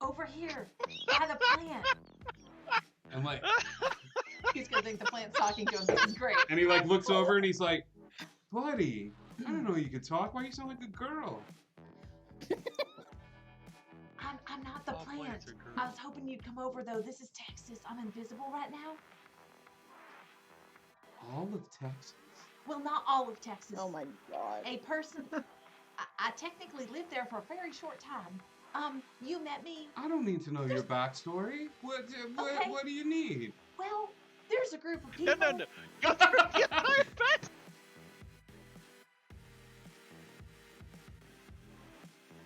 Over here, by the plant. And like, He's gonna think the plant's talking to him. This is great. and he like looks over and he's like, buddy, I didn't know you could talk. Why you sound like a girl? I'm not the All plant. plants are girls. I was hoping you'd come over though. This is Texas. I'm invisible right now. All of Texas? Well, not all of Texas. Oh my god. A person. I technically lived there for a very short time. You met me. I don't need to know your backstory. What Okay. what do you need? Well, there's a group of No, people. no. Go through the entire fence.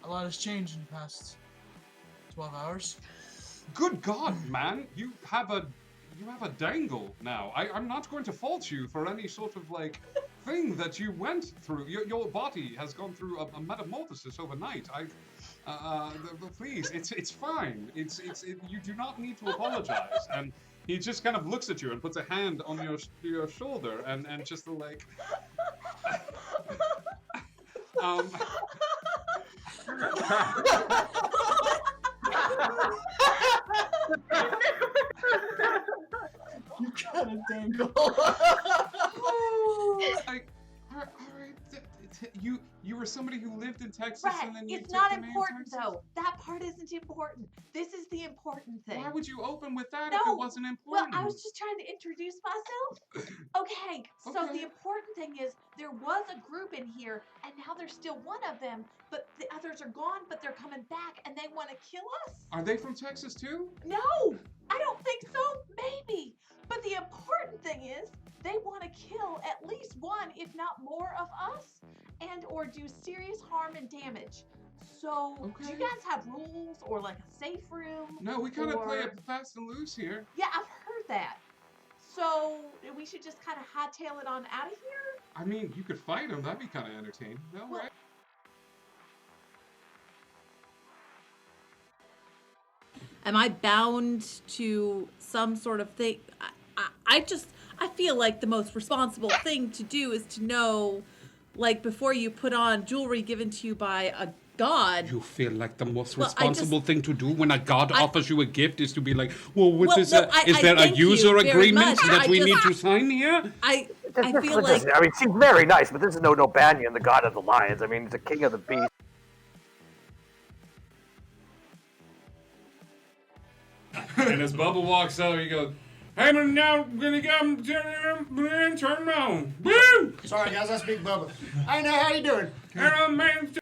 A lot has changed in the past 12 hours. Good God, man! You have a dangle now. I'm not going to fault you for any sort of like thing that you went through. Your body has gone through a metamorphosis overnight. Please, it's fine. You do not need to apologize. And he just kind of looks at you and puts a hand on your shoulder and just like. You got a dangle. Like, all right, you were somebody who lived in Texas, Right. and then you It's took not the name important Texas? though. That part isn't important. This is the important thing. Why would you open with that if No. it wasn't Well, important? I was just trying to introduce myself. Okay, so Okay. the important thing is there was a group in here, and now there's still one of them, but the others are gone, but they're coming back, and they want to kill us? Are they from Texas too? No, I don't think so. Maybe. But the important thing is they want to kill at least one, if not more, of us, and or do serious harm and damage. So, do you Okay. guys have rules or like a safe room? No, we kind of play Or- it fast and loose here. Yeah, I've heard that. So we should just kind of hightail it on out of here? I mean, you could fight them. That'd be kind of entertaining. No, Well- right? Am I bound to some sort of thing? I feel like the most responsible thing to do is to know, like, before you put on jewelry given to you by a god. You feel like the most Well, responsible thing to do when a god I- offers you a gift is to be like, well, what Well, is no, that? I Is there a thank you user very agreement much. that I we need just- to sign here? I This feel like I mean, she's very nice, but this is no Banyan, the god of the lions. I mean, he's the king of the beasts. And as Bubba walks out, he goes, "Hey, man, now I'm gonna get him turn on. Woo! Sorry, guys, I speak Bubba. Hey, now, how you doing? And man,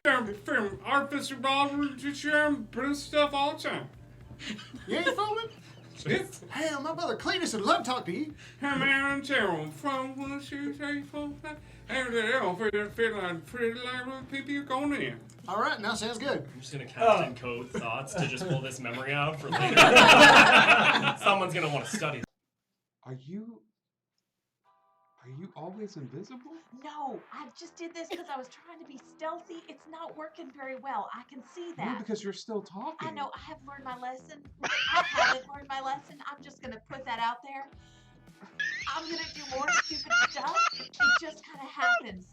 from artificial ballroom to share British stuff all the time. You ain't fooling? It's, Hell, my brother Cletus would love to talk to you. hey, man, I'm Terrell from 1, 2, 3, 4, 5. And they're all pretty like people going in. All right, now sounds good. I'm just gonna Captain Code thoughts to just pull this memory out for later. Someone's gonna want to study. Are you always invisible? No, I just did this because I was trying to be stealthy. It's not working very well. I can see No, that. because you're still talking. I know, I have learned my lesson. I haven't learned my lesson. I'm just gonna put that out there. I'm gonna do more stupid stuff. It just kind of happens.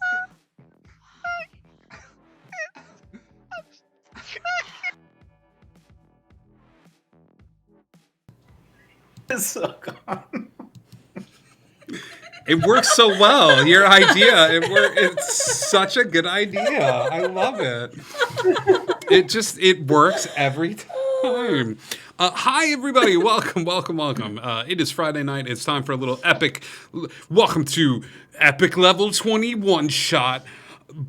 It's so gone. It works so well. Your idea, it's such a good idea. I love it. It works every time. Hi, everybody. Welcome. It is Friday night. It's time for a little epic. Welcome to Epic Level 21 Shot,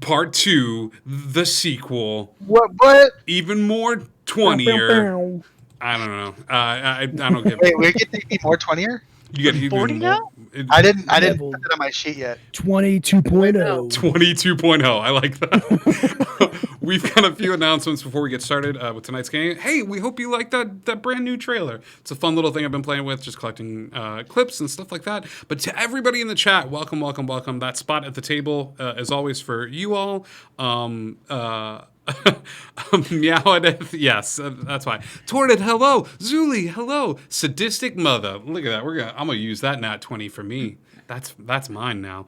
Part 2, the sequel. What? Even more 20er. I don't know. I don't get. Wait, we're getting more 20er? You get even 40 more. now? I didn't put that on my sheet yet. 22.0. 22.0. I like that. We've got a few announcements before we get started with tonight's game. Hey, we hope you like that brand new trailer. It's a fun little thing I've been playing with, just collecting clips and stuff like that. But to everybody in the chat, welcome. That spot at the table is always for you all. Meowedith, yes, that's why. Torrid, hello. Zuli, hello. Sadistic mother. Look at that. I'm gonna use that nat 20 for me. That's mine now.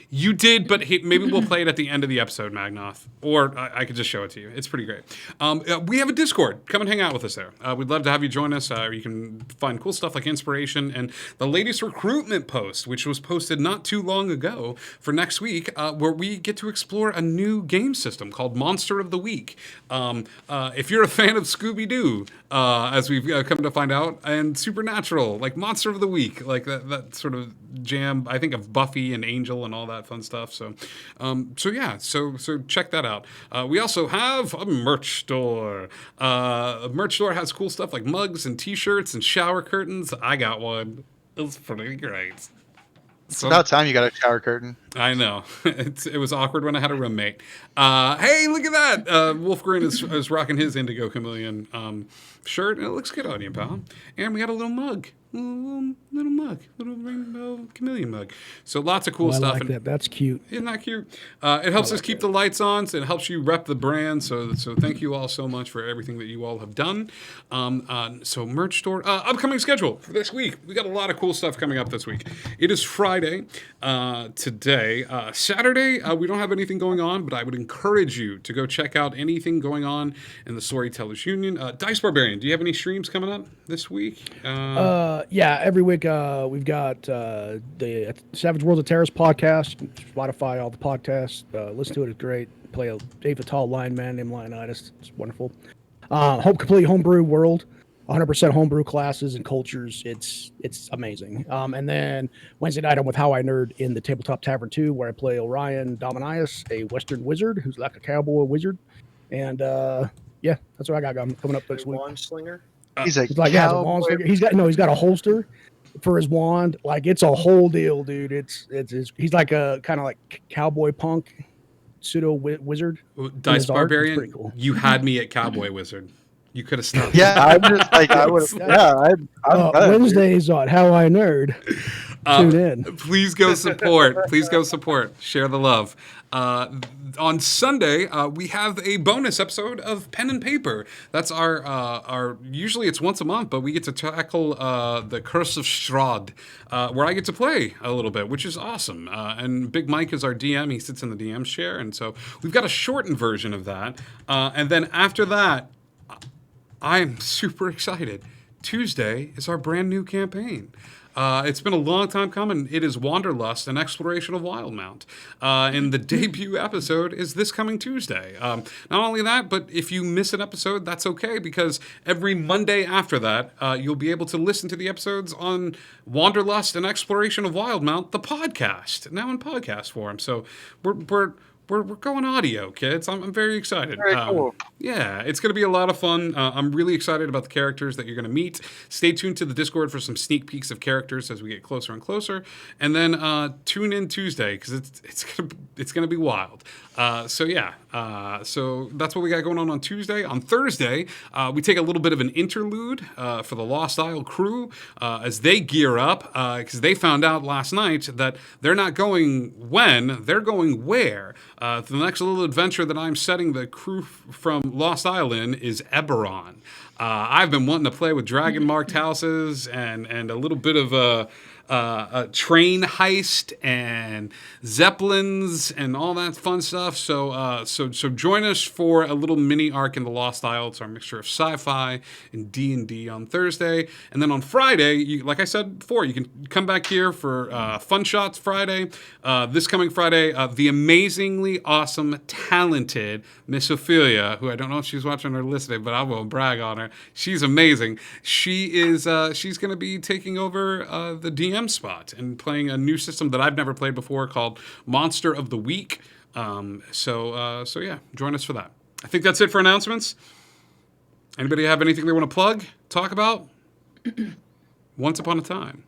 You did, but maybe we'll play it at the end of the episode, Magnoth, or I could just show it to you. It's pretty great. We have a Discord. Come and hang out with us there. We'd love to have you join us. You can find cool stuff like inspiration and the latest recruitment post, which was posted not too long ago for next week, where we get to explore a new game system called Monster of the Week. If you're a fan of Scooby-Doo, as we've come to find out, and Supernatural, like Monster of the Week, like that sort of jam, I think of Buffy and Angel and all that fun stuff. So check that out. We also have a merch store. A merch store has cool stuff like mugs and T-shirts and shower curtains. I got one. It's pretty great. It's about time you got a shower curtain. I know. It was awkward when I had a roommate. Hey, look at that. Wolfgren is rocking his Indigo Chameleon shirt, and it looks good on you, pal. And we got a little mug. Little rainbow chameleon mug. So lots of cool stuff. I like that. That's cute. Isn't that cute? It helps us keep the lights on, so it helps you rep the brand. So thank you all so much for everything that you all have done. So merch store, upcoming schedule for this week. We got a lot of cool stuff coming up this week. It is Friday today. Saturday, we don't have anything going on, but I would encourage you to go check out anything going on in the Storytellers Union. Dice Barbarian, do you have any streams coming up this week? Yeah, every week we've got the Savage Worlds of Terrace podcast, Spotify, all the podcasts. Listen to it; it's great. Play a Dave Vital lineman named Lionitis. It's wonderful. Complete homebrew world, 100% homebrew classes and cultures. It's amazing. And then Wednesday night I'm with How I Nerd in the Tabletop Tavern 2, where I play Orion Dominius, a Western wizard who's like a cowboy wizard. And yeah, that's what I got coming up next week. Wand slinger. He's a He's like, yeah, a wand slinger. He's got a holster for his wand. Like, it's a whole deal, dude. He's like a kind of like cowboy punk pseudo wizard. Dice Barbarian, pretty cool. You had me at cowboy wizard. You could have stopped. Yeah, I'm just like I would. Yeah, I'm Wednesdays on How I Nerd. Tune in. Please go support. Please go support. Share the love. On Sunday, we have a bonus episode of Pen and Paper. That's our usually it's once a month, but we get to tackle the Curse of Strahd, where I get to play a little bit, which is awesome. And Big Mike is our DM. He sits in the DM's chair, and so we've got a shortened version of that. And then after that, I'm super excited. Tuesday is our brand new campaign. It's been a long time coming. It is Wanderlust, an exploration of Wildmount. And the debut episode is this coming Tuesday. Not only that, but if you miss an episode, that's okay, because every Monday after that, you'll be able to listen to the episodes on Wanderlust, an exploration of Wildmount, the podcast, now in podcast form. So we're going audio, kids. I'm very excited. Very cool. Yeah, it's going to be a lot of fun. I'm really excited about the characters that you're going to meet. Stay tuned to the Discord for some sneak peeks of characters as we get closer and closer. And then tune in Tuesday, because it's gonna be wild. So that's what we got going on Tuesday. On Thursday, we take a little bit of an interlude for the Lost Isle crew as they gear up, because they found out last night that they're not going when, they're going where. The next little adventure that I'm setting the crew from Lost Isle in is Eberron. I've been wanting to play with dragon-marked houses and a little bit of a train heist and zeppelins and all that fun stuff. So join us for a little mini arc in the Lost Isle. It's our mixture of sci-fi and D&D on Thursday, and then on Friday, like I said before, you can come back here for Fun Shots Friday. This coming Friday, the amazingly awesome, talented Miss Ophelia, who I don't know if she's watching or listening, but I will brag on her. She's amazing. She's going to be taking over the DM spot and playing a new system that I've never played before called Monster of the Week. So yeah, join us for that. I think that's it for announcements. Anybody have anything they want to plug, talk about? Once upon a time.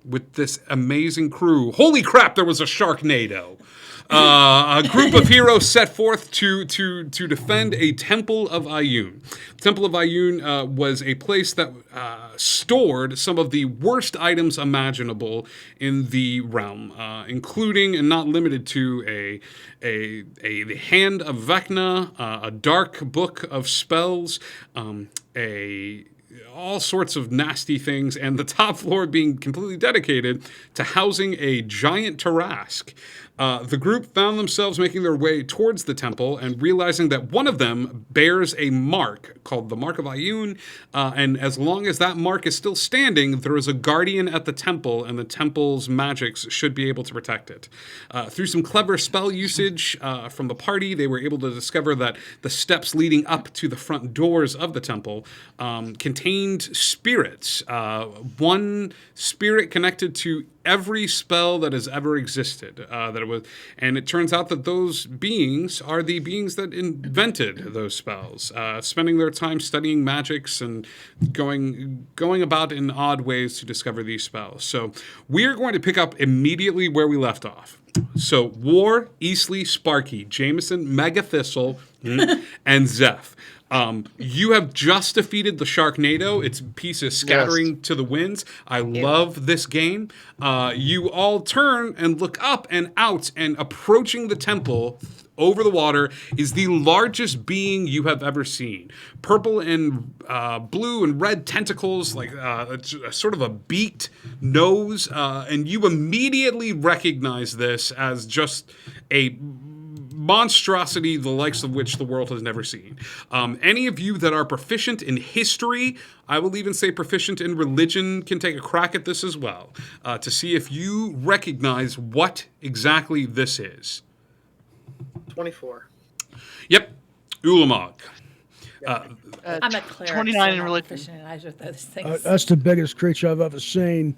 with this amazing crew. Holy crap, there was a Sharknado. A group of heroes set forth to defend a Temple of Iyun. Temple of Iyun was a place that stored some of the worst items imaginable in the realm, including and not limited to the Hand of Vecna, a dark book of spells, all sorts of nasty things, and the top floor being completely dedicated to housing a giant Tarask. The group found themselves making their way towards the temple and realizing that one of them bears a mark called the Mark of Iyun, and as long as that mark is still standing, there is a guardian at the temple, and the temple's magics should be able to protect it. Through some clever spell usage from the party, they were able to discover that the steps leading up to the front doors of the temple contained spirits. One spirit connected to every spell that has ever existed. And it turns out that those beings are the beings that invented those spells, spending their time studying magics and going about in odd ways to discover these spells. So we are going to pick up immediately where we left off. So War, Easley, Sparky, Jameson, Megathistle, and Zeph. You have just defeated the Sharknado. Its pieces scattering to the winds. I love this game. You all turn and look up and out, and approaching the temple over the water is the largest being you have ever seen. Purple and blue and red tentacles, like sort of a beaked nose, and you immediately recognize this as just a monstrosity the likes of which the world has never seen. Any of you that are proficient in history, I will even say proficient in religion, can take a crack at this as well, to see if you recognize what exactly this is. 24. Yep, Ulamog. I'm a cleric. 29 in so religion. proficient in either of those things. That's the biggest creature I've ever seen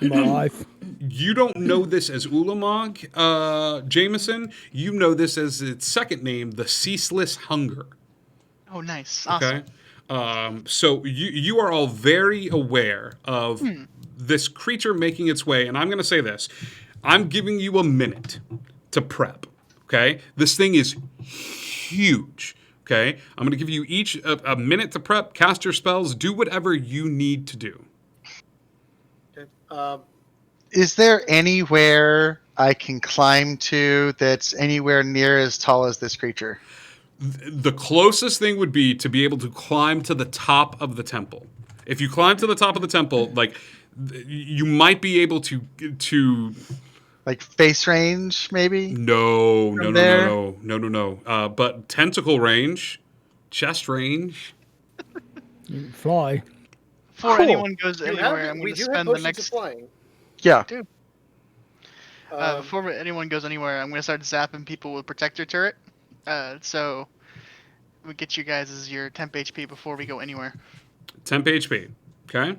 in my life. You don't know this as Ulamog, Jameson. You know this as its second name, the Ceaseless Hunger. Oh, nice. Awesome. Okay. So you are all very aware of this creature making its way, and I'm going to say this. I'm giving you a minute to prep, okay? This thing is huge, okay? I'm going to give you each a minute to prep, cast your spells, do whatever you need to do. Okay. Is there anywhere I can climb to that's anywhere near as tall as this creature? The closest thing would be to be able to climb to the top of the temple. If you climb to the top of the temple, like you might be able to like face range, maybe? No. But tentacle range, chest range. You can fly. Before Cool. anyone goes anywhere, I'm we going to do have spend the potions of next. flying. Yeah. Before anyone goes anywhere, I'm going to start zapping people with protector turret. So we get you guys as your temp HP before we go anywhere. Temp HP. Okay.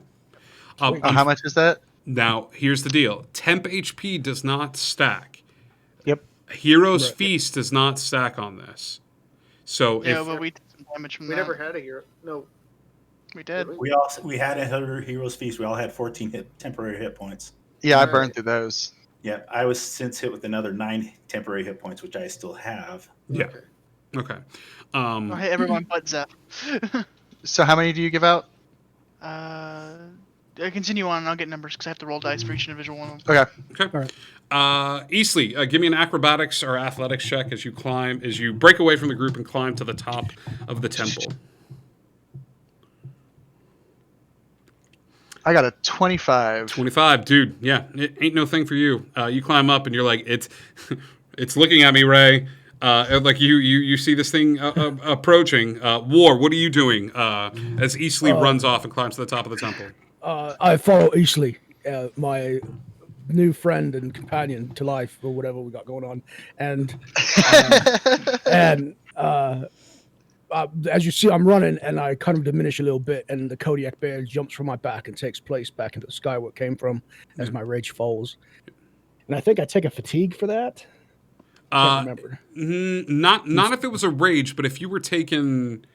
How much is that? Now, here's the deal. Temp HP does not stack. Yep. Hero's Feast does not stack on this. So Yeah, if but we did some damage from We that. never had a hero. No. We did. We had a Hero's Feast. We all had 14 temporary hit points. Yeah, I burned through those. Yeah, I was since hit with another 9 temporary hit points, which I still have. Yeah. Okay. Oh, hey, everyone but Zeph. So how many do you give out? Continue on and I'll get numbers because I have to roll dice for each individual one of them. Okay. Okay. Easley, give me an acrobatics or athletics check as you break away from the group and climb to the top of the temple. I got a 25. 25, dude. Yeah, it ain't no thing for you. You climb up and you're like, it's looking at me, Ray. Like you see this thing approaching. War, what are you doing? As Easley runs off and climbs to the top of the temple. I follow Easley, my new friend and companion to life, or whatever we got going on, and as you see, I'm running, and I kind of diminish a little bit, and the Kodiak bear jumps from my back and takes place back into the sky where it came from, as my rage falls. And I think I take a fatigue for that. I can't remember. Not if it was a rage, but if you were taking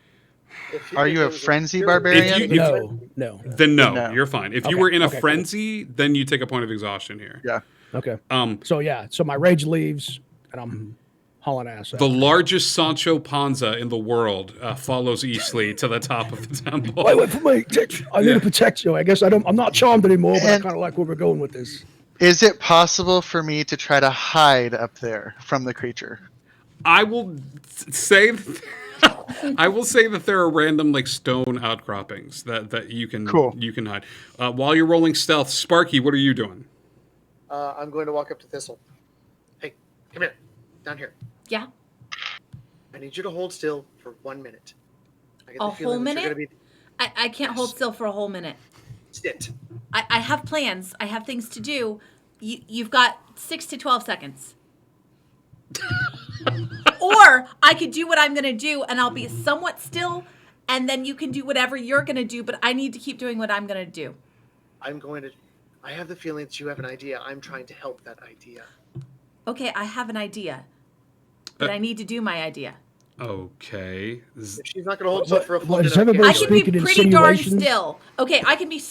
If Are you a begins with frenzy two, barbarian? If No. Then no, No. you're fine. If you Okay, were in a okay, cool. frenzy, then you take a point of exhaustion here. Yeah. Okay. Um, So yeah, so my rage leaves, and I'm hauling ass. the out. largest Sancho Panza in the world follows Eastleigh to the top of the temple. Wait for me. I need to protect you. I guess I'm not charmed anymore, but I And- kind of like where we're going with this. Is it possible for me to try to hide up there from the creature? I will say I will say that there are random like stone outcroppings that you can hide. While you're rolling stealth, Sparky, what are you doing? I'm going to walk up to Thistle. Hey, come here. Down here. Yeah. I need you to hold still for 1 minute. I get A the feeling whole that you're minute? going to be... I can't hold still for a whole minute. Sit. I have plans. I have things to do. You've got 6 to 12 seconds. Or I could do what I'm going to do and I'll be somewhat still and then you can do whatever you're going to do, but I need to keep doing what I'm going to do. I have the feeling that you have an idea. I'm trying to help that idea. Okay, I have an idea. But I need to do my idea. Okay. If she's not going to hold still for a full minute, I can be pretty darn still. Okay, I can be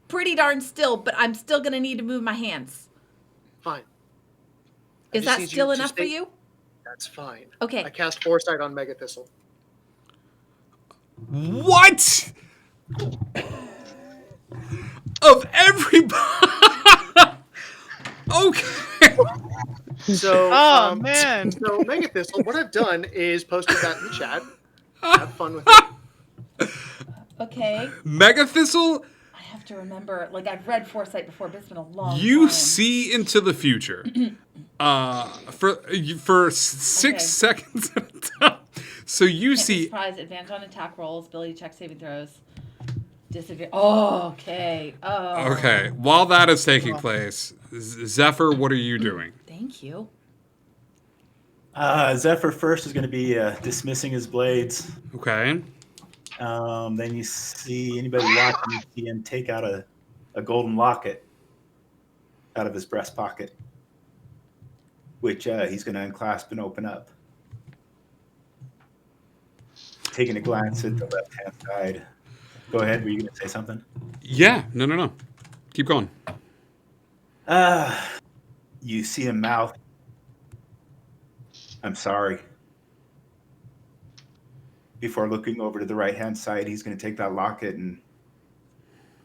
pretty darn still, but I'm still going to need to move my hands. Fine. Is that still enough for you? That's fine. Okay. I cast Foresight on Mega Thistle. What? Of everybody. Okay. So, Oh, man. So, Mega Thistle, what I've done is posted that in the chat. Have fun with it. Okay. Mega Thistle, I have to remember, like I've read Foresight before, but it's been a long you time. see into the future. For 6 seconds at a time. So you Can't be see. surprised. Advantage on attack rolls, ability check saving throws. Disadvantage. Oh, okay. Oh. Okay. While that is taking place, Zephyr, what are you doing? Thank you. Zephyr first is going to be dismissing his blades. Okay. Then you see anybody watching, you see him take out a golden locket out of his breast pocket, which he's going to unclasp and open up. Taking a glance at the left-hand side. Go ahead. Were you going to say something? Yeah. No. Keep going. You see him mouth, "I'm sorry." Before looking over to the right-hand side, he's going to take that locket and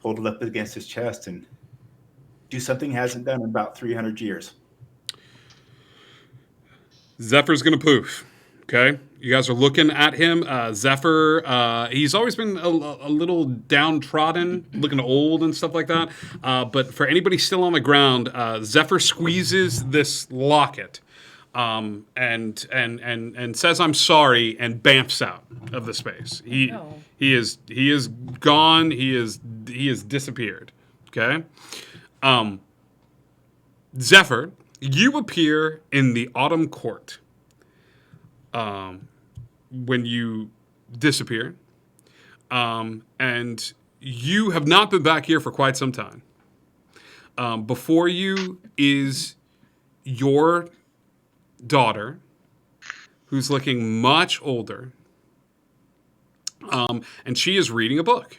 hold it up against his chest and do something he hasn't done in about 300 years. Zephyr's gonna poof. Okay, you guys are looking at him. Zephyr, he's always been a little downtrodden, looking old and stuff like that. But for anybody still on the ground, Zephyr squeezes this locket, and says, "I'm sorry," and bamfs out of the space. He is gone. He is disappeared. Okay, Zephyr, you appear in the Autumn Court. When you disappear, and you have not been back here for quite some time. Before you is your daughter, who's looking much older, and she is reading a book.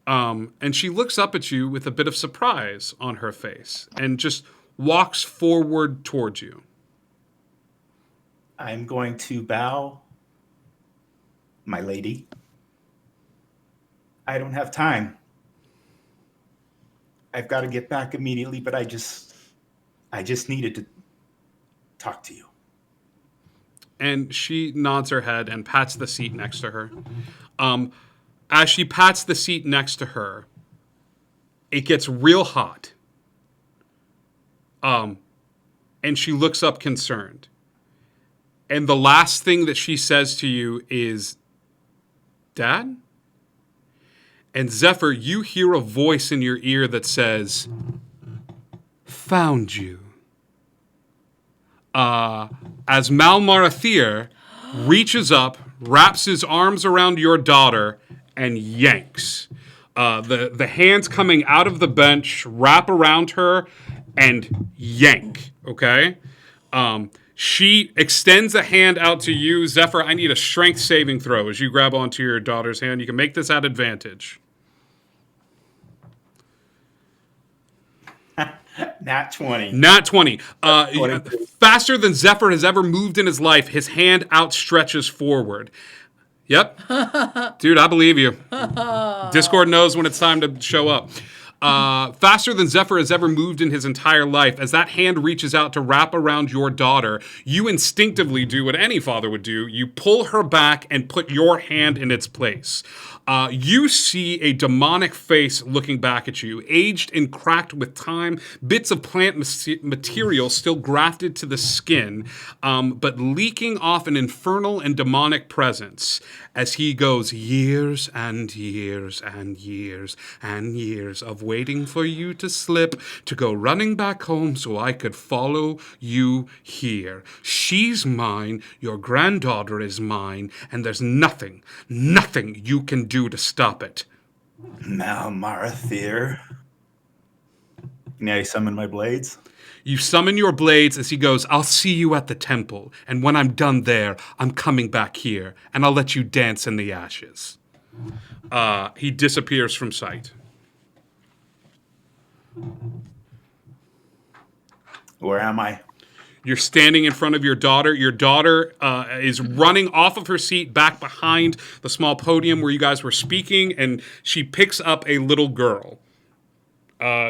And she looks up at you with a bit of surprise on her face and just walks forward towards you. I'm going to bow, my lady. I don't have time. I've got to get back immediately, but I just needed to talk to you. And she nods her head and pats the seat next to her. As she pats the seat next to her, it gets real hot. And she looks up concerned. And the last thing that she says to you is, "Dad?" And Zephyr, you hear a voice in your ear that says, "Found you." As Malmarathir reaches up, wraps his arms around your daughter, and yanks. The hands coming out of the bench wrap around her and yank, okay? She extends a hand out to you. Zephyr, I need a strength saving throw as you grab onto your daughter's hand. You can make this at advantage. Nat 20. Nat 20. 22. Faster than Zephyr has ever moved in his life, his hand outstretches forward. Yep. Dude, I believe you. Discord knows when it's time to show up. Faster than Zephyr has ever moved in his entire life, as that hand reaches out to wrap around your daughter, you instinctively do what any father would do. You pull her back and put your hand in its place. You see a demonic face looking back at you, aged and cracked with time, bits of plant material still grafted to the skin, but leaking off an infernal and demonic presence as he goes years and years and years and years of waiting for you to slip, to go running back home so I could follow you here. She's mine, your granddaughter is mine, and there's nothing you can do to stop it. Now, Marathir. Now you summon my blades? You summon your blades as he goes, I'll see you at the temple, and when I'm done there, I'm coming back here, and I'll let you dance in the ashes. He disappears from sight. Where am I? You're standing in front of your daughter. Your daughter is running off of her seat back behind the small podium where you guys were speaking, and she picks up a little girl.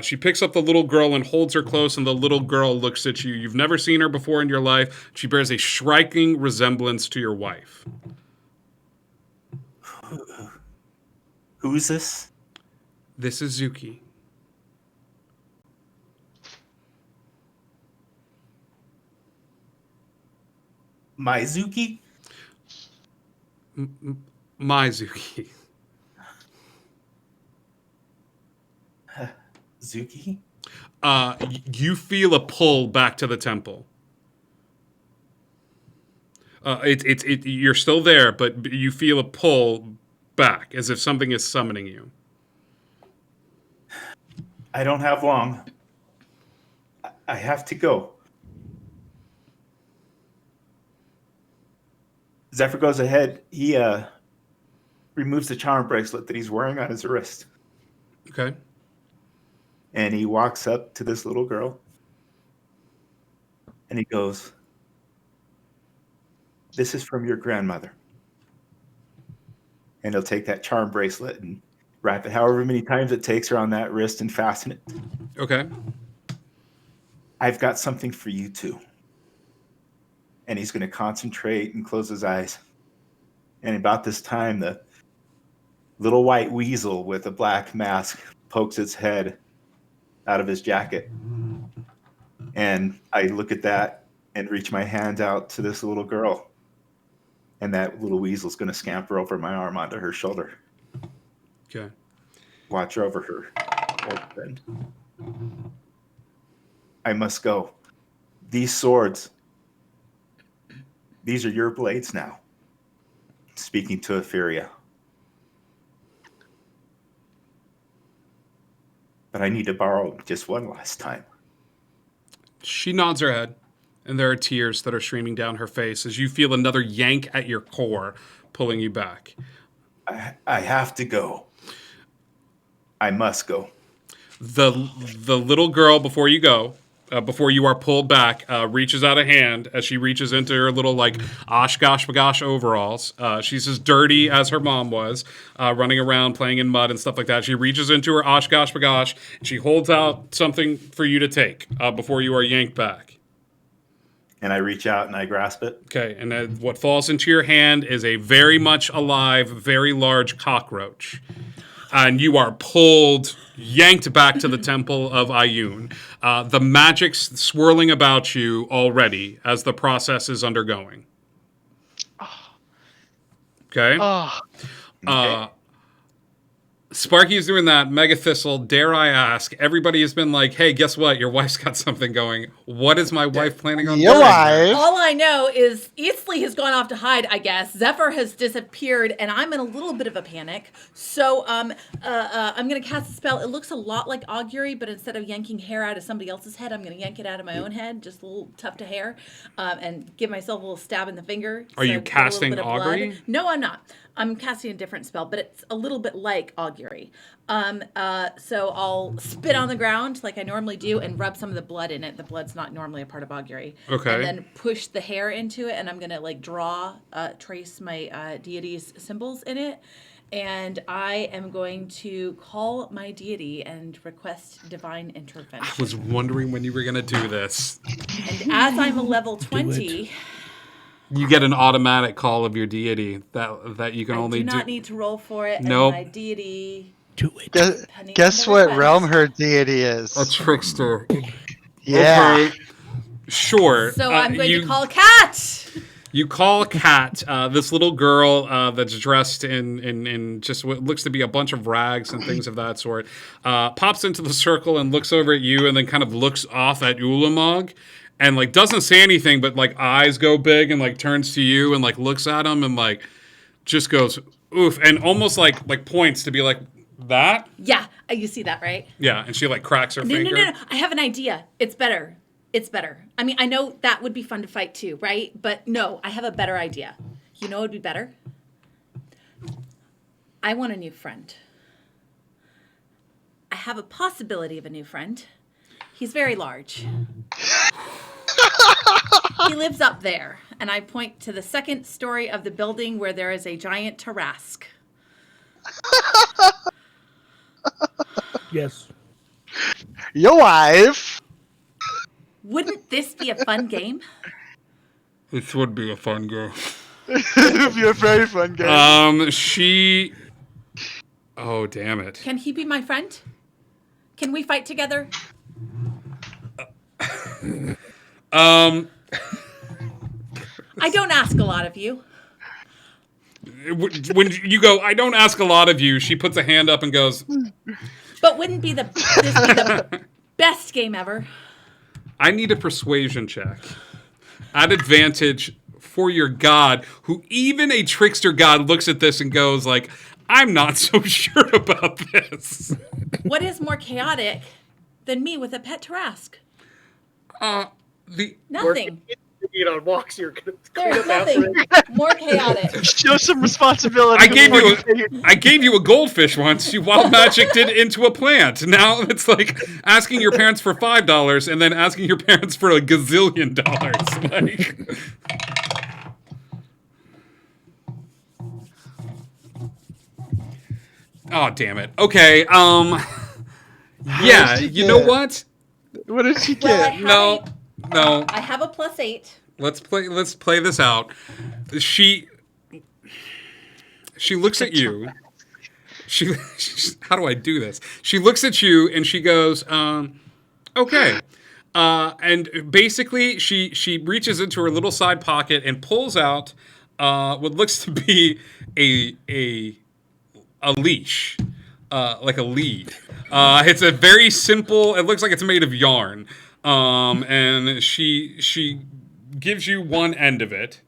She picks up the little girl and holds her close, and the little girl looks at you. You've never seen her before in your life. She bears a striking resemblance to your wife. Who's this? This is Zuki. My Zuki? My Zuki. Zuki? You feel a pull back to the temple. You're still there, but you feel a pull back as if something is summoning you. I don't have long. I have to go. Zephyr goes ahead. He removes the charm bracelet that he's wearing on his wrist. Okay. And he walks up to this little girl. And he goes, "This is from your grandmother." And he'll take that charm bracelet and wrap it however many times it takes around that wrist and fasten it. Okay. "I've got something for you too." And he's going to concentrate and close his eyes. And about this time, the little white weasel with a black mask pokes its head out of his jacket. And I look at that and reach my hand out to this little girl. And that little weasel's going to scamper over my arm onto her shoulder. Okay. Watch over her. Open. I must go. These swords, these are your blades now. Speaking to Etheria. But I need to borrow them just one last time. She nods her head, and there are tears that are streaming down her face as you feel another yank at your core, pulling you back. I have to go. I must go. The little girl, before you go, before you are pulled back, reaches out a hand as she reaches into her little, like, Oshkosh Bagosh overalls. She's as dirty as her mom was, running around playing in mud and stuff like that. She reaches into her Oshkosh Bagosh, and she holds out something for you to take before you are yanked back. And I reach out and I grasp it. Okay, and then what falls into your hand is a very much alive, very large cockroach. And you are pulled, yanked back to the temple of Ayun. The magic's swirling about you already as the process is undergoing. Okay? Okay. Sparky is doing that. Mega Thistle, dare I ask, everybody has been like, hey, guess what? Your wife's got something going. What is my wife planning on doing? All I know is Eastleigh has gone off to hide, I guess. Zephyr has disappeared, and I'm in a little bit of a panic. So I'm gonna cast a spell. It looks a lot like augury, but instead of yanking hair out of somebody else's head, I'm gonna yank it out of my own head, just a little tuft of hair, and give myself a little stab in the finger. Are you get a little casting bit of augury? blood. No, I'm not. I'm casting a different spell, but it's a little bit like augury. So I'll spit on the ground like I normally do and rub some of the blood in it. The blood's not normally a part of augury. Okay. And then push the hair into it, and I'm gonna like trace my deity's symbols in it. And I am going to call my deity and request divine intervention. I was wondering when you were going to do this. And as I'm a level 20, You get an automatic call of your deity that you can I only do not need to roll for it. Nope. And my deity. Do it. Guess what realm her deity is? A trickster. Yeah. Okay. Sure. So I'm going to call Cat. You call Kat, this little girl that's dressed in just what looks to be a bunch of rags and things of that sort, pops into the circle and looks over at you and then kind of looks off at Ulamog and like doesn't say anything, but like eyes go big and like turns to you and like looks at him and like just goes oof and almost like points to be like that. Yeah, you see that, right? Yeah, and she like cracks her finger. No. I have an idea. It's better. It's better. I mean, I know that would be fun to fight too, right? But no, I have a better idea. You know what would be better? I want a new friend. I have a possibility of a new friend. He's very large. He lives up there. And I point to the second story of the building where there is a giant Tarrasque. Yes. Your wife. Wouldn't this be a fun game? This would be a fun game. It would be a very fun game. She. Oh, damn it. Can he be my friend? Can we fight together? I don't ask a lot of you. When you go, I don't ask a lot of you, she puts a hand up and goes, But wouldn't this be the best game ever? I need a persuasion check. At advantage for your god, who even a trickster god looks at this and goes like, I'm not so sure about this. What is more chaotic than me with a pet Tarrasque? Nothing. On walks, you're gonna There's nothing more chaotic. Show some responsibility. I gave you a goldfish once. You wild magic it into a plant. Now it's like asking your parents for $5 and then asking your parents for a gazillion dollars. Like, oh damn it. Okay. Yeah. You know what? What did she Well, get? No. I have a +8. Let's play this out. She looks at you. She how do I do this? She looks at you and she goes, okay. And basically she reaches into her little side pocket and pulls out what looks to be a leash. Like a lead. It's a very simple, it looks like it's made of yarn. And she gives you one end of it.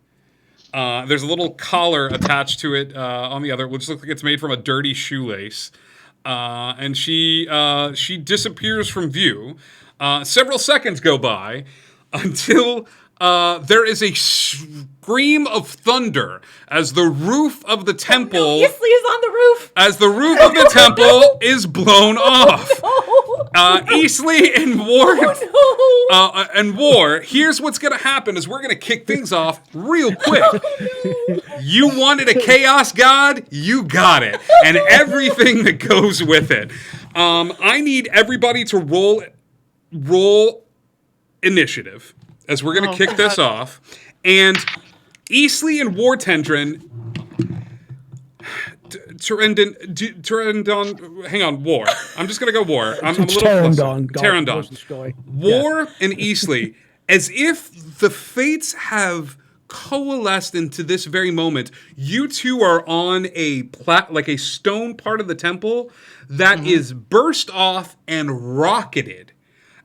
There's a little collar attached to it on the other, which looks like it's made from a dirty shoelace. And she disappears from view. Several seconds go by until there is a scream of thunder as the roof of the temple. Isley is on the roof. As the roof of the temple is blown off. Easley and War, here's what's going to happen is we're going to kick things off real quick. You wanted a chaos god, you got it. And everything that goes with it. I need everybody to roll initiative as we're going to kick this off. And Easley and War Tendrin... Terendon, hang on, War. I'm just gonna go War. I'm a little Terendon. War and Easley, as if the fates have coalesced into this very moment. You two are on a like a stone part of the temple that is burst off and rocketed,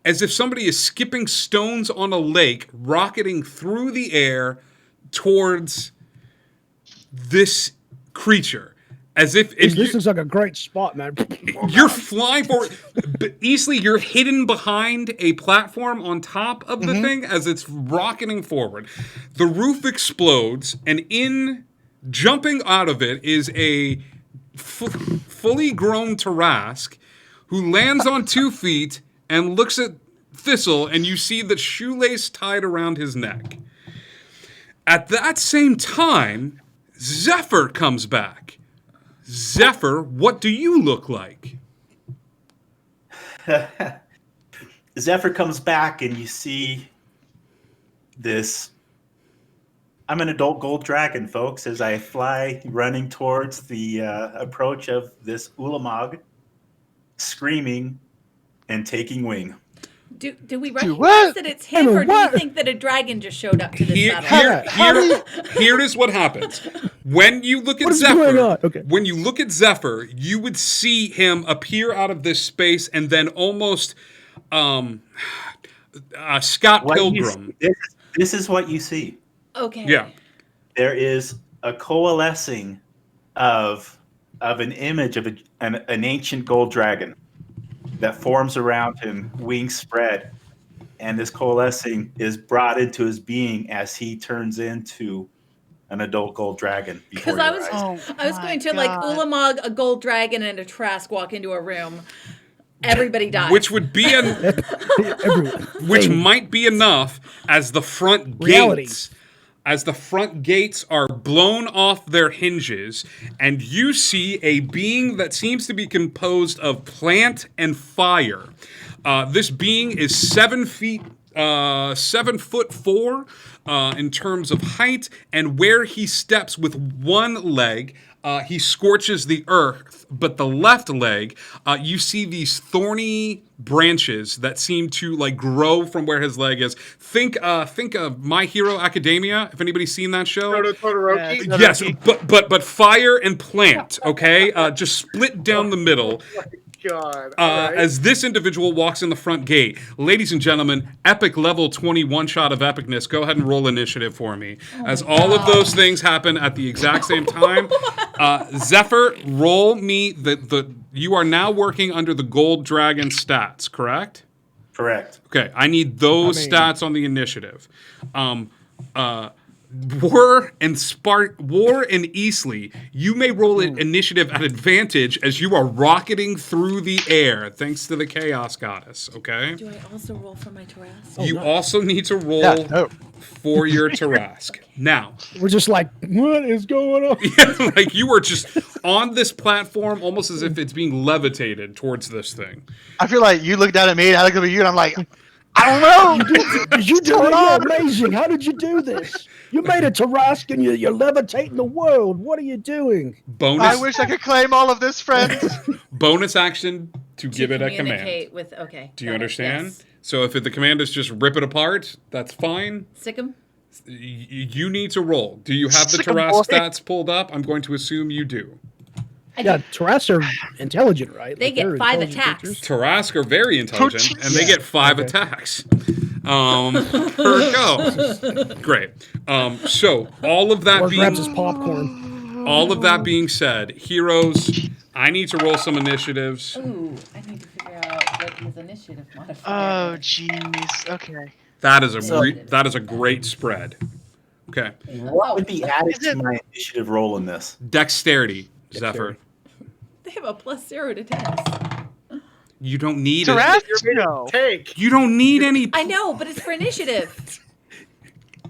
as if somebody is skipping stones on a lake, rocketing through the air towards this creature. as if This looks like a great spot, man. you're flying forward. But Easley, you're hidden behind a platform on top of the thing as it's rocketing forward. The roof explodes, and jumping out of it is a fully grown Tarask who lands on 2 feet and looks at Thistle, and you see the shoelace tied around his neck. At that same time, Zephyr comes back. Zephyr, what do you look like? Zephyr comes back, and you see this. I'm an adult gold dragon, folks, as I fly running towards the approach of this Ulamog, screaming and taking wing. Do we recognize that it's him, or do you think that a dragon just showed up to this battle? Here is what happens. When you look at Zephyr, you would see him appear out of this space and then almost Scott Pilgrim. This is what you see. Okay. Yeah. There is a coalescing of an image of an ancient gold dragon that forms around him, wings spread, and this coalescing is brought into his being as he turns into an adult gold dragon. Because I was going to like Ulamog, a gold dragon, and a Trask walk into a room. Everybody dies. Which would be which might be enough as the front gates. As the front gates are blown off their hinges, and you see a being that seems to be composed of plant and fire. This being is 7 feet, 7'4" in terms of height, and where he steps with one leg, he scorches the earth, but the left leg, you see these thorny branches that seem to like grow from where his leg is. Think of My Hero Academia. If anybody's seen that show, Todoroki. yes, but fire and plant. Okay, just split down the middle. God. As this individual walks in the front gate. Ladies and gentlemen, epic level 21 shot of epicness. Go ahead and roll initiative for me. As all of those things happen at the exact same time. Zephyr, roll me you are now working under the gold dragon stats, correct? Correct. Okay, I need those stats on the initiative. War and Easley, you may roll an initiative at advantage as you are rocketing through the air, thanks to the Chaos Goddess, okay? Do I also roll for my Tarask? You also need to roll for your Tarask. Now. We're just like, what is going on? Yeah, like you are just on this platform almost as if it's being levitated towards this thing. I feel like you looked down at me, and I looked at you, and I'm like, I don't know. You doing it amazing. How did you do this? You made a Tarask and you're levitating the world. What are you doing? I wish I could claim all of this, friends. Bonus action to give it a command. Do you understand? Yes. So if the command is just rip it apart, that's fine. Sick 'em? You need to roll. Do you have the Tarask stats pulled up? I'm going to assume you do. Yeah, Tarask are intelligent, right? They get 5 attacks. Tarask are very intelligent, and they get 5 attacks per go. Great. So all of that grabs his popcorn. All of that being said, heroes, I need to roll some initiatives. Ooh, I need to figure out what his initiative modifier. Oh, jeez. Okay. That is a great spread. Okay. What would be added to my initiative roll in this? Dexterity, Zephyr. They have a +0 to 10. You don't need Take. You don't need any. I know, but it's for initiative.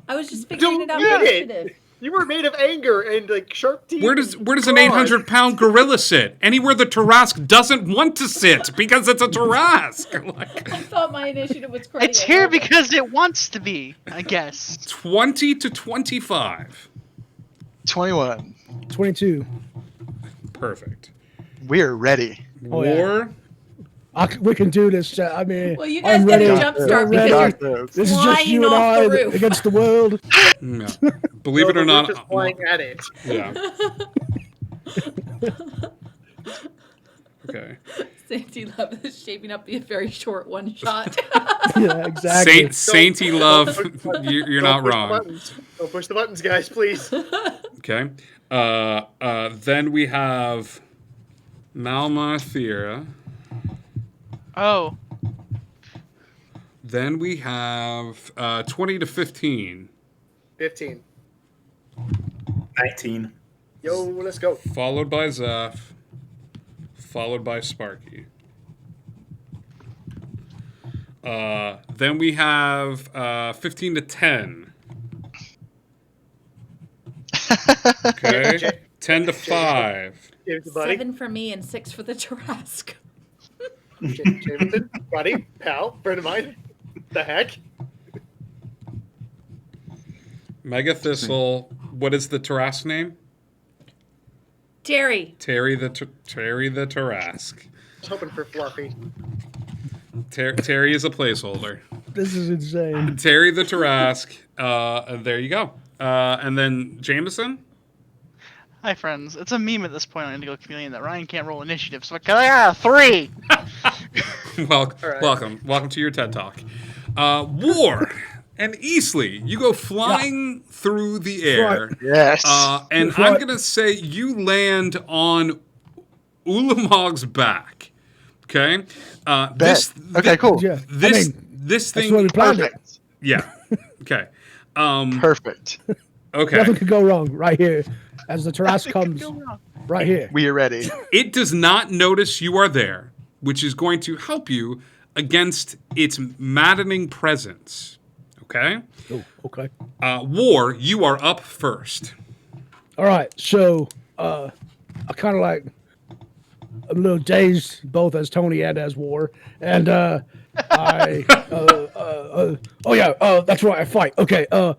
I was just figuring it out for initiative. You were made of anger and like sharp teeth. Where does an 800-pound gorilla sit? Anywhere the Tarask doesn't want to sit because it's a Tarask. I thought my initiative was crazy. It's here because it wants to be, I guess. 20 to 25. 21. 22. Perfect. We're ready. War. We can do this. I mean, well, you guys I'm get ready. a jump start because this is just you and I against the world. No. Believe it or not, just flying at it. Yeah. Okay. Sainty Love is shaping up to be a very short one shot. Yeah, exactly. Sainty Love, you're not wrong. Don't push the buttons, guys, please. Okay. Then we have Malmarthira. Oh, Then we have 20 to 15. 15. 19. Yo, let's go. Followed by Zeph. Followed by Sparky. Then we have 15 to 10. Okay. 10 to 5. Buddy. 7 for me and 6 for the Tarask. Jameson, buddy, pal, friend of mine. The heck? Mega Thistle. What is the Tarask name? Terry. Terry the Tarask. I was hoping for Fluffy. Terry is a placeholder. This is insane. Terry the Tarask. There you go. And then Jameson. hi friends. It's a meme at this point on Indigo Chameleon that Ryan can't roll initiative, so I got 3. Welcome to your TED Talk. War and Easley, you go flying through the air. Yes. And I'm gonna say you land on Ulamog's back. Okay. Okay, cool. Yeah. This that's thing. what we planned it. Perfect. Yeah. Okay. Perfect. Okay. Nothing could go wrong right here. As the Tarask comes right here. We are ready. It does not notice you are there, which is going to help you against its maddening presence. Okay? Oh, okay. War, you are up first. All right. So I kind of like I'm a little dazed both as Tony and as War. And that's right, I fight. Okay, I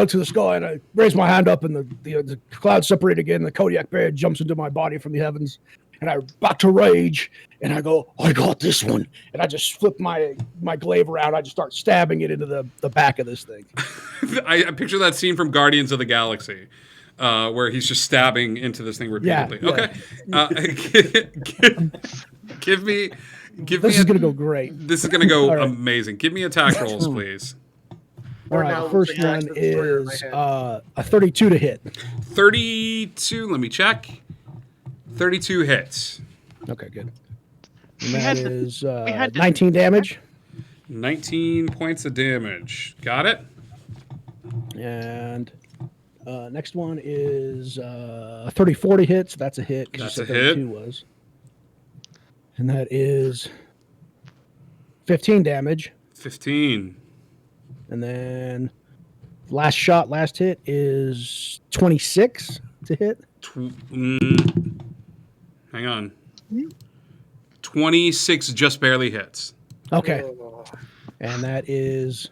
look to the sky and I raise my hand up and the clouds separate again. The Kodiak bear jumps into my body from the heavens. And I back to rage and I go, I got this one. And I just flip my glaive around. I just start stabbing it into the back of this thing. I picture that scene from Guardians of the Galaxy. Where he's just stabbing into this thing repeatedly. Yeah. Okay. Give me. This is gonna go great. This is gonna go All right. amazing. Give me attack rolls, please. All right, the first one is a 32 to hit. 32. Let me check. 32 hits. Okay, good. And that is 19 damage. 19 points of damage. Got it. And next one is 34 to hit, so that's a hit. That's you said a hit. 32 was. And that is 15 damage. 15. And then last hit is 26 to hit. Hang on. 26 just barely hits. Okay. And that is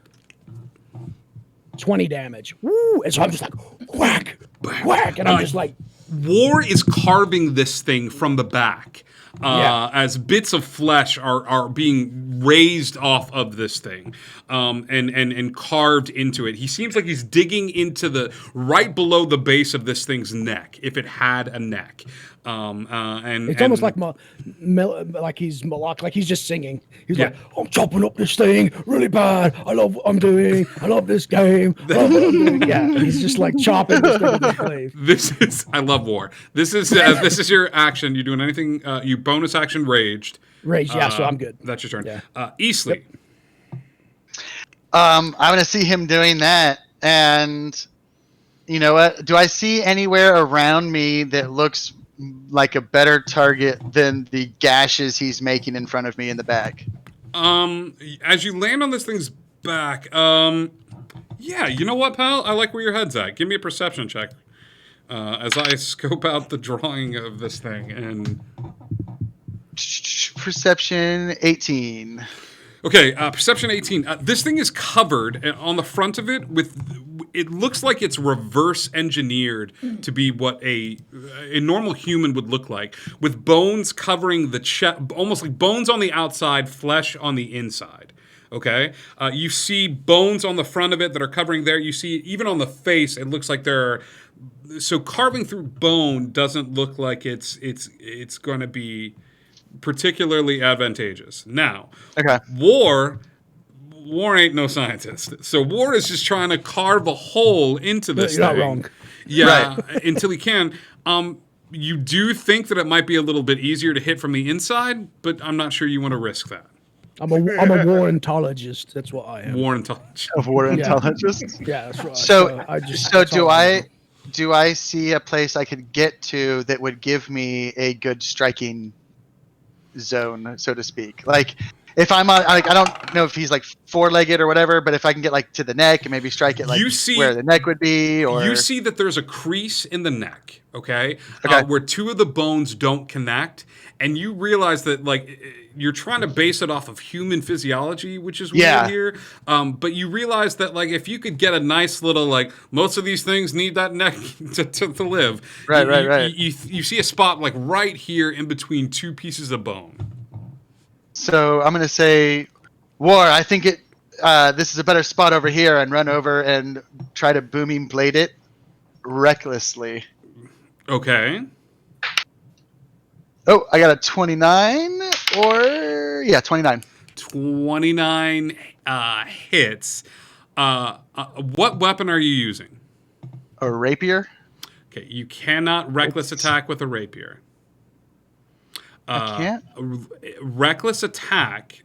20 damage. Woo! And so I'm just like, whack, whack. And I'm just like... War is carving this thing from the back. As bits of flesh are being raised off of this thing and carved into it. He seems like he's digging into right below the base of this thing's neck, if it had a neck. And it's almost like he's like he's just singing. He's like, I'm chopping up this thing really bad. I love what I'm doing. I love this game. I love what I'm doing. Yeah, he's just like chopping this thing with his glaive. I love War. This is your action. You doing anything? You bonus action raged. Raged, yeah. So I'm good. That's your turn. Yeah. Easley. I'm gonna see him doing that, and you know what? Do I see anywhere around me that looks like a better target than the gashes he's making in front of me in the back? As you land on this thing's back, yeah, you know what, pal? I like where your head's at. Give me a perception check. As I scope out the drawing of this thing and perception 18. Okay, perception 18. This thing is covered on the front of it with. It looks like it's reverse engineered to be what a normal human would look like, with bones covering the chest, almost like bones on the outside, flesh on the inside. Okay, you see bones on the front of it that are covering there. You see even on the face, it looks like there are. So carving through bone doesn't look like it's going to be particularly advantageous. Now, okay. War, War ain't no scientist. So War is just trying to carve a hole into this You're thing. not wrong. Yeah, until he can. You do think that it might be a little bit easier to hit from the inside, but I'm not sure you want to risk that. I'm a warrentologist. That's what I am. War intelligence. Of war Yeah. intelligence. Yeah, that's right. So, I just. so that's all do I see a place I could get to that would give me a good striking zone, so to speak? Like, if I'm on, like, I don't know if he's like four-legged or whatever, but if I can get like to the neck and maybe strike it like where the neck would be, or You see that there's a crease in the neck, okay? Okay. Where two of the bones don't connect, and you realize that like you're trying to base it off of human physiology, which is weird here. But you realize that like if you could get a nice little like most of these things need that neck to live. Right. You see a spot like right here in between two pieces of bone. So I'm gonna say, War, I think this is a better spot over here, and run over and try to booming blade it recklessly. Okay. Oh, I got a 29 29. 29 hits. What weapon are you using? A rapier. Okay, you cannot reckless attack with a rapier. I can't. Reckless attack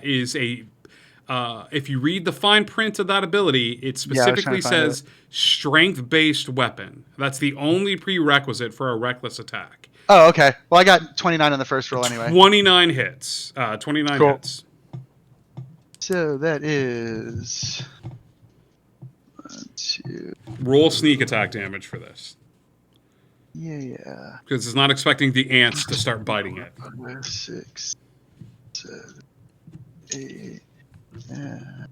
is a. If you read the fine print of that ability, it specifically says strength-based weapon. That's the only prerequisite for a reckless attack. Oh, okay. Well, I got 29 on the first roll anyway. 29 hits. 29 Cool. hits. So that is 1, 2. Roll sneak attack damage for this. Yeah. Because it's not expecting the ants to start biting it. 6, 7, 8. And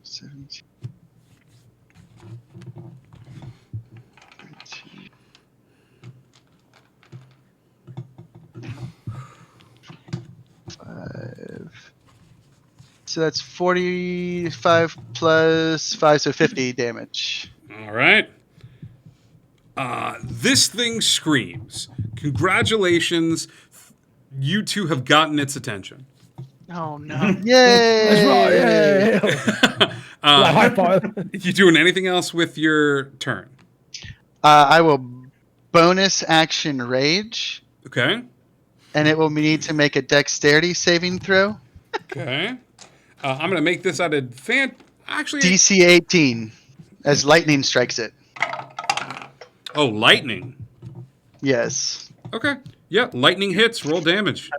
17. 13. So that's 45 plus 5, so 50 damage. All right. This thing screams. Congratulations. You two have gotten its attention. Oh no! Yay! That's right. Yay! High five. You doing anything else with your turn? I will bonus action rage. Okay. And it will need to make a dexterity saving throw. Okay. I'm going to make this out of actually DC 18 as lightning strikes it. Oh, lightning. Yes. Okay. Yeah, lightning hits. Roll damage.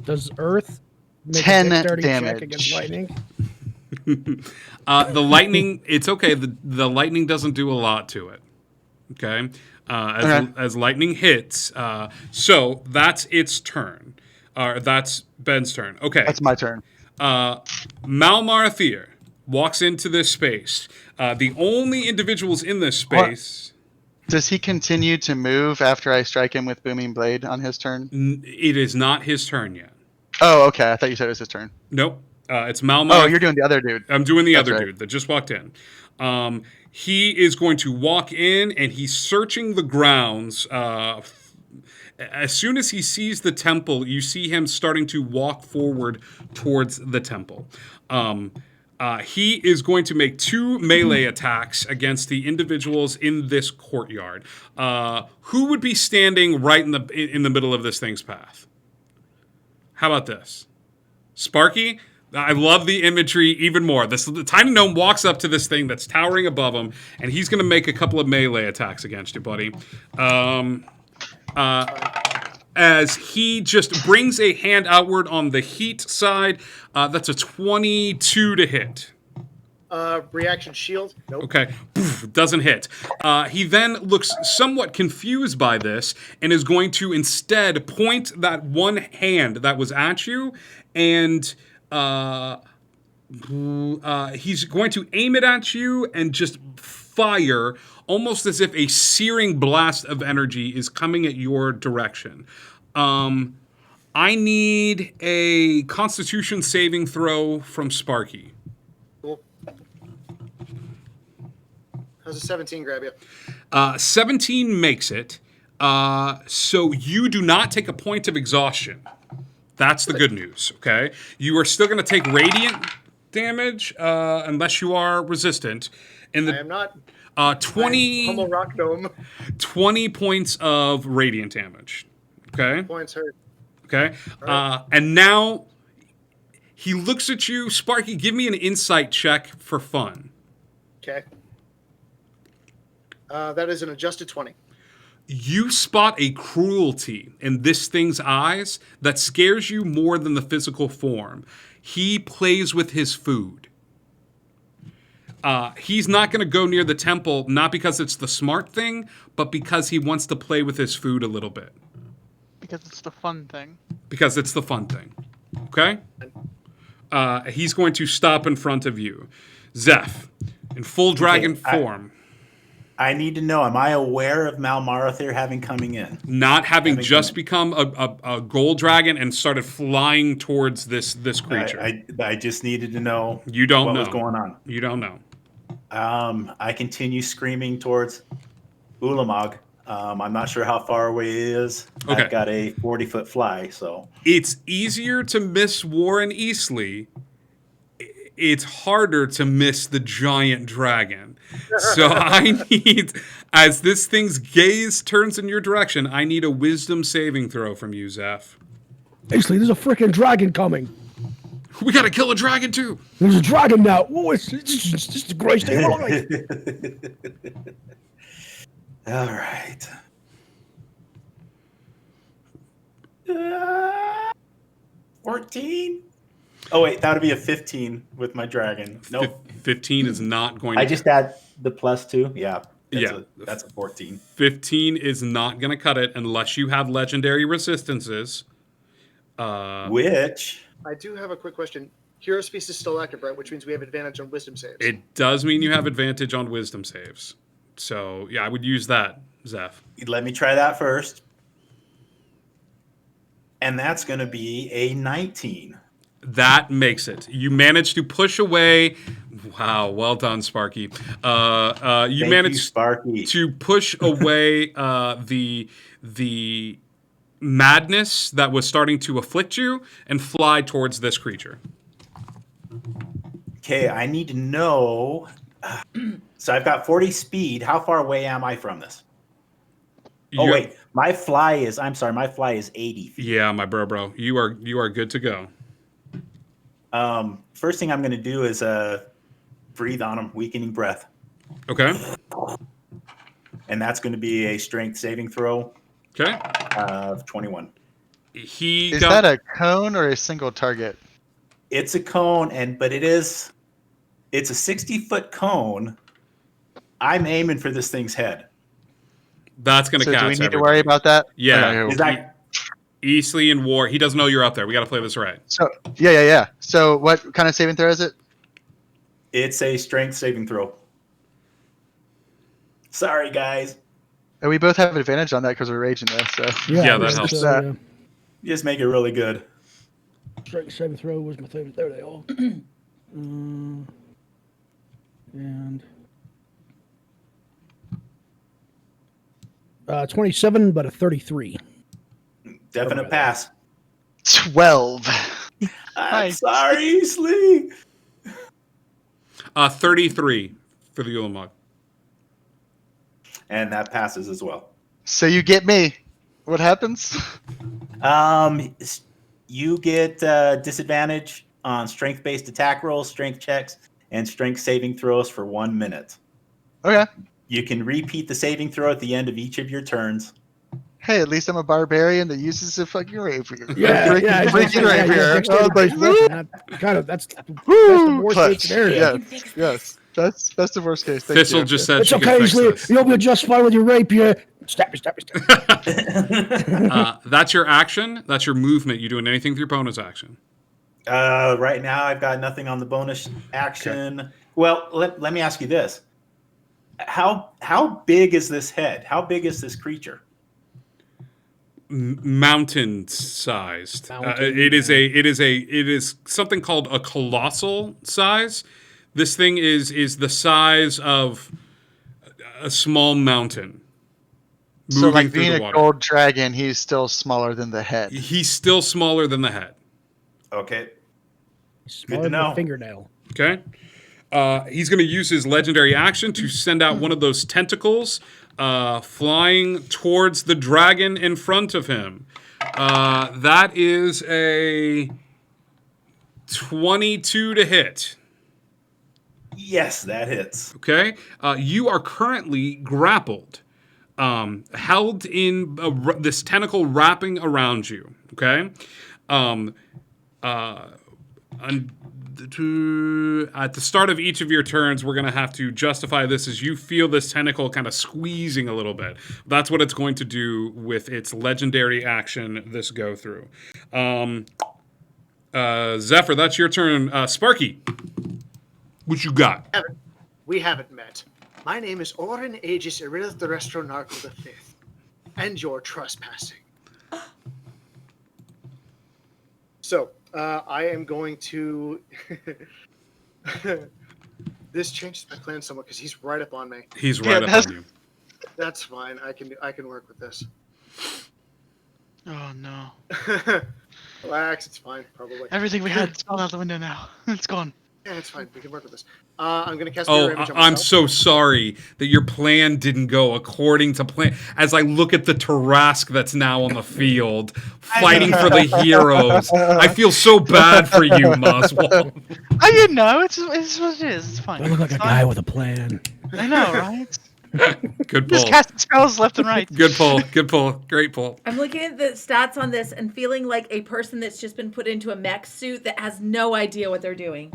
Does Earth make 10 a dexterity damage. check against lightning? The lightning, it's okay. The lightning doesn't do a lot to it. Okay. As lightning hits. So that's its turn. That's Ben's turn. Okay. That's my turn. Malmarathir walks into this space. The only individuals in this space. Does he continue to move after I strike him with Booming Blade on his turn? It is not his turn yet. Oh, okay. I thought you said it was his turn. Nope. It's Malmarathir. Oh, you're doing the other dude. I'm doing the other right. dude that just walked in. He is going to walk in and he's searching the grounds. As soon as he sees the temple, you see him starting to walk forward towards the temple. He is going to make 2 melee attacks against the individuals in this courtyard. Who would be standing right in the middle of this thing's path? How about this? Sparky? I love the imagery even more. The tiny gnome walks up to this thing that's towering above him, and he's going to make a couple of melee attacks against you, buddy. As he just brings a hand outward on the heat side, that's a 22 to hit. Reaction shield. Nope. Okay, doesn't hit. He then looks somewhat confused by this and is going to instead point that one hand that was at you, and he's going to aim it at you and just fire, almost as if a searing blast of energy is coming at your direction. I need a Constitution saving throw from Sparky. Cool. How's a 17 grab you? 17 makes it. So you do not take a point of exhaustion. That's the good news, okay? You are still going to take radiant damage unless you are resistant. And I am not. 20, Humble rock dome. 20 points of radiant damage, okay? Points hurt. Okay? Right. And now he looks at you. Sparky, give me an insight check for fun. Okay. That is an adjusted 20. You spot a cruelty in this thing's eyes that scares you more than the physical form. He plays with his food. He's not going to go near the temple, not because it's the smart thing, but because he wants to play with his food a little bit. Because it's the fun thing. Because it's the fun thing. Okay? He's going to stop in front of you. Zeph, in full dragon form. I need to know, am I aware of Malmarathir having coming in? Not having just become a gold dragon and started flying towards this creature. I just needed to know you don't what know was going on. You don't know. I continue screaming towards Ulamog. I'm not sure how far away he is. Okay. I've got a 40-foot fly, so. It's easier to miss Warren Eastley. It's harder to miss the giant dragon. So I need, as this thing's gaze turns in your direction, I need a wisdom saving throw from you, Zeph. Actually, there's a freaking dragon coming. We gotta kill a dragon too. There's a dragon now. Oh, it's just a great thing. All right. 14? Oh, wait, that would be a 15 with my dragon. Nope. 15 is not going to... I just add the +2. Yeah. Yeah. That's a 14. 15 is not going to cut it unless you have legendary resistances. Which... I do have a quick question. Hero Species is still active, right? Which means we have advantage on wisdom saves. It does mean you have advantage on wisdom saves. So, yeah, I would use that, Zeph. Let me try that first. And that's going to be a 19. That makes it. You managed to push away. Wow, well done, Sparky. You managed to push away the madness that was starting to afflict you and fly towards this creature. Okay, I need to know. So I've got 40 speed. How far away am I from this? Wait, my fly is 80 feet. Yeah, my bro. You are good to go. First thing I'm going to do is breathe on him, weakening breath. Okay. And that's going to be a strength saving throw. Okay. Of 21. Is that a cone or a single target? It's a cone, it's a 60-foot cone. I'm aiming for this thing's head. That's going to catch. Do we need to worry about that? Yeah. Okay. Eastley and War. He doesn't know you're up there. We got to play this right. So yeah. So what kind of saving throw is it? It's a strength saving throw. Sorry, guys. And we both have advantage on that because we're raging though. So yeah, that helps. You just make it really good. Strength saving throw was my favorite. There they all. And 27, but a 33. Definite pass. 12. I'm sorry, Eastley. 33 for the Ulamog. And that passes as well. So you get me. What happens? You get disadvantage on strength-based attack rolls, strength checks, and strength saving throws for 1 minute. Okay. You can repeat the saving throw at the end of each of your turns. Hey, at least I'm a barbarian that uses a fucking rapier. Freaking rapier. That's the worst case scenario. Yes. That's the worst case. Thank Thistle you. just said it's okay, you'll be just fine with your rapier. Stab me. That's your action. That's your movement. You doing anything with your bonus action? Right now, I've got nothing on the bonus action. Okay. Well, let me ask you this: How big is this head? How big is this creature? Mountain sized. It is something called a colossal size. This thing is the size of a small mountain. So, like moving through being the a water. gold dragon, he's still smaller than the head. He's still smaller than the head. Okay. Smaller than a fingernail. Okay. He's going to use his legendary action to send out one of those tentacles flying towards the dragon in front of him. That is a 22 to hit. Yes, that hits. Okay. You are currently grappled, held in this tentacle wrapping around you. Okay. At the start of each of your turns, we're going to have to justify this as you feel this tentacle kind of squeezing a little bit. That's what it's going to do with its legendary action this go through. Zephyr, that's your turn. Sparky, what you got? We haven't met. My name is Orin Aegis Irith the Restronarco V, and you're trespassing. So, I am going to... This changes my plan somewhat because he's right up on me. He's right up on you. That's fine. I can work with this. Oh no. Relax, it's fine, probably. Everything we had is gone out the window now. It's gone. Yeah, it's fine. We can work with this. I'm going to cast Mirror Image on I'm myself. so sorry that your plan didn't go according to plan. As I look at the Tarask that's now on the field, fighting for the heroes, I feel so bad for you, Muswell. I didn't know. It's what it is. It's fine. I look like It's a fine. guy with a plan. I know, right? Good Just pull. casting spells left and right. Good pull. Good pull. Great pull. I'm looking at the stats on this and feeling like a person that's just been put into a mech suit that has no idea what they're doing.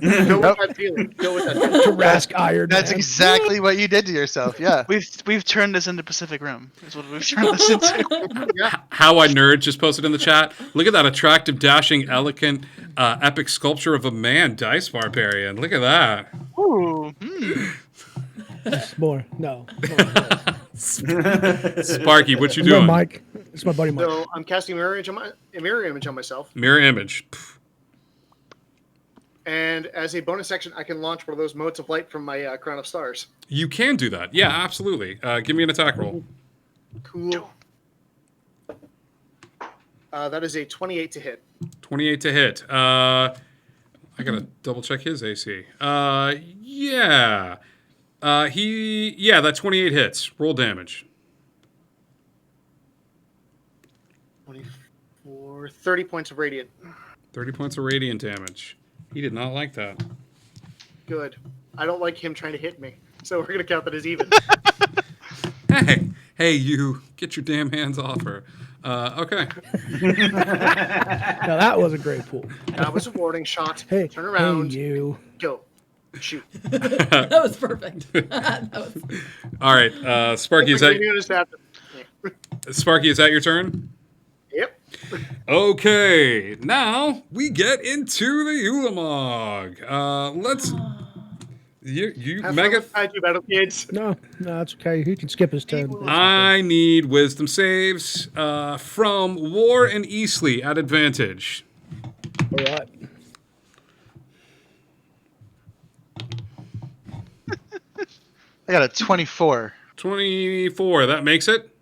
Go with that feeling. Go with that feeling. Tarask Iron That's Man. exactly what you did to yourself. Yeah. We've turned this into Pacific Rim. Is what we've turned this into. How I Nerd just posted in the chat. Look at that attractive, dashing, elegant, epic sculpture of a man, Dice Barbarian. Look at that. Ooh. More. No. Sparky, what you No, doing? Mike. It's my buddy Mike. So I'm casting Mirror Image on myself. Mirror image. And as a bonus action, I can launch one of those motes of light from my Crown of Stars. You can do that. Yeah, absolutely. Give me an attack roll. Cool. That is a 28 to hit. 28 to hit. I gotta double check his AC. Yeah. That 28 hits. Roll damage. 24, 30 points of radiant. 30 points of radiant damage. He did not like that. Good. I don't like him trying to hit me, so we're gonna count that as even. Hey, you get your damn hands off her. Okay. Now that was a great pull. That was a warning shot. Hey, Turn around. Hey, you. Go. Shoot. That was perfect. That was... All right, Sparky, is that Sparky? Is that your turn? Yep. Okay, now we get into the Ulamog. Let's. You Have Mega. fun with Battle Kids. No, that's okay. He can skip his turn. I need wisdom saves from War and Eastleigh at advantage. All right. I got a 24. 24. That makes it.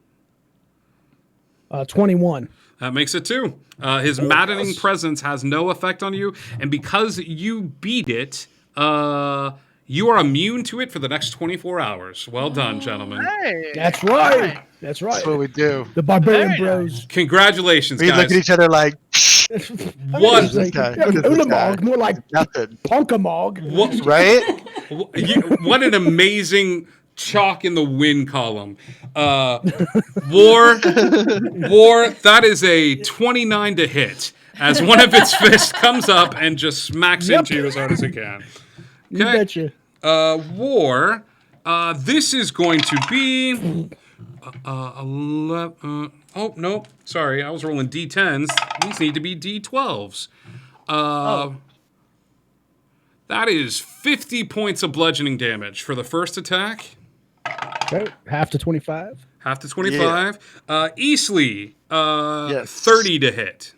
21. That makes it 2. His maddening presence has no effect on you, and because you beat it, you are immune to it for the next 24 hours. Well done, gentlemen. Hey. That's right. That's right. That's what we do. The Barbarian Very Bros. Congratulations, We guys. look at each other like, What? It's like, guy? yeah, What is this guy? Ulamog, more like nothing. Punkamog. What, Right? what an amazing chalk in the win column. War, that is a 29 to hit as one of its fists comes up and just smacks into you as hard as it can. You betcha. War, this is going to be 11. Oh, no. Sorry, I was rolling D10s. These need to be D12s. That is 50 points of bludgeoning damage for the first attack. Okay. Half to 25. Half to 25. Eastleigh, Yes. 30 to hit.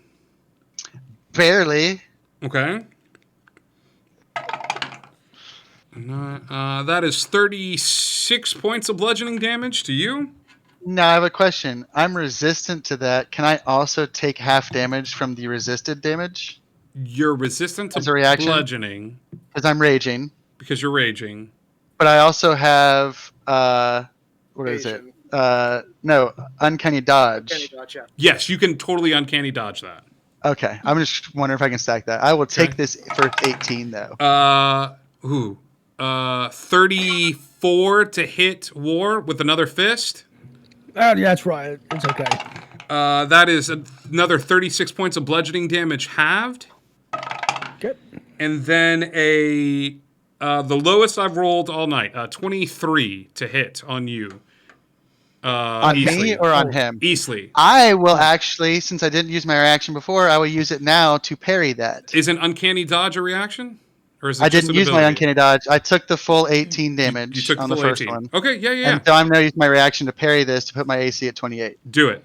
Barely. Okay. That is 36 points of bludgeoning damage to you. No, I have a question. I'm resistant to that. Can I also take half damage from the resisted damage You're resistant as to a reaction? bludgeoning Because I'm raging. because you're raging. But I also have what is it? No, uncanny dodge. Uncanny dodge, yeah. Yes, you can totally uncanny dodge that. Okay, I'm just wondering if I can stack that. I will take Okay. this for 18 though. 34 to hit War with another fist. Yeah, that's right. It's okay. That is another 36 points of bludgeoning damage halved. Okay. And then the lowest I've rolled all night, 23 to hit on you. On me or on him? Easley. I will actually, since I didn't use my reaction before, I will use it now to parry that. Is an uncanny dodge a reaction? Or is it I just didn't an use my ability? uncanny dodge. I took the full 18 damage You took the on the full first 18. one. Okay, yeah. And so I'm going to use my reaction to parry this to put my AC at 28. Do it.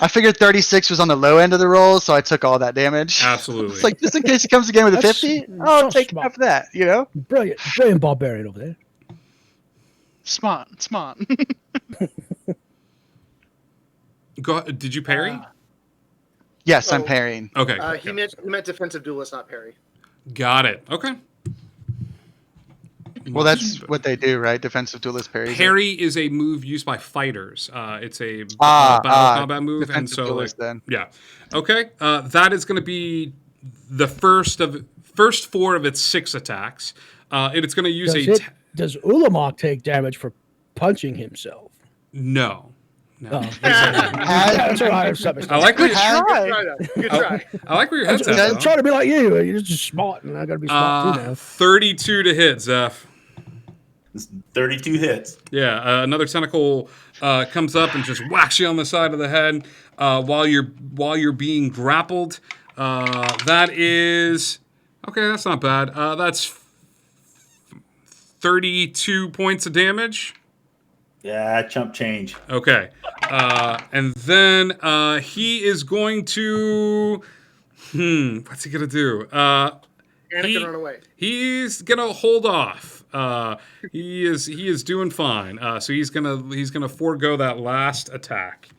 I figured 36 was on the low end of the roll, so I took all that damage. Absolutely. It's like, just in case he comes again with a 50, I'll take half that, you know? Brilliant barbarian over there. Smart. Go. Did you parry? Yes, I'm parrying. Okay. He meant defensive duelist, not parry. Got it. Okay. Well, that's what they do, right? Defensive duelist parries. Parry is a move used by fighters. It's a battle combat move, and defensive so duelist then. yeah. Okay. That is going to be the first 4 of its 6 attacks. And it's going to use Does Ulamog take damage for punching himself? No. Oh. That's all right. I like where Good try. I like where your head's at. I'm though. trying to be like you. You're just smart, and I got to be smart too now. 32 to hit, Zeph. 32 hits. Yeah, another tentacle comes up and just whacks you on the side of the head while you're being grappled. That is okay. That's not bad. That's 32 points of damage. Yeah, chump change. Okay, and then he is going to. What's he gonna do? Anakin run away. He's gonna hold off. He is doing fine. So he's gonna forego that last attack.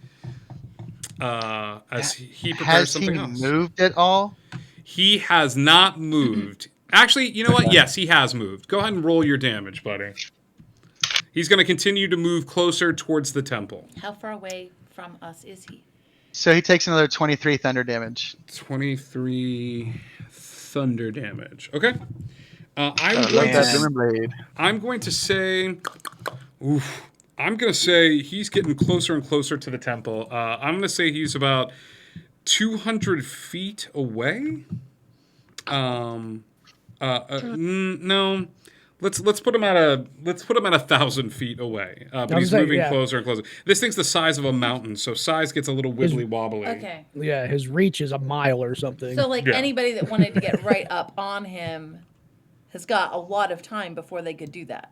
As he prepares something else. Has he moved at all? He has not moved. Actually, you know what? Yes, he has moved. Go ahead and roll your damage, buddy. He's going to continue to move closer towards the temple. How far away from us is he? So he takes another 23 thunder damage. 23 thunder damage. Okay. I'm going to say... Oof. I'm going to say he's getting closer and closer to the temple. I'm going to say he's about 200 feet away. No. Let's put him at 1,000 feet away. But he's moving closer and closer. This thing's the size of a mountain, so size gets a little wibbly wobbly. Okay. Yeah, his reach is a mile or something. So anybody that wanted to get right up on him has got a lot of time before they could do that.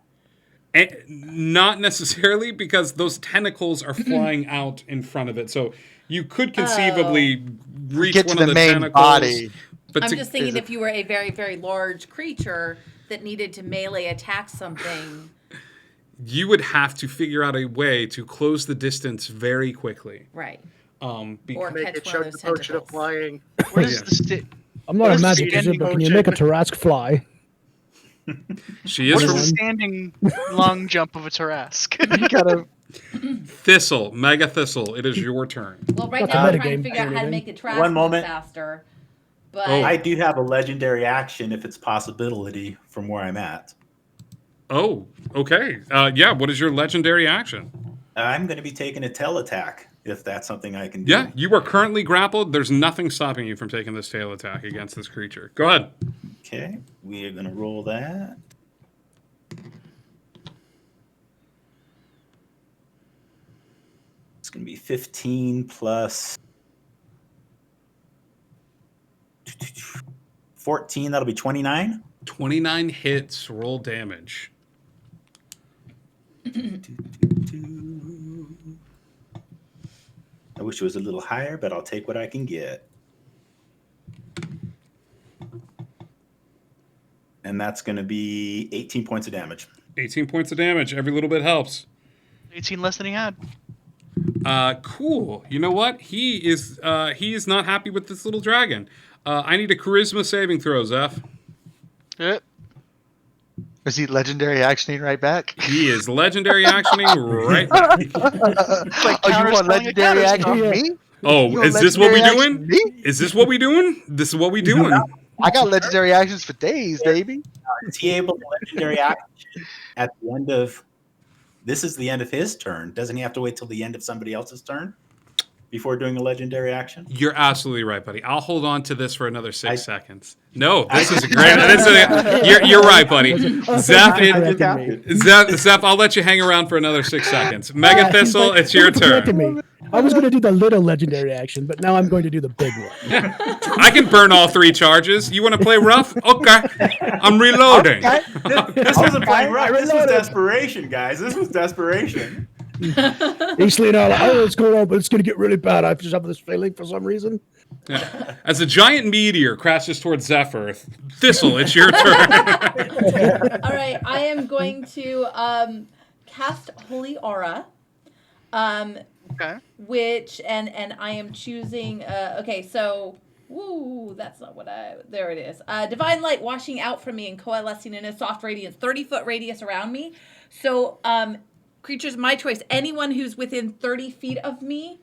And not necessarily, because those tentacles are flying out in front of it. So you could conceivably reach get one to of the the main tentacles. body. But I'm just thinking if you were a very, very large creature that needed to melee attack something, you would have to figure out a way to close the distance very quickly. Right. Or Make it chug the potion of flying. What is the I'm not a magic user, but can you make a Tarask fly? She is What is from the standing long jump of a Tarask? You gotta Thistle, Mega Thistle. It is your turn. well, right That's now a I'm trying to metagame figure out how to thing. make a track One move moment. faster. But I do have a legendary action if it's possibility from where I'm at. Oh, okay. Yeah, what is your legendary action? I'm going to be taking a tail attack if that's something I can do. Yeah, you are currently grappled. There's nothing stopping you from taking this tail attack against this creature. Go ahead. Okay, we are going to roll that. It's going to be 15 plus 14. That'll be 29. 29 hits. Roll damage. I wish it was a little higher, but I'll take what I can get. and that's going to be 18 points of damage. 18 points of damage. Every little bit helps. 18 less than he had. Cool. You know what? He is not happy with this little dragon. I need a charisma saving throw, Zeph. Yep. Is he legendary actioning right back? He is legendary actioning right back. Like Oh, you want legendary action Yeah. me? Oh, You want is this what we legendary doing? action me? Is this what we doing? This is what we doing. I got legendary actions for days, baby. Is he able to legendary action at the end of? This is the end of his turn. Doesn't he have to wait till the end of somebody else's turn before doing a legendary action? You're absolutely right, buddy. I'll hold on to this for another 6 I- seconds. No, this is a great. You're right, buddy. Zeph, Zeph, I'll let you hang around for another 6 seconds. Mega Thistle, it's your turn. I was going to do the little legendary action, but now I'm going to do the big one. I can burn all 3 charges. You want to play rough? Okay. I'm reloading. This wasn't playing rough. This was desperation, guys. This was desperation. He's leaning out, oh, what's going on, but it's going to get really bad. I just have this feeling for some reason. Yeah. As a giant meteor crashes towards Zephyr, Thistle, it's your turn. All right, I am going to cast Holy Aura. Okay. Which and I am choosing. Okay, so woo, that's not what I. There it is. Divine light washing out from me and coalescing in a soft radiance, 30-foot radius around me. So creatures, my choice. Anyone who's within 30 feet of me.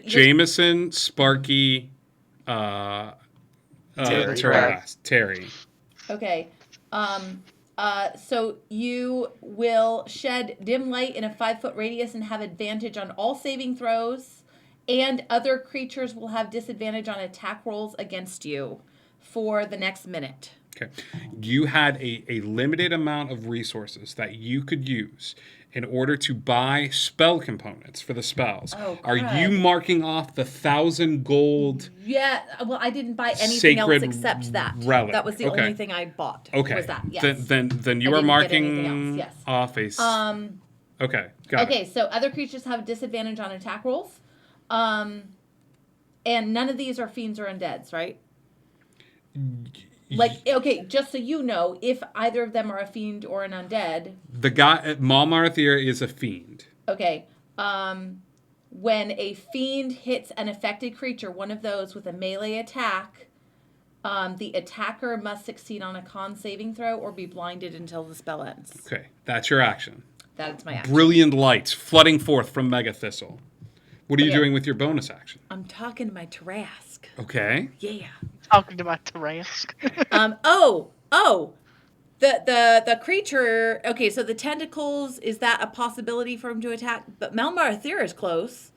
Jameson, Sparky, Terry. Okay. So you will shed dim light in a 5-foot radius and have advantage on all saving throws, and other creatures will have disadvantage on attack rolls against you for the next minute. Okay. You had a limited amount of resources that you could use in order to buy spell components for the spells. Oh, Are you crud. marking off the 1,000 gold? Yeah, well, I didn't buy anything else Sacred except that. relic. That was the Okay. only thing I bought. Okay. Was that? Yes. Then you I are didn't get anything marking else, yes. off a. Okay. Got Okay, it. so other creatures have disadvantage on attack rolls. And none of these are fiends or undeads, right? Like, okay, just so you know, if either of them are a fiend or an undead. The guy, Malmarathir is a fiend. Okay. When a fiend hits an affected creature, one of those with a melee attack, the attacker must succeed on a con saving throw or be blinded until the spell ends. Okay, that's your action. That's my action. Brilliant lights flooding forth from Mega Thistle. What are you Okay. doing with your bonus action? I'm talking to my Tarask. Okay. Yeah. Talking to my Tarask. The creature. Okay, so the tentacles, is that a possibility for him to attack? But Malmarathir is close.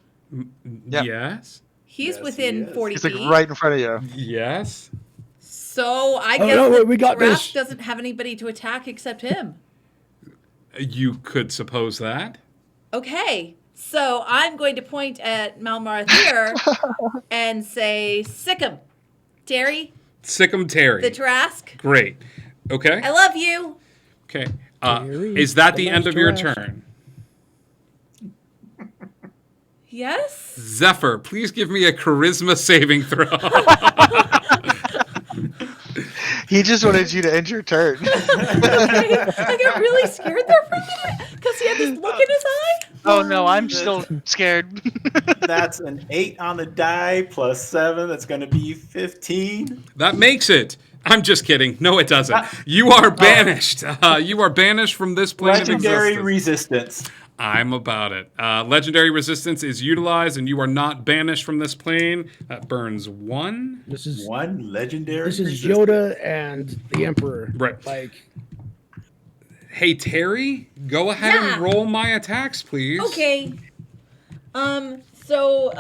Yep. Yes. He's Yes, within he is. 40 He's feet. like right in front of you. Yes. So I Oh, guess no, that we got Tarask this. doesn't have anybody to attack except him. You could suppose that. Okay, so I'm going to point at Malmarathir and say, "Sick him, Terry, Sick'em Terry. the Tarask. Great. Okay. I love you." Okay. Terry, Is that the the end nice of your Tarask. turn? Yes. Zephyr, please give me a charisma saving throw. He just wanted you to end your turn. I got really scared there for a minute because he had this look in his eye. Oh no, I'm still scared. That's an 8 on the die plus 7. That's going to be 15. That makes it. I'm just kidding. No, it doesn't. You are banished. You are banished from this plane Legendary of existence. resistance. I'm about it. Legendary resistance is utilized, and you are not banished from this plane. That burns 1. This is One legendary this is resistance. Yoda and the Emperor. Right. Like, Hey, Terry, go ahead Yeah. and roll my attacks, please. Okay. So,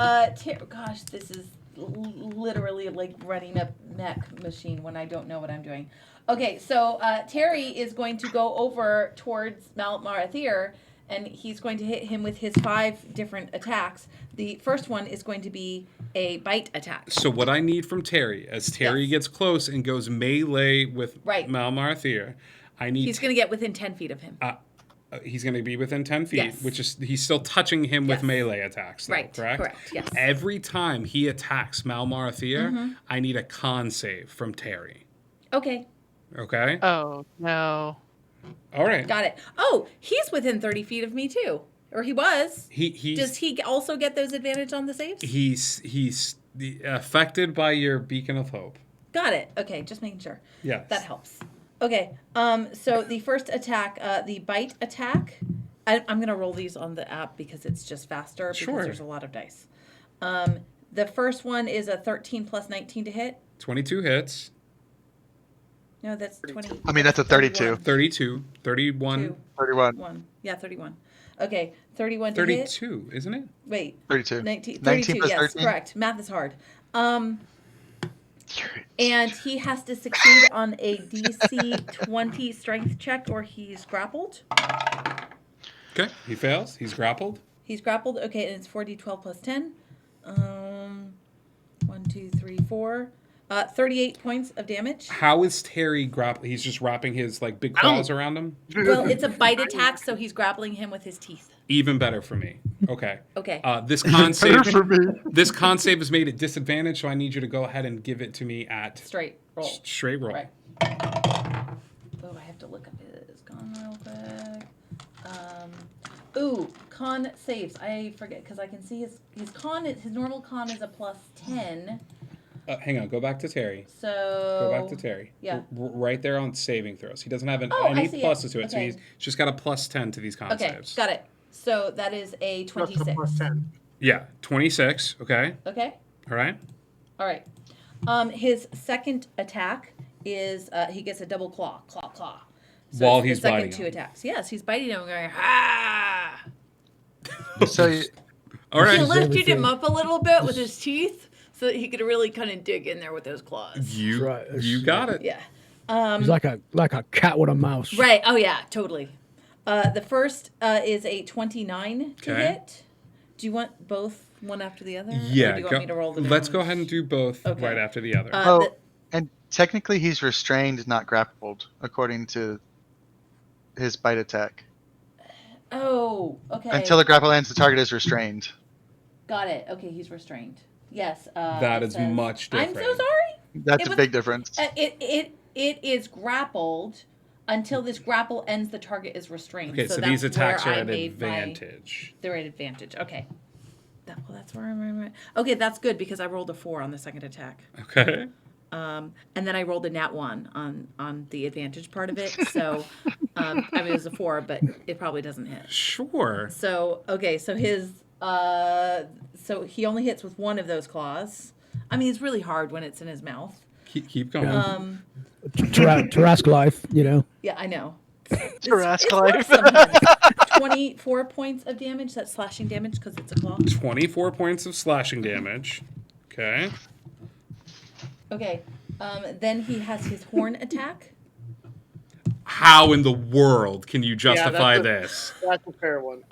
gosh, this is literally like running a mech machine when I don't know what I'm doing. Okay, so Terry is going to go over towards Malmarathir, and he's going to hit him with his 5 different attacks. The first one is going to be a bite attack. So what I need from Terry, as Terry Yes. gets close and goes melee with Right. Malmarathir, I need He's going to get within 10 feet of him. He's going to be within 10 feet, Yes. which is he's still touching him with Yes. melee attacks, though, Right. correct? Correct. Yes. Every time he attacks Malmarathir, Mhm. I need a con save from Terry. Okay. Okay? Oh no. All right. Got it. Oh, he's within 30 feet of me too, or he was. He's, Does he also get those advantage on the saves? He's affected by your beacon of hope. Got it. Okay, just making sure. Yes. That helps. Okay. So the first attack, the bite attack. I'm gonna roll these on the app because it's just faster. Because Sure. there's a lot of dice. The first one is a 13 plus 19 to hit. 22 hits. No, that's 20. I mean, that's a 32. 32. 31. 31. 1. Yeah, 31. Okay, 31 to hit. 32, isn't it? Wait. 32. 19, 19 32, plus yes, 13? correct. Math is hard. And he has to succeed on a DC 20 strength check or he's grappled. Okay, he fails. He's grappled. He's grappled. Okay, and it's 4d12 plus 10. 1, 2, 3, 4. 38 points of damage. How is Terry grappling? He's just wrapping his like big claws around him? Well, it's a bite attack, so he's grappling him with his teeth. Even better for me. Okay. Okay. This con save for me. This con save is made at disadvantage, so I need you to go ahead and give it to me at Straight roll. straight roll. Right. Oh, I have to look up his con real quick. Con saves. I forget because I can see his con. His normal con is a plus 10. Hang on. Go back to Terry. So Go back to Terry. Yeah. Right there on saving throws. He doesn't have I any see pluses it. to it, so Okay. he's just got a plus 10 to these con Okay, saves. got it. So that is a 26. Plus 10. Yeah, 26. Okay. Okay. All right. All right. His second attack is he gets a double claw. So While it's he's the second biting two him. attacks. Yes, he's biting him, going ah. So you, All right. He lifted him up a little bit with his teeth, so that he could really kind of dig in there with those claws. You Right. you got it. Yeah. He's like a cat with a mouse. Right. Oh yeah, totally. The first is a 29 to Okay. hit. Do you want both one after the other? Or Yeah. do you want me to roll the Let's go damage? ahead and do both Okay. right after the other. oh, and technically he's restrained, not grappled, according to his bite attack. Oh, okay. Until the grapple ends, the target is restrained. Got it. Okay, he's restrained. Yes. That it is says- much I'm different. so sorry. That's It a was- big difference. It is grappled until this grapple ends. The target is restrained. Okay, so that's these attacks are where I at made advantage. They're at advantage. Okay. That's where I'm. Okay, that's good because I rolled a 4 on the second attack. Okay. And then I rolled a nat 1 on the advantage part of it. So, I mean, it was a 4, but it probably doesn't hit. Sure. So, okay, so so he only hits with one of those claws. I mean, it's really hard when it's in his mouth. Keep going. Tarrasque life, you know. Yeah, I know. Tarrasque it's life. rough sometimes. 24 points of damage. That's slashing damage because it's a claw. 24 points of slashing damage. Okay. Okay. Then he has his horn attack. How in the world can you justify that's a- this? That's a fair one.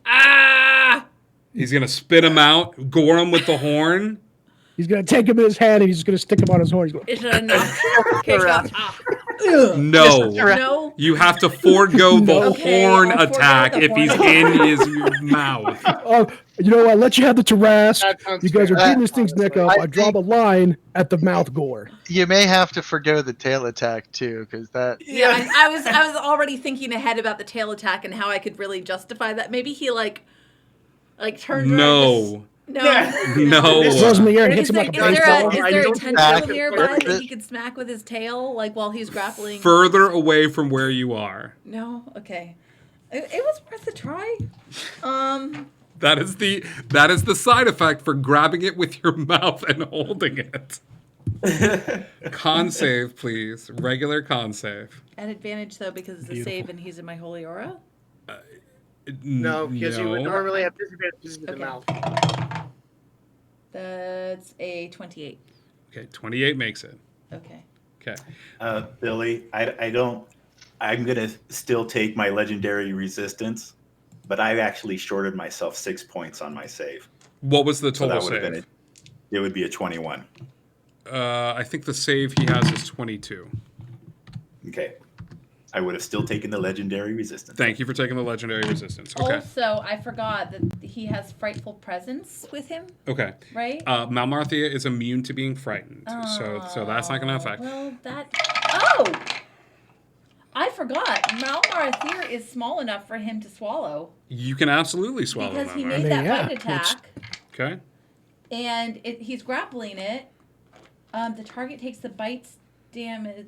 Ah! He's gonna spit him out, gore him with the horn. He's gonna take him in his hand and he's just gonna stick him on his horn. He's going, Is it enough? Okay, stop. No. No. You have to forego the Okay, horn I'll forego attack the if he's horn. in his mouth. oh, you know what? I'll let you have the Tarrasque. That sounds You guys are fair. beating this thing's neck up. I draw the line at the mouth gore. You may have to forgo the tail attack too, because that. Yeah, I was already thinking ahead about the tail attack and how I could really justify that. Maybe he like turned around. No. No. No. Throws him in the air and Is hits him there, like is a there baseball. a, is I there a don't tentacle smack nearby with that it. he could smack with his tail, like while he's grappling? Further away from where you are. No, okay. It was worth a try. That is the side effect for grabbing it with your mouth and holding it. Con save, please. Regular con save. At advantage though, because it's a save and he's in my holy aura. No, because you would No. normally have disadvantages in the Okay. mouth. That's a 28. Okay, 28 makes it. Okay. Okay. Billy, I don't. I'm gonna still take my legendary resistance, but I've actually shorted myself 6 points on my save. What was the So total that would have save? been it would be a 21. I think the save he has is 22. Okay. I would have still taken the legendary resistance. Thank you for taking the legendary resistance. Okay. Also, I forgot that he has frightful presence with him. Okay. Right? Malmarthia is immune to being frightened, so that's not going to affect. Well, Oh! I forgot. Malmarthir is small enough for him to swallow. You can absolutely swallow because he Malmarthir. made that bite attack. Okay. And he's grappling it. The target takes the bite's damage.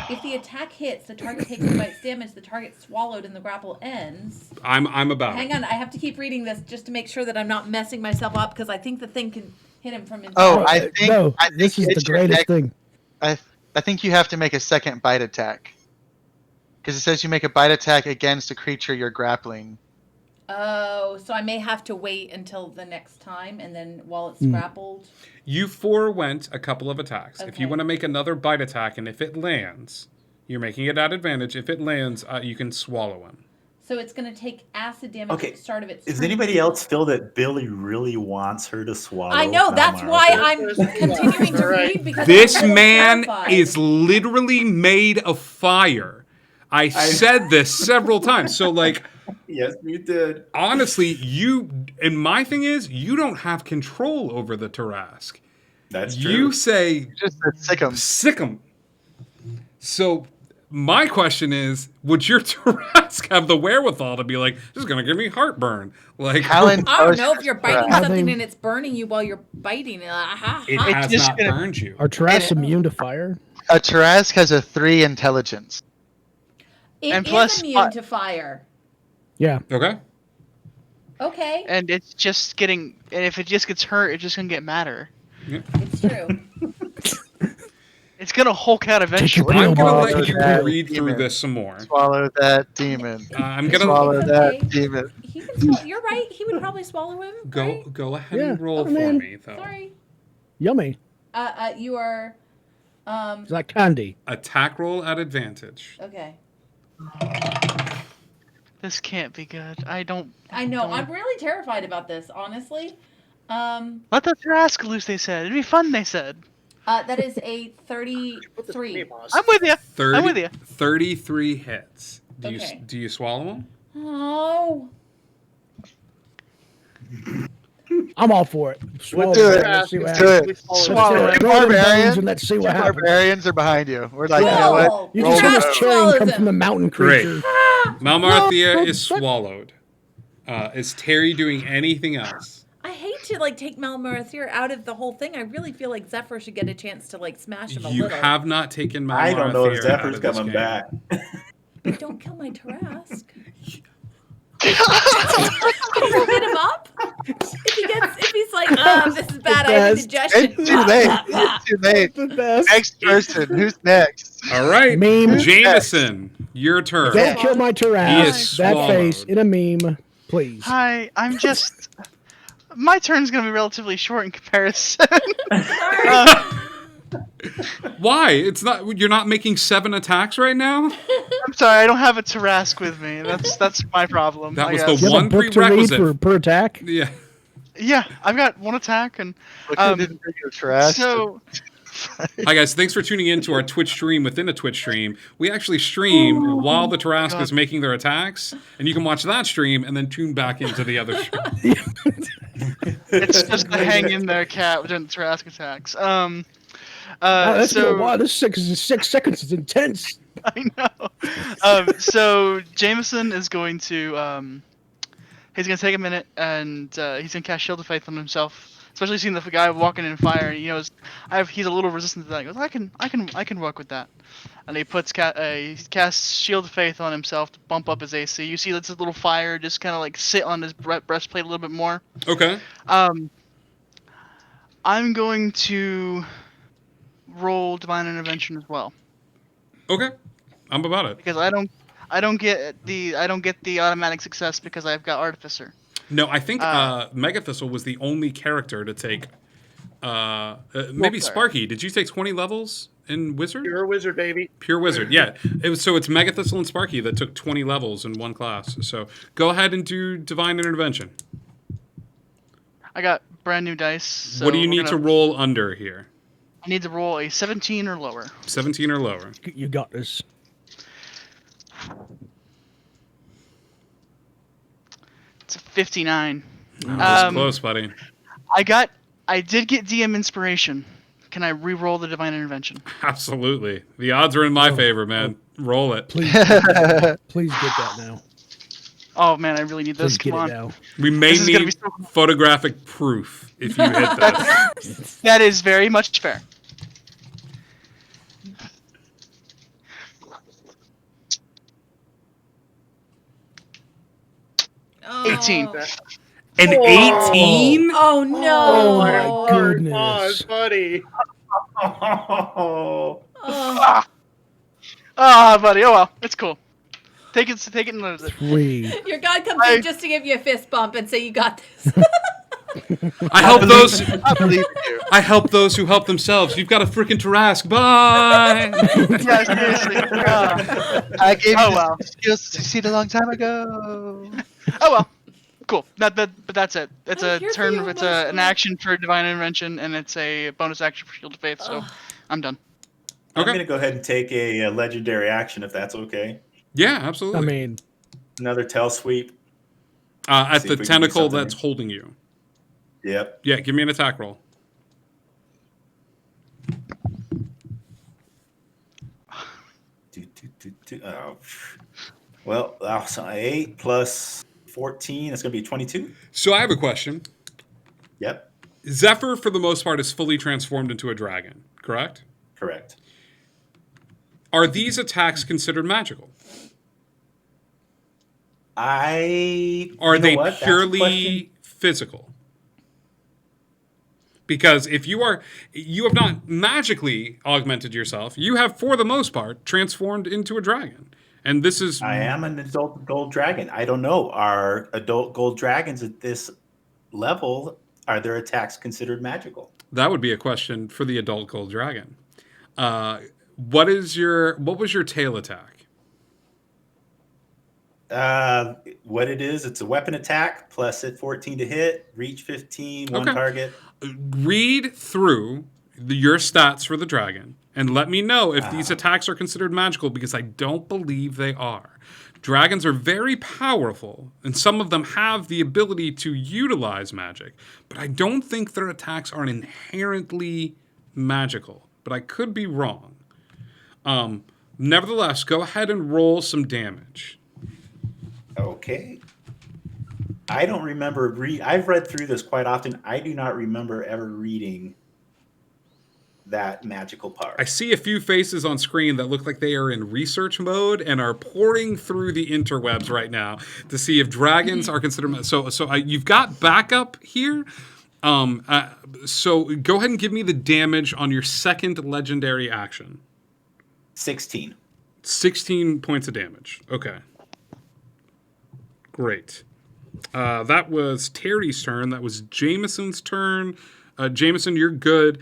If the attack hits, the target takes the bite's damage. The target swallowed and the grapple ends. I'm about. Hang on, I have to keep reading this just to make sure that I'm not messing myself up because I think the thing can hit him from inside. Oh, I think this is the greatest thing. I think you have to make a second bite attack. Because it says you make a bite attack against a creature you're grappling. Oh, so I may have to wait until the next time, and then while it's grappled. You forewent a couple of attacks. If you Okay. want to make another bite attack, and if it lands, you're making it at advantage. If it lands, you can swallow him. So it's going to take acid damage at the start of its Does turn. anybody else feel that Billy really wants her to swallow? I know, that's why I'm continuing to read, because This I'm a little man terrified. is literally made of fire. I said this several times. So, like, yes, you did. Honestly, and my thing is, you don't have control over the Tarask. That's true. You say, just sick him. Sick him. So, my question is, would your Tarask have the wherewithal to be like, this is going to give me heartburn? Like, I don't know if you're biting Are something they- and it's burning you while you're biting it. It has not burned you. Are Tarask immune to fire? A Tarask has a 3 intelligence. It And is plus, immune to fire. Yeah. Okay. Okay, And it's just getting, and if it just gets hurt, it's just gonna get madder. it's true. It's gonna Hulk out eventually. I'm going to let Swallow you that read through demon. this some more. Swallow that demon. I'm going to swallow It's that okay. demon. He can swallow. You're right. He would probably swallow him. go ahead Yeah. and roll Oh, for man. me, though. Sorry. Yummy. You are. It's like candy. Attack roll at advantage. Okay. This can't be good. I know. I'm really terrified about this, honestly. Let the Tarask loose, they said. It'd be fun, they said. That is a 33. I'm with you. 30, I'm with you. 33 hits. Okay. Do you swallow them? Oh. I'm all for it. Swallow Do it. it. Let's see what Do happens. it. Let's Swallow do it. it. Roll them bones Barbarian. and let's see what happens. Barbarians are behind you. We're like, Cool. you know what? You Roll can see them. this chain come from the mountain Great. creature. Malmarthia is swallowed. Is Terry doing anything else? I hate to take Malmarthir out of the whole thing. I really feel like Zephyr should get a chance to smash him a You little. have not taken Malmarthia I don't know if out Zephyr's of this coming game. back. But don't kill my Tarask. Can you hit him up? If he's like, this is bad, I have indigestion. It's too late. It's too late. The best. Next person. Who's next? All right, Meme. Jameson, your turn. Don't kill my He Tarask. is That swallowed. face in a meme, please. Hi, I'm just. My turn's gonna be relatively short in comparison. Why? It's not. You're not making 7 attacks right now. I'm sorry, I don't have a Tarask with me. That's my problem. That I was guess. the You have one a book to read prerequisite. per attack? Yeah. Yeah, I've got one attack and. Look who didn't bring your Tarask. So Hi guys, thanks for tuning in to our Twitch stream within a Twitch stream. We actually stream while the Tarask is making their attacks, and you can watch that stream and then tune back into the other stream. it's just the hang in there cat with Tarask attacks. Wow, that's so wow, this 6 seconds is intense. I know. So Jameson is going to he's gonna take a minute and he's gonna cast Shield of Faith on himself. Especially seeing the guy walking in fire, and he knows he's a little resistant to that. He goes, I can work with that, and he he casts Shield of Faith on himself to bump up his AC. You see, that's a little fire just kind of sit on his breastplate a little bit more. Okay. I'm going to roll Divine Intervention as well Okay. I'm about it. because I don't get the automatic success because I've got Artificer. No, I think Mega Thistle was the only character to take. Maybe Sparky. Did you take 20 levels in Wizard? You're a wizard, baby. Pure Wizard, yeah. It's Mega Thistle and Sparky that took 20 levels in one class. So go ahead and do Divine Intervention. I got brand new dice. So What do you we're need to gonna- roll under here? I need to roll a 17 or lower. 17 or lower. You got this. It's a 59. That was close, buddy. I did get DM inspiration. Can I re-roll the divine intervention? Absolutely. The odds are in my favor, man. Roll it. Please get that now. Oh man, I really need this. Please Come get on. it now. We may This is gonna need be so- photographic proof if you hit this. That is very much fair. Oh. 18. An 18? Oh no! Oh my goodness. buddy. Oh. Oh. Buddy. Oh well, it's cool. Take it and lose it. 3. Your god comes in just to give you a fist bump and say you got this. I help those. I believe in you. I help those who help themselves. You've got a freaking Tarrasque. Bye. Yeah, seriously. I gave Oh, you well. the skills to succeed a long time ago. Oh well. Cool. But that's it. It's I'm a here for turn. you, It's an Leslie. action for divine intervention, and it's a bonus action for shield of faith. So I'm done. I'm Okay. going to go ahead and take a legendary action if that's okay. Yeah, absolutely. I mean, Another tail sweep. at see the if we can do tentacle something. that's holding you. Yep. Yeah, give me an attack roll. Oh. Well, that's 8 plus 14. It's going to be 22. So I have a question. Yep. Zephyr, for the most part, is fully transformed into a dragon, correct? Correct. Are these attacks considered magical? Are Are they purely physical? Because if you have not magically augmented yourself, you have, for the most part, transformed into a dragon. And this is... I am an adult gold dragon. I don't know. Are adult gold dragons at this level, are their attacks considered magical? That would be a question for the adult gold dragon. What was your tail attack? What it is, it's a weapon attack, plus it 14 to hit, reach 15, one Okay. target. Read through your stats for the dragon and let me know if these attacks are considered magical, because I don't believe they are. Dragons are very powerful, and some of them have the ability to utilize magic, but I don't think their attacks are inherently magical. But I could be wrong. Nevertheless, go ahead and roll some damage. Okay. I don't remember I've read through this quite often. I do not remember ever reading that magical part. I see a few faces on screen that look like they are in research mode and are pouring through the interwebs right now to see if dragons are considered. You've got backup here. So go ahead and give me the damage on your second legendary action. 16. 16 points of damage. Okay. Great. That was Terry's turn. That was Jameson's turn. Jameson, you're good.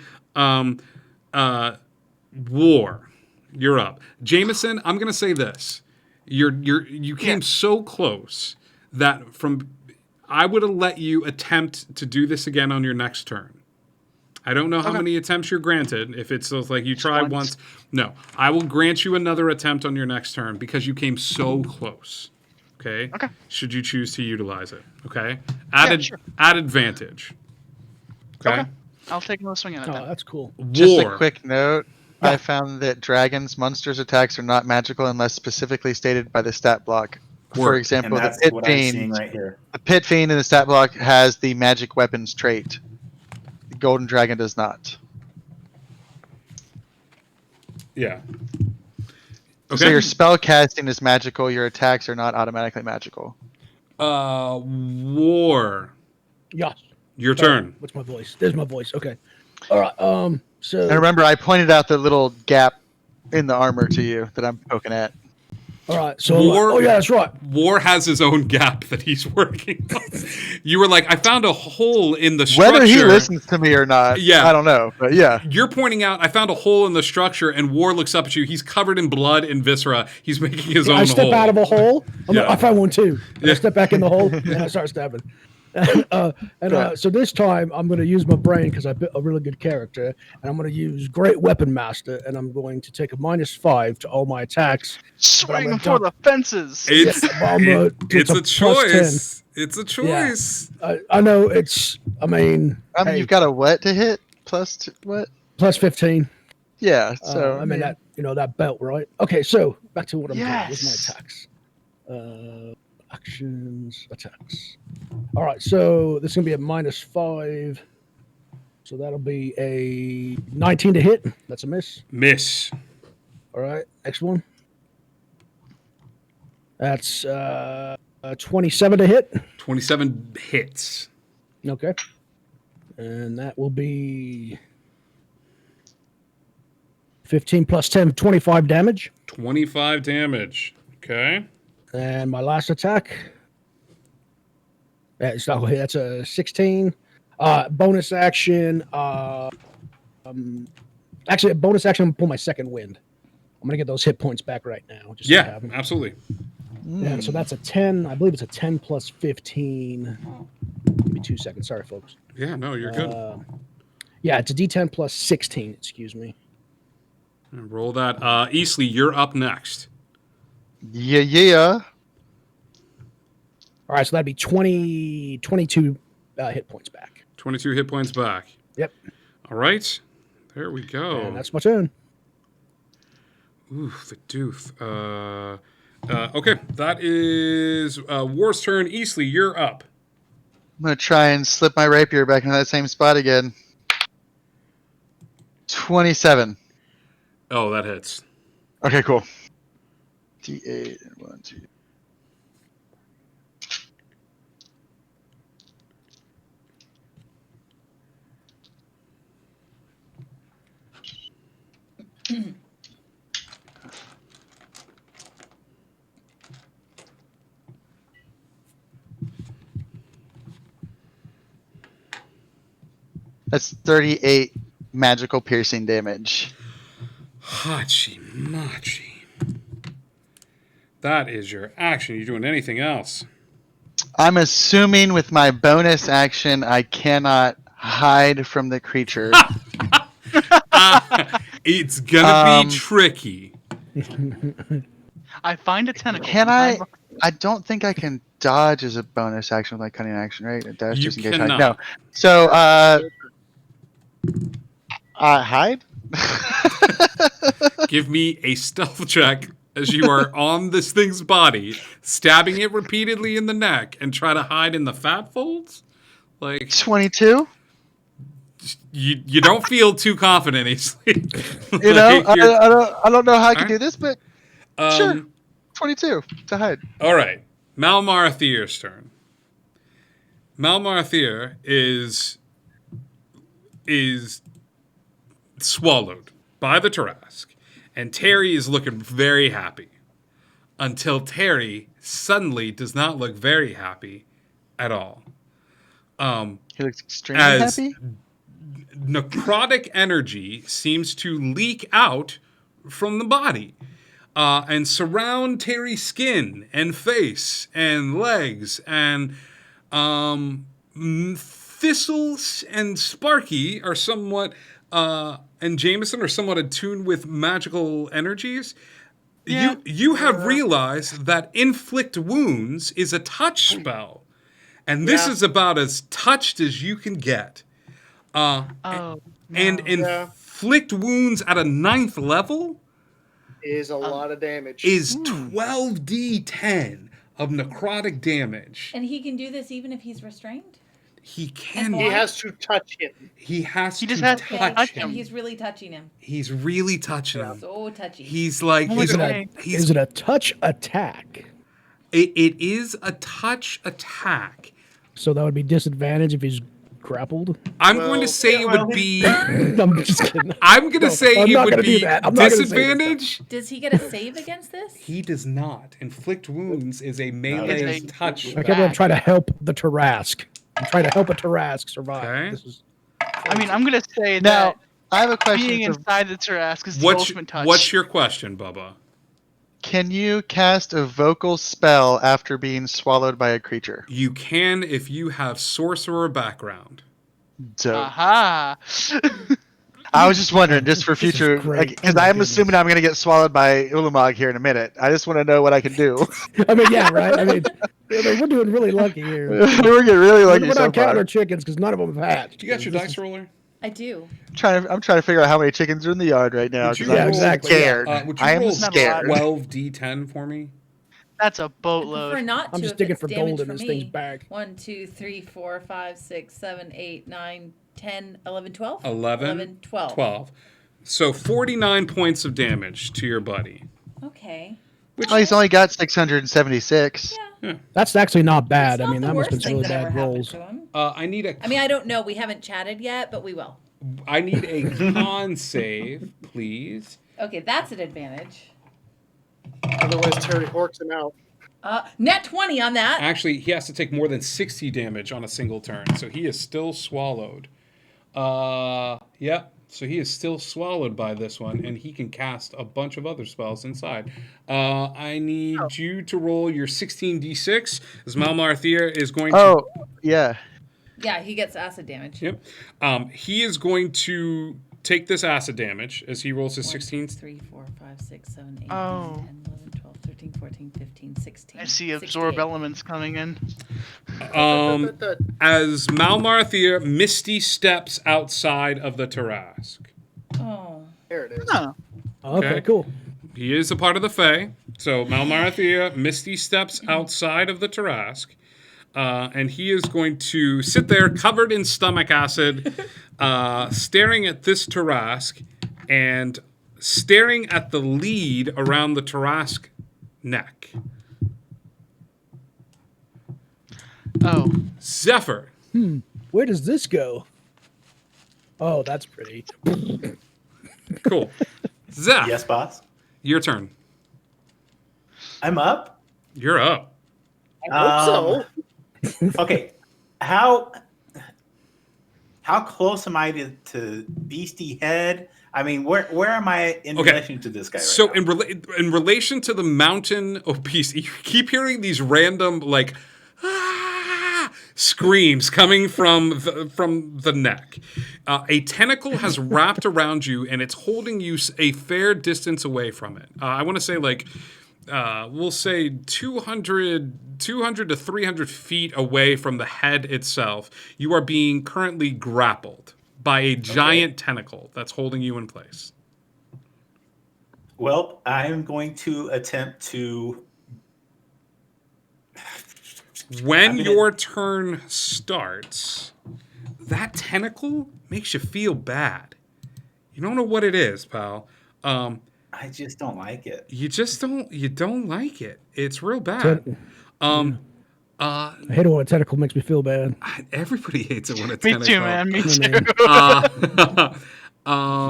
War, you're up. Jameson, I'm gonna say this: you came so close that I would have let you attempt to do this again on your next turn. I don't know how many attempts you're granted. If it's like you try once, no, I will grant you another attempt on your next turn because you came so close. Okay. Okay. Should you choose to utilize it? Okay. Add advantage. Okay. I'll take another swing at it. oh, Then. that's cool. Just War. a quick note. I found that dragons, monsters' attacks are not magical unless specifically stated by the stat block. For Word. example, And the that's pit what I'm seeing fiend. right here. The pit fiend in the stat block has the magic weapons trait. The golden dragon does not. Yeah. So your spell casting is magical. Your attacks are not automatically magical. War. Yes. Your turn. What's my voice? There's my voice. Okay. All right. So And remember, I pointed out the little gap in the armor to you that I'm poking at. all right. So War. oh yeah, that's right. War has his own gap that he's working on. You were like, I found a hole in the structure. Whether he listens to me or not, Yeah. I don't know. But yeah. You're pointing out, I found a hole in the structure, and War looks up at you. He's covered in blood and viscera. He's making his own I step hole. out of a hole. Yeah. I found one too. Yeah. I step back in the hole and I start stabbing. So this time I'm going to use my brain because I built a really good character, and I'm going to use Great Weapon Master, and I'm going to take a -5 to all my attacks. Swing for the fences. It's it's a choice. It's a Yeah. choice. I know it's. I mean, hey, You've got a what to hit? What? plus 15. Yeah. So I mean that that belt, right? Okay, so back to what I'm doing with my Yes. attacks. Actions, attacks. All right, so this is gonna be a -5. So that'll be a 19 to hit. That's a miss. Miss. All right, next one. That's 27 to hit. 27 hits. Okay. And that will be 15 plus 10, 25 damage. 25 damage. Okay. And my last attack. That's a 16. Bonus action. Actually, a bonus action. I'm gonna pull my second wind. I'm gonna get those hit points back right now. Just so I Yeah, have them. absolutely. Yeah, so that's a 10. I believe it's a 10 plus 15. Give me 2 seconds. Sorry, folks. Yeah, no, you're good. Yeah, it's a D10 plus 16. Excuse me. Roll that. Easley, you're up next. Yeah. All right, so that'd be 22 hit points back. 22 hit points back. Yep. All right. There we go. And that's my turn. Ooh, the doof. Okay, that is War's turn. Easley, you're up. I'm gonna try and slip my rapier back into that same spot again. 27. Oh, that hits. Okay, cool. D8 and 1, 2. That's 38 magical piercing damage. Hachi Machi. That is your action. You doing anything else? I'm assuming with my bonus action, I cannot hide from the creature. It's gonna be tricky. I find a tentacle. Can I? I don't think I can dodge as a bonus action with my cunning action, right? A dash You just in case cannot. No. So, hide? Give me a stealth check as you are on this thing's body, stabbing it repeatedly in the neck, and try to hide in the fat folds. Like 22. You don't feel too confident, easily. You know, I don't know how I can do this, but sure. 22 to hide. All right, Malmarthir's turn. Malmarthir is swallowed by the Tarask, and Terry is looking very happy until Terry suddenly does not look very happy at all. He looks extremely happy. Necrotic energy seems to leak out from the body and surround Terry's skin and face and legs, and Thistles and Sparky are somewhat and Jameson are somewhat attuned with magical energies. Yeah. You have realized that Inflict Wounds is a touch spell, and this is about as touched as you can get. And Inflict Wounds at a 9th level is a lot of damage. Is 12d10 of necrotic damage. And he can do this even if he's restrained? He can. He has to touch him. He has to touch him. And he's really touching him. He's really touching him. So touchy. He's like, is it a touch attack? It is a touch attack. So that would be disadvantage if he's grappled? I'm going to say it would be. I'm just kidding. I'm going to say I'm it not would gonna be do that. I'm not gonna say disadvantage. Does he get a save against this? He does not. Inflict Wounds is a melee touch. Okay, I'm trying to help the Tarask. I'm trying to help a Tarask survive. Okay. This is I mean, I'm gonna say Now, that I have a question. being inside the Tarask is the What's ultimate touch. What's your question, Bubba? Can you cast a vocal spell after being swallowed by a creature? You can if you have sorcerer background. So Aha! I was just wondering, just for This is future, great. because Oh my I'm goodness. assuming I'm going to get swallowed by Ulamog here in a minute. I just want to know what I can do. I mean, yeah, right. I mean, we're doing really lucky here. We're getting really lucky We're so not counting far. our chickens because none of them have hatched. You got your This dice is- roller? I do. I'm trying to figure out how many chickens are in the yard right now Would you because I'm roll- exactly, scared. would you I am roll scared. 12d10 for me? That's a I prefer boatload. not to. I'm just if digging it's for damage gold in for this me. thing's back. 1, 2, 3, 4, 5, 6, 7, 8, 9, 10, 11, 12? 11, 12. 12. So 49 points of damage to your buddy. Okay. Oh, he's only got 676. Yeah. That's actually not bad. It's I not mean, the that must worst have been thing some really that ever bad happened rolls. to him. I need a I mean, I don't know. We haven't chatted yet, but we will. con save, please. Okay, that's an advantage. Otherwise, Terry orcs him out. Net 20 on that. Actually, he has to take more than 60 damage on a single turn, so he is still swallowed. Yep. So he is still swallowed by this one, and he can cast a bunch of other spells inside. I need you to roll your 16d6, as Malmarthir is going to... Oh, yeah. Yeah, he gets acid damage. Yep. He is going to take this acid damage as he rolls his 16. 3, 4, 5, 6, 7, 8, Oh. 9, 10, 11, 12, 13, 14, 15, 16. I see absorb 68. elements coming in. As Malmarthir misty steps outside of the Tarask. Oh. There it is. Huh. Okay, cool. He is a part of the Fae. So Malmarthir misty steps outside of the Tarask. And he is going to sit there covered in stomach acid, staring at this Tarask and staring at the lead around the Tarask neck. Oh. Zephyr. Where does this go? Oh, that's pretty. Cool. Zeph. Yes, boss. Your turn. I'm up. You're up. I hope so. Okay. How close am I to Beastie Head? I mean, where am I in relation to this guy right So now? in relation to the mountain obese, you keep hearing these random like screams coming from the neck. A tentacle has wrapped around you and it's holding you a fair distance away from it. I want to say like we'll say 200 to 300 feet away from the head itself. You are being currently grappled by a giant tentacle that's holding you in place. Well, I'm going to attempt to... When your turn starts, that tentacle makes you feel bad. You don't know what it is, pal. I just don't like it. You don't like it. It's real bad. I hate it when a tentacle makes me feel bad. Everybody hates it when a Me tentacle. too, man. Me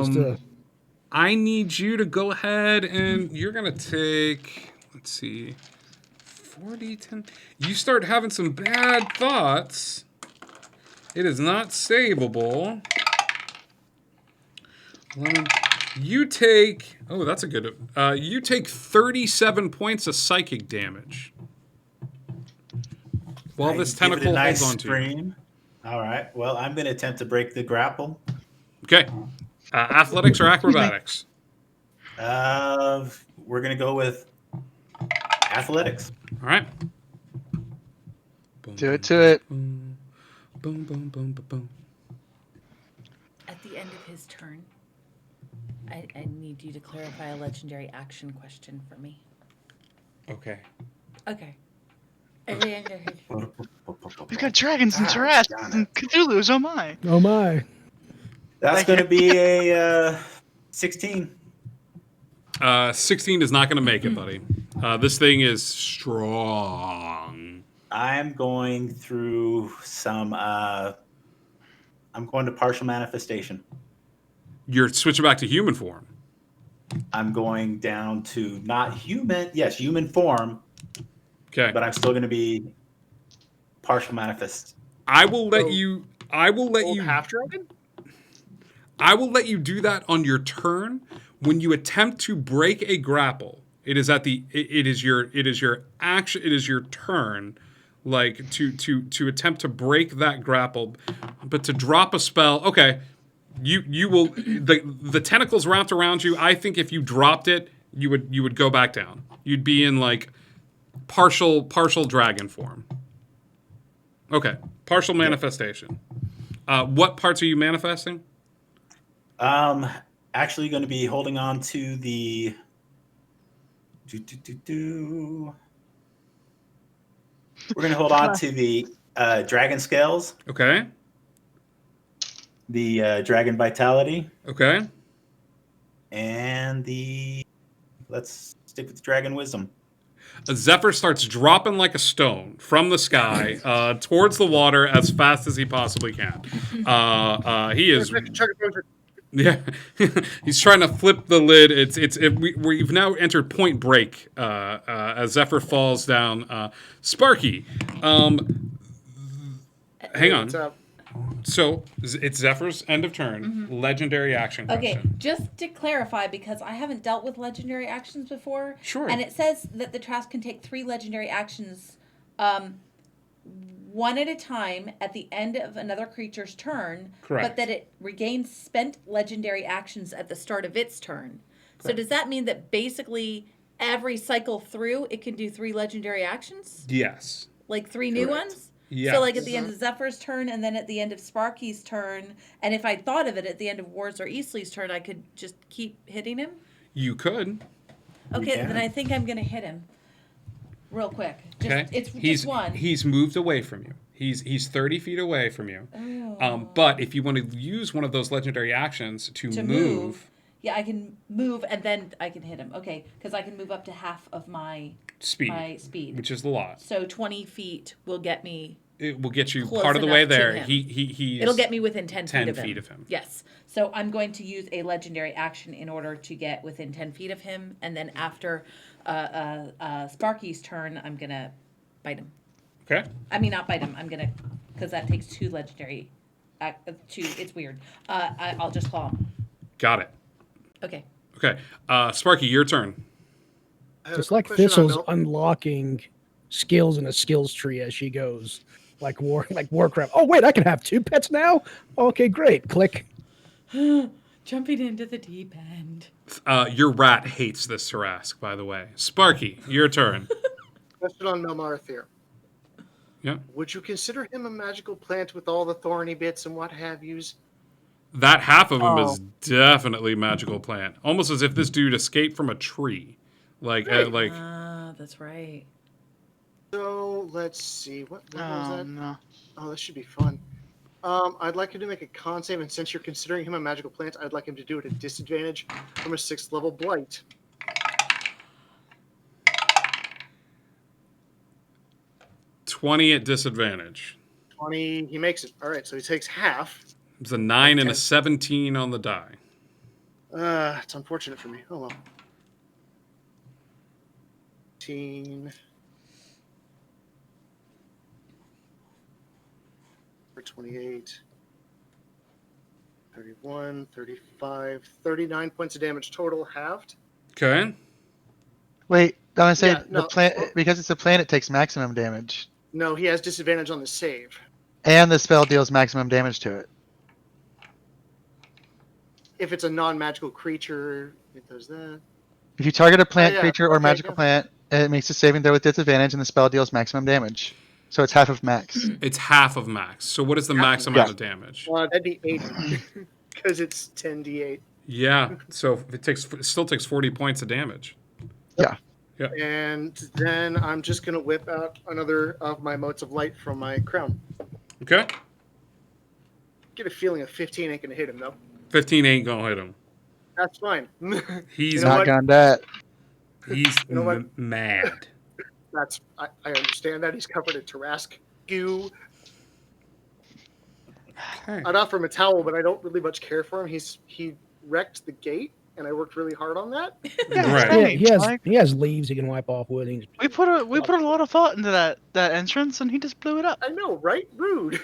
too. I need you to go ahead and you're gonna take. Let's see, 40, 10. You start having some bad thoughts. It is not savable. 11. You take. Oh, that's a good. You take 37 points of psychic damage. While this Give it tentacle a nice holds on to you. scream. All right. Well, I'm going to attempt to break the grapple. Okay. Athletics or acrobatics? We're going to go with athletics. All right. Do it to it. Boom, boom, boom, boom, boom. At the end of his turn, I need you to clarify a legendary action question for me. Okay. Okay. At the end of his We've got dragons and Tarrasques and Cthulhu's. Oh my. Oh my. That's going to be a 16. 16 is not going to make it, buddy. This thing is strong. I'm going through some. I'm going to partial manifestation. You're switching back to human form. I'm going down to not human. Yes, human form. Okay. But I'm still going to be partial manifest. I will let you. Half dragon? I will let you do that on your turn when you attempt to break a grapple. It is your action. It is your turn, like to attempt to break that grapple, but to drop a spell. Okay, you will the tentacles wrapped around you. I think if you dropped it, you would go back down. You'd be in like partial dragon form. Okay, partial manifestation. What parts are you manifesting? Actually going to be holding on to the We're going to hold on to the dragon scales. Okay. The dragon vitality. Okay. And let's stick with the dragon wisdom. A Zephyr starts dropping like a stone from the sky towards the water as fast as he possibly can. He is. Yeah, he's trying to flip the lid. We've now entered Point Break as Zephyr falls down. Sparky, hang on. So it's Zephyr's end of turn. Legendary action question. Okay, just to clarify, because I haven't dealt with legendary actions before. Sure. And it says that the Trask can take 3 legendary actions, one at a time at the end of another creature's turn. Correct. But that it regains spent legendary actions at the start of its turn. Correct. So does that mean that basically every cycle through it can do 3 legendary actions? Yes. Like 3 new ones? Yes. So like at the end of Zephyr's turn and then at the end of Sparky's turn, and if I thought of it at the end of Ward's or Eastley's turn, I could just keep hitting him? You could. Okay, then I think I'm going to hit him real quick. It's just one. He's moved away from you. He's 30 feet away from you. Oh. But if you want to use one of those legendary actions to move... Yeah, I can move and then I can hit him. Okay, because I can move up to half of my speed. Which is a lot. So 20 feet will get me... It will get you part of the way there. It'll get me within 10 feet of him. Yes. So I'm going to use a legendary action in order to get within 10 feet of him. And then after Sparky's turn, I'm going to bite him. Okay. I mean, not bite him. I'm going to... Because that takes 2 legendary... it's weird. I'll just claw him. Got it. Okay. Okay. Sparky, your turn. Just like Thistle's unlocking skills in a skills tree as she goes, like Warcraft. Oh wait, I can have 2 pets now. Okay, great. Click. Jumping into the deep end. Your rat hates this Tarask, by the way. Sparky, your turn. Question on Melmarathir. Yeah. Would you consider him a magical plant with all the thorny bits and what have yous? That half of him is definitely magical plant. Almost as if this dude escaped from a tree. That's right. So let's see. What was that? No. Oh, this should be fun. I'd like him to make a con save, and since you're considering him a magical plant, I'd like him to do it at disadvantage from a 6th level blight. $20 at disadvantage. 20, he makes it. All right, so he takes half. It's a 9 and a 17 on the die. It's unfortunate for me. Oh well. 18. For 28. 31, 35, 39 points of damage total, halved. Okay. Wait, I want to say Yeah, no. the plant because it's a plant, it takes maximum damage, No, he has disadvantage on the save. and the spell deals maximum damage to it. If it's a non-magical creature, it does that. If you target a plant, yeah. creature, or Okay, magical yeah. plant, it makes a saving throw with disadvantage, and the spell deals maximum damage. So it's half of max. It's half of max. So what is the max amount of damage? That'd be 80, because it's 10d8. Yeah. So it still takes 40 points of damage. Yeah. Yeah. And then I'm just gonna whip out another of my motes of light from my crown. Okay. Get a feeling of 15 ain't gonna hit him though. 15 ain't gonna hit him. That's fine. He's You know Not what? gone that. He's You know what? mad. I understand that he's covered in Tarask goo. Okay. I'd offer him a towel, but I don't really much care for him. He wrecked the gate, and I worked really hard on that. Right. Yeah, he has leaves he can wipe off with. We put a lot of thought into that entrance, and he just blew it up. I know, right? Rude.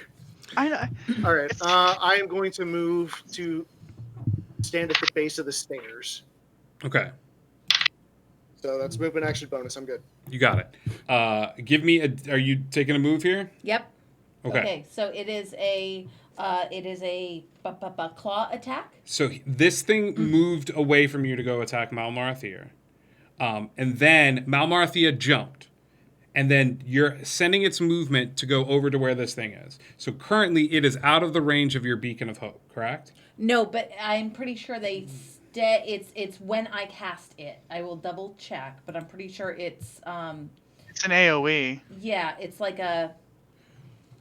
I All right. I am going to move to stand at the base of the stairs. Okay. So that's movement action bonus. I'm good. You got it. Give me a. Are you taking a move here? Yep. Okay. So it is a claw attack. So this thing moved away from you to go attack Malmarthia. And then Malmarthia jumped. And then you're sending its movement to go over to where this thing is. So currently it is out of the range of your beacon of hope, correct? No, but I'm pretty sure it's when I cast it. I will double check, but I'm pretty sure it's It's an AoE. yeah, it's like a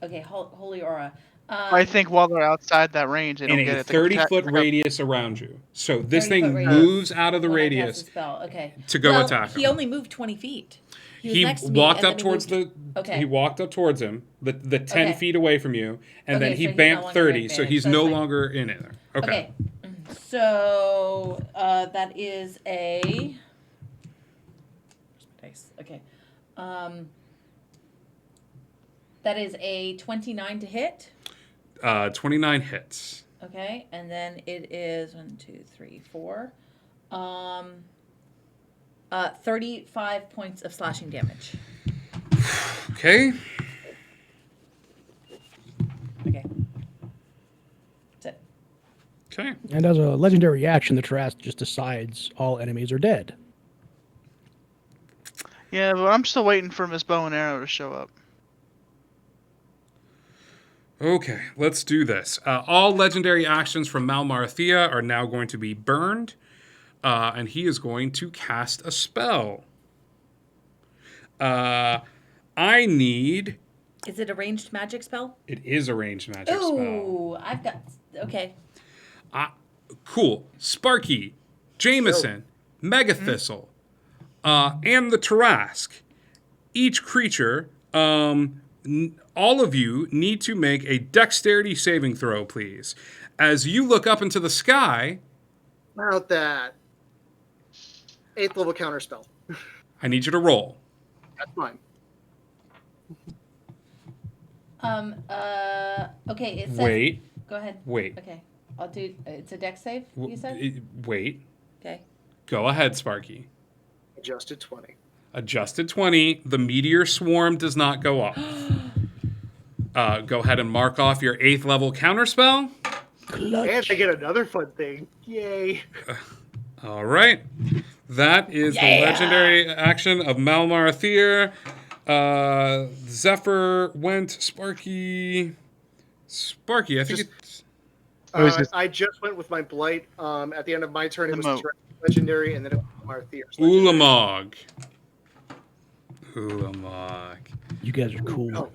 holy aura. I think while they're outside that range, they don't In get a it. 30-foot radius around you. So this 30-foot thing radius. moves out of the When I cast radius the spell. Okay. to go Well, attack He him. only moved 20 feet. He was He next to me, walked and up then towards moved. Okay. He walked up towards him, the 10 Okay. feet away from you, and Okay, then he so he's no banked longer 30, at so advantage. he's That's no fine. longer in it. Okay. So that is a. Where's my dice? Okay. That is a 29 to hit. 29 hits. Okay, and then it is 1, 2, 3, 4. 35 points of slashing damage. Okay. Okay. That's it. Okay. And as a legendary action, the Trask just decides all enemies are dead. Yeah, but I'm still waiting for Miss Bow and Arrow to show up. Okay, let's do this. All legendary actions from Malmarthia are now going to be burned, and he is going to cast a spell. I need... Is it a ranged magic spell? It is a ranged magic spell. Ooh, I've got... Okay. Cool. Sparky, Jameson, Megathistle, and the Tarask. Each creature, all of you need to make a dexterity saving throw, please. As you look up into the sky... About that. 8th level counterspell. I need you to roll. That's fine. Okay, it says... Wait. Go ahead. Wait. Okay. I'll do... It's a dex save, you said? Wait. Okay. Go ahead, Sparky. Adjusted 20. Adjusted 20. The meteor swarm does not go off. Go ahead and mark off your 8th level counterspell. And I get another fun thing. Yay. All right. That is the legendary action of Malmarthir. Zephyr went. Sparky, I think it's... I just went with my blight. At the end of my turn, it was Remote. legendary, and then it was Marthir's. Ulamog. You guys are cool.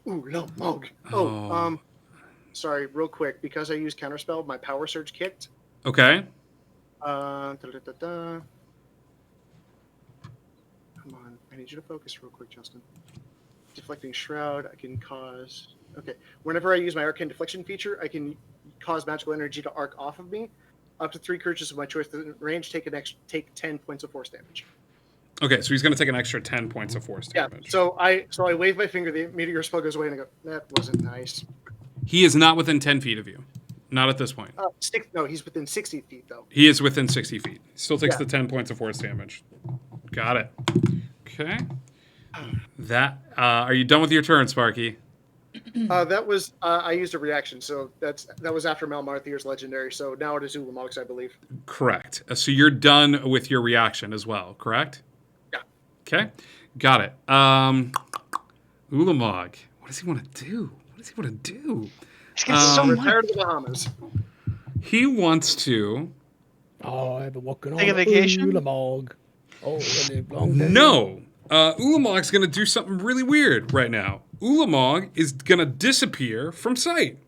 Ulamog. Oh, sorry, real quick. Because I used counterspell, my power surge kicked. Okay. Come on, I need you to focus real quick, Justin. Deflecting Shroud, I can cause... Okay, whenever I use my Arcane Deflection feature, I can cause magical energy to arc off of me. Up to 3 creatures of my choice within range take 10 points of force damage. Okay, so he's going to take an extra 10 points of force damage. Yeah, so I wave my finger, the meteor spell goes away, and I go, that wasn't nice. He is not within 10 feet of you. Not at this point. No, he's within 60 feet, though. He is within 60 feet. Still takes Yeah. the 10 points of force damage. Got it. Okay. That. Are you done with your turn, Sparky? That was I used a reaction, so that was after Malmarthir's legendary. So now it is Ulamog's, I believe. Correct. So you're done with your reaction as well, correct? Yeah. Okay. Got it. Ulamog. What does he want to do? He's got so much. Retire to the Bahamas. He wants to. Oh, I've been walking on Take a vacation? Ulamog. Oh, really long day. No. Ulamog's going to do something really weird right now. Ulamog is going to disappear from sight.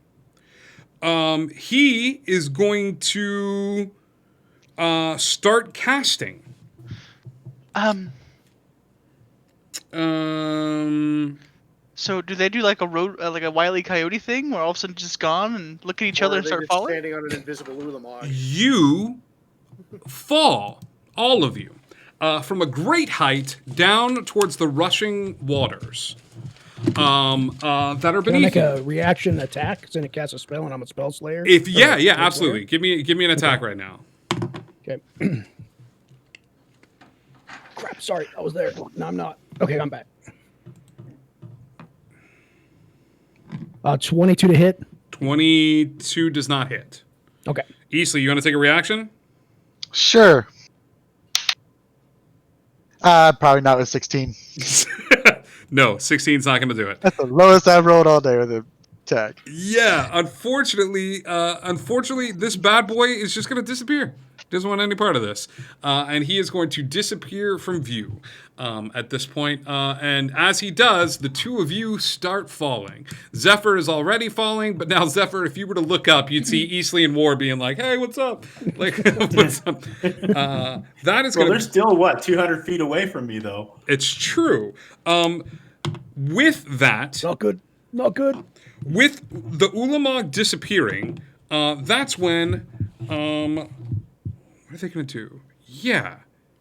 He is going to start casting. So do they do like a road, like a Wile E. Coyote thing, where all of a sudden just gone and look at each other and start falling? Standing on an invisible Ulamog. You fall, all of you, from a great height down towards the rushing waters that are Can I beneath make you. a reaction attack? Since it casts a spell and I'm a spell slayer? Yeah, Spell absolutely. slayer? Give me an attack right now. Okay. Sorry, I was there. No, I'm not. Okay, I'm back. 22 to hit. 22 does not hit. Okay. Easley, you want to take a reaction? Sure. Probably not with 16. No, 16's not going to do it. That's the lowest I've rolled all day with a attack. Yeah, unfortunately, this bad boy is just going to disappear. Doesn't want any part of this. And he is going to disappear from view at this point. And as he does, the two of you start falling. Zephyr is already falling, but now Zephyr, if you were to look up, you'd see Easley and War being like, hey, what's up? Like, what's up? That is Well, going they're still, 200 feet away from me, though? It's true. With that... Not good. Not good. With the Ulamog disappearing, that's when... what are they going to do? Yeah.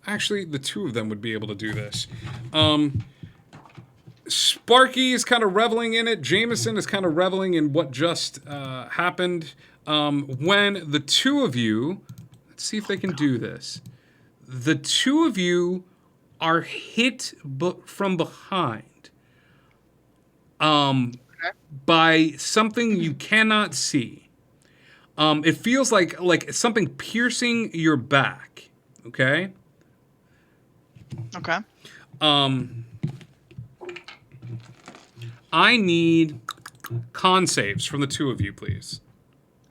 Actually, the two of them would be able to do this. Sparky is kind of reveling in it. Jameson is kind of reveling in what just happened. When the two of you... Let's see if they can do this. The two of you are hit from behind. By something you cannot see. It feels like something piercing your back. Okay? Okay. I need con saves from the two of you, please.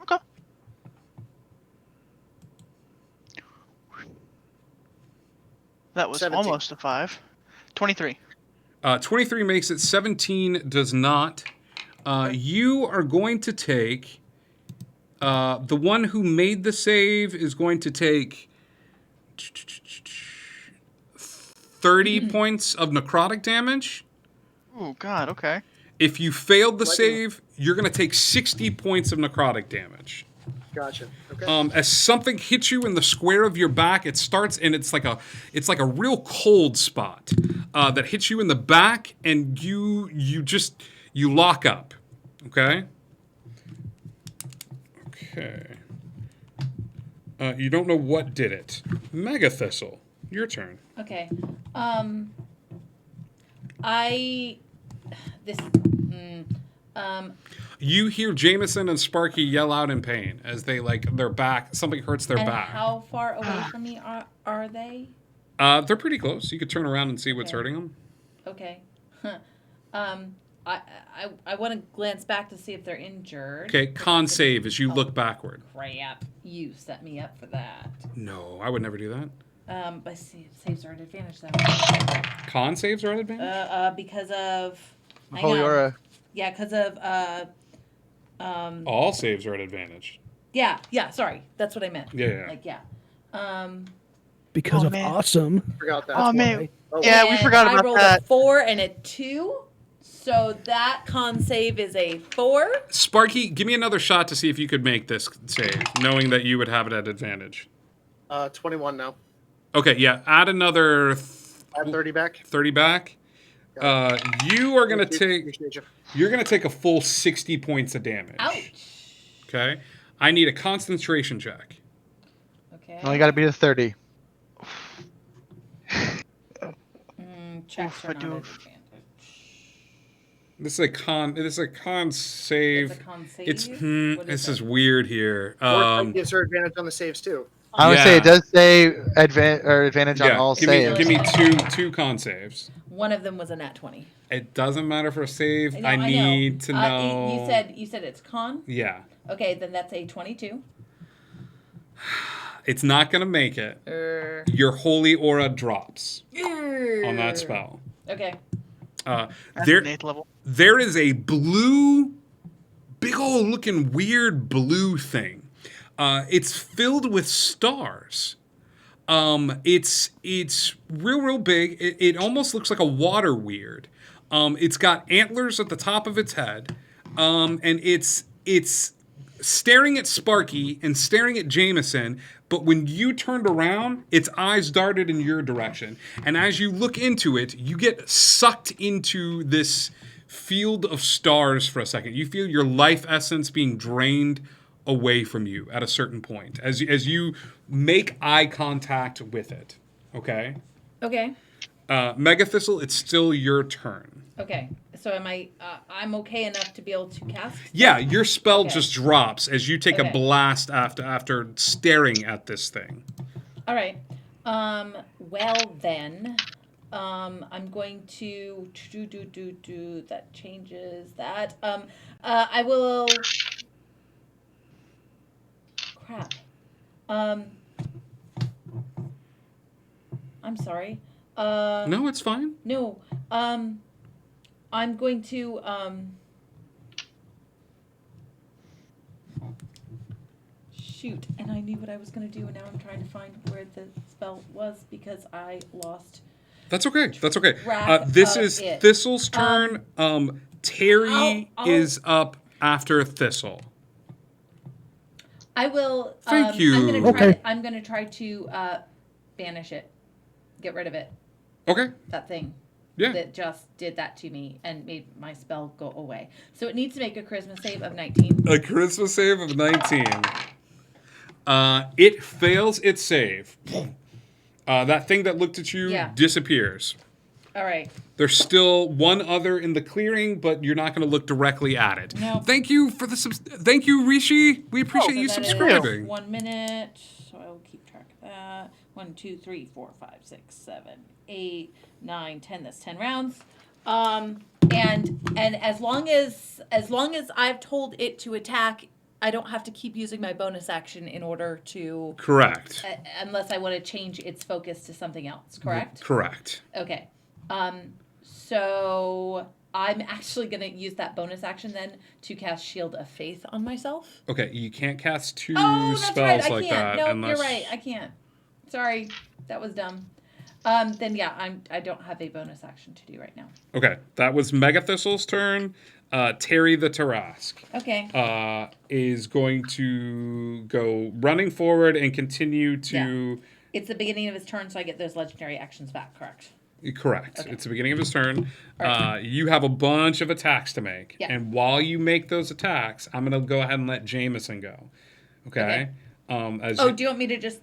Okay. That was 17. almost a 5. 23. 23 makes it. 17 does not. You are going to take... the one who made the save is going to take 30 points of necrotic damage. Oh, God, okay. If you failed the save, you're going to take 60 points of necrotic damage. Gotcha. Okay. As something hits you in the square of your back, it starts and it's like a real cold spot that hits you in the back, and you lock up. Okay. Okay. You don't know what did it. Mega Thistle, your turn. Okay. You hear Jameson and Sparky yell out in pain as they their back. Something hurts their and back. how far away from me are they? They're pretty close. You could turn around and see what's hurting them. Okay. I want to glance back to see if they're injured. Okay, con save as you look backward. Crap. You set me up for that. No, I would never do that. But saves are at advantage though. Con saves are at advantage? Because of... Holy Aura. Yeah, because of... All saves are at advantage. Yeah, sorry. That's what I meant. Yeah. Because of man. awesome. Forgot that. Oh, man. Oh, Yeah, we forgot I about rolled that. a 4 and a 2. So that con save is a 4. Sparky, give me another shot to see if you could make this save, knowing that you would have it at advantage. 21 now. Okay, yeah. Add another... Add 30 back. 30 back. You are going to take... Appreciate you. You're going to take a full 60 points of damage. Ouch. Okay? I need a concentration check. Okay. Only got to be a 30. Checks are not at Oof-a-doof. advantage. This is a con save. It's a con save? It's What this is is weird here. Or it gives her advantage on the saves too. I would say it does say advantage on all give saves. me two con saves. One of them was a nat 20. It doesn't matter for a save. I I know. need to know. You said it's con? Yeah. Okay, then that's a 22. It's not gonna make it. Your holy aura drops on that spell. Okay. There, 8th level. there is a blue, big old looking weird blue thing. It's filled with stars. It's real big. It almost looks like a water weird. It's got antlers at the top of its head, and it's staring at Sparky and staring at Jameson. But when you turned around, its eyes darted in your direction. And as you look into it, you get sucked into this field of stars for a second. You feel your life essence being drained away from you at a certain point as you make eye contact with it. Okay? Okay. Megathistle, it's still your turn. Okay. So am I? I'm okay enough to be able to cast. Yeah, your spell Okay. just drops as you take a Okay. blast after staring at this thing. All right. Well then, I'm going to do that changes that. I will. Crap. I'm sorry. No, it's fine. No. I'm going to shoot, and I knew what I was going to do, and now I'm trying to find where the spell was because I lost. That's okay. That's okay. Track This of is it. Thistle's turn. Terry I'll- is up after Thistle. I will. Thank you. I'm gonna try to banish it, get rid of it. Okay. That thing. Yeah. That just did that to me and made my spell go away. So it needs to make a charisma save of 19. A charisma save of 19. It fails its save. That thing that looked at you disappears. All right. There's still one other in the clearing, but you're not going to look directly at it. No. Thank you for the thank you, Rishi. We appreciate you that is subscribing. 1 minute. So I will keep track of that. 1, 2, 3, 4, 5, 6, 7, 8, 9, 10. That's 10 rounds. And as long as I've told it to attack, I don't have to keep using my bonus action in order to. Correct. Unless I want to change its focus to something else. Correct. Correct. Okay. So I'm actually going to use that bonus action then to cast Shield of Faith on myself. Okay, you can't cast two That's spells right. I like can't. that No, unless you're right. I can't. Sorry, that was dumb. Then yeah, I don't have a bonus action to do right now. Okay, that was Megathistle's turn. Terry the Tarask. Okay. Is going to go running forward and continue to. It's the beginning of his turn, so I get those legendary actions back. Correct. Correct. Okay. It's the beginning of his turn. Right. You have a bunch of attacks to make. Yeah. And while you make those attacks, I'm going to go ahead and let Jameson go. Okay? Do you want me to just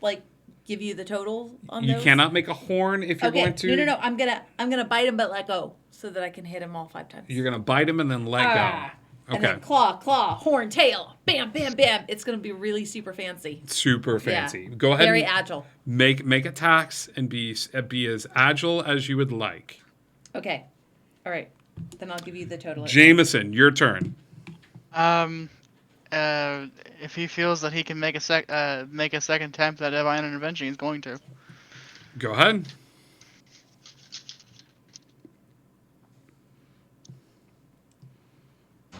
give you the total on you those? cannot make a horn if you're going to. No. I'm gonna bite him but let go so that I can hit him all 5 times. You're going to bite him and then let go. Okay. And then claw, horn, tail, bam, bam, bam. It's gonna be really super fancy. Super fancy. Yeah. Go ahead. Very and agile. Make attacks and be as agile as you would like. Okay. All right. Then I'll give you the total. Jameson, your turn. If he feels that he can make a second attempt at divine intervention, he's going to. Go ahead.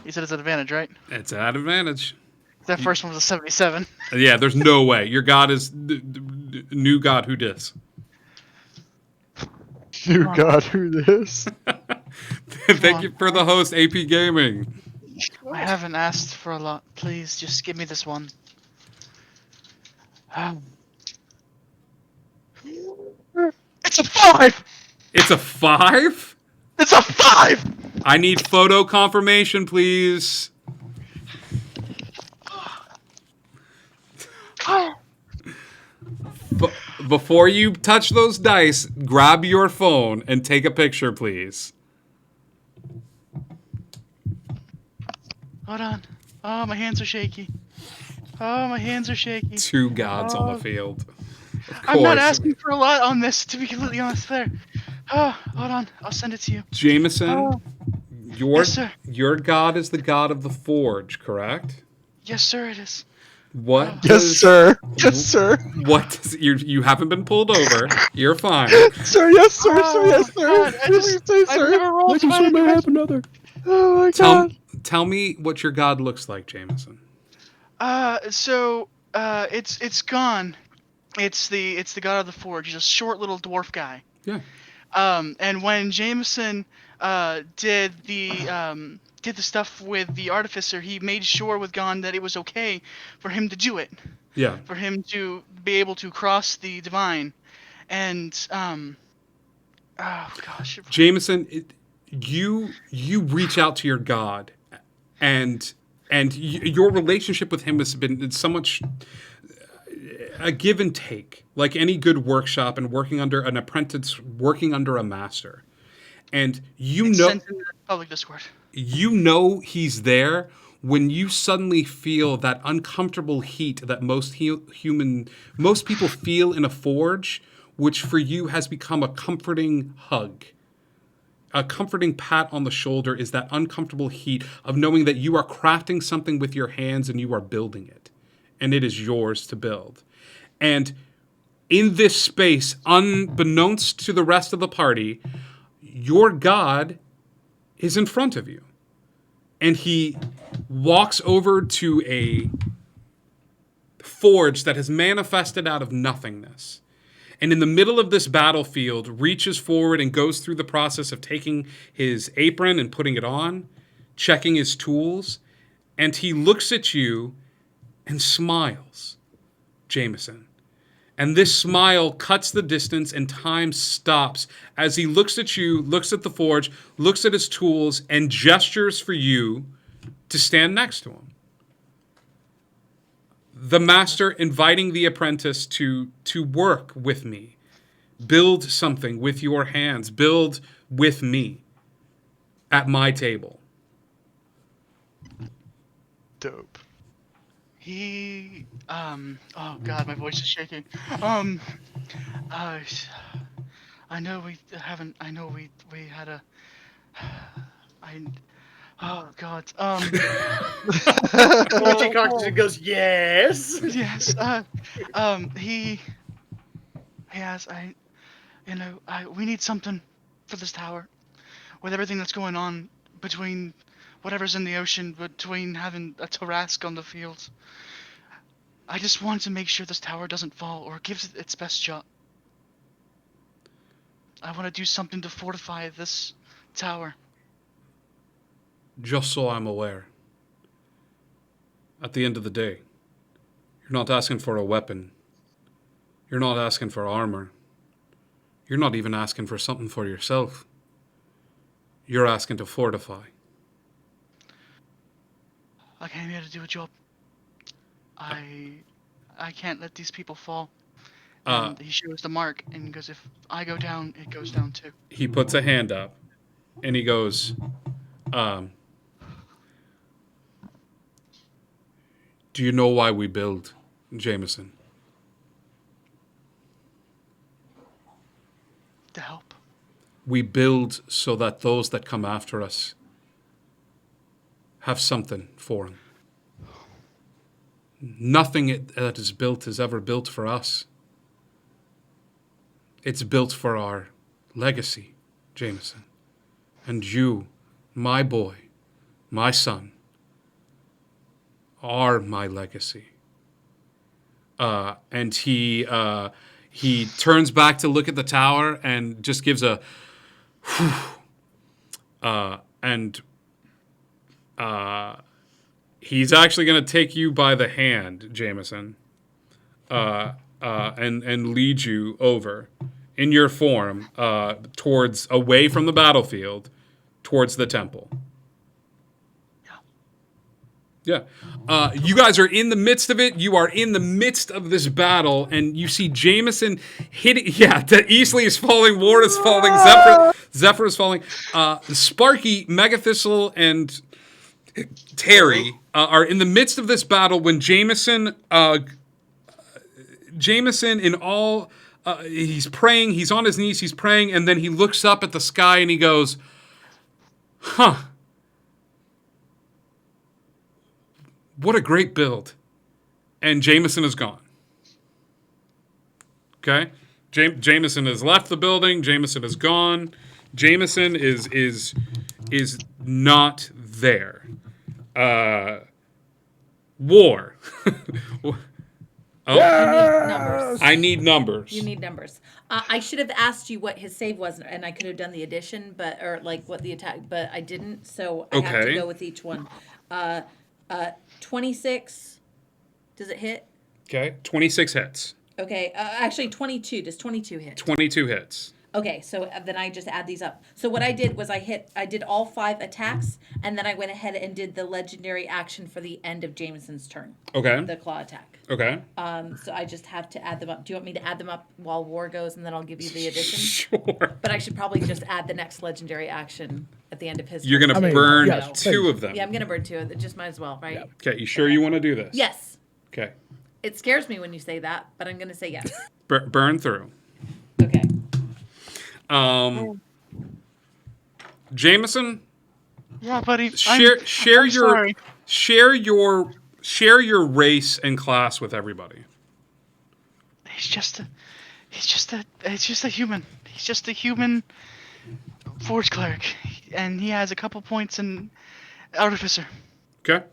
You said it's an advantage, right? It's at advantage. That first one was a 77. Yeah, there's no way. Your god is new god who dis. New god who dis. Thank you for the host, AP Gaming. I haven't asked for a lot. Please, just give me this one. It's a 5! It's a 5? It's a 5! I need photo confirmation, please. Before you touch those dice, grab your phone and take a picture, please. Hold on. Oh, my hands are shaky. Oh, my hands are shaky. Two gods on the field. I'm not asking for a lot on this, to be completely honest there. Oh, hold on. I'll send it to you. Jameson, Yes, sir. your god is the god of the forge, correct? Yes, sir, it is. What? Yes, sir. Yes, sir. What does you haven't been pulled over? You're fine. Sir, yes, sir, sir, yes, sir. God, I've never rolled Like you divine said, may have intervention. another. Oh my god. Tell me what your god looks like, Jameson. It's gone. It's the god of the forge. He's a short little dwarf guy. Yeah. And when Jameson did the stuff with the artificer, he made sure with Gon that it was okay for him to do it. Yeah. For him to be able to cross the divine, and oh gosh. Jameson, you reach out to your god, and your relationship with him has been so much. a give and take, like any good workshop and working under an apprentice, working under a master. And It's sent in the public Discord. you know he's there when you suddenly feel that uncomfortable heat that most people feel in a forge, which for you has become a comforting hug. A comforting pat on the shoulder is that uncomfortable heat of knowing that you are crafting something with your hands and you are building it. And it is yours to build. And in this space, unbeknownst to the rest of the party, your god is in front of you. And he walks over to a forge that has manifested out of nothingness. And in the middle of this battlefield, reaches forward and goes through the process of taking his apron and putting it on, checking his tools, and he looks at you and smiles, Jameson. And this smile cuts the distance and time stops as he looks at you, looks at the forge, looks at his tools, and gestures for you to stand next to him. The master inviting the apprentice to work with me. Build something with your hands. Build with me at my table. Dope. He, oh God, my voice is shaking. I know we haven't, I know we had a, oh God, Luigi cocks and goes, yes. yes, he has, we need something for this tower. With everything that's going on between whatever's in the ocean, between having a Tarask on the field. I just want to make sure this tower doesn't fall or gives it its best shot. I want to do something to fortify this tower. Just so I'm aware. At the end of the day, you're not asking for a weapon. You're not asking for armor. You're not even asking for something for yourself. You're asking to fortify. I came here to do a job. I can't let these people fall. And he shows the mark and goes, if I go down, it goes down too. He puts a hand up and he goes, do you know why we build, Jameson? To help. We build so that those that come after us have something for them. Nothing that is built is ever built for us. It's built for our legacy, Jameson. And you, my boy, my son, are my legacy. And he turns back to look at the tower and just gives a he's actually going to take you by the hand, Jameson, and lead you over in your form towards away from the battlefield towards the temple. Yeah. You guys are in the midst of it. You are in the midst of this battle, and you see Jameson hitting. Yeah, Easley is falling. Ward is falling. Zephyr is falling. Sparky, Megathistle, and Terry are in the midst of this battle when Jameson in all, he's praying. He's on his knees. He's praying, and then he looks up at the sky and he goes, "Huh. What a great build." And Jameson is gone. Okay? Jameson has left the building. Jameson is gone. Jameson is not there. War. Numbers. I need numbers. You need numbers. I should have asked you what his save was, and I could have done the addition, or like what the attack, but I didn't, so I have to go with each one. 26. Does it hit? Okay, 26 hits. Okay, actually 22. Does 22 hit? 22 hits. Okay, so then I just add these up. So what I did was I did all 5 attacks, and then I went ahead and did the legendary action for the end of Jameson's turn. Okay. The claw attack. Okay. So I just have to add them up. Do you want me to add them up while war goes, and then I'll give you the addition? Sure. But I should probably just add the next legendary action at the end of his You're turn. going to too. burn No. 2 of them. Yeah, I'm going to burn 2. It just might as well, right? Okay, you sure you want to do this? Yes. Okay. It scares me when you say that, but I'm going to say yes. Burn through. Okay. Jameson, Yeah, buddy. share I'm sorry. share your race and class with everybody. He's just a human. He's just a human forge cleric, and he has a couple points in artificer. Okay,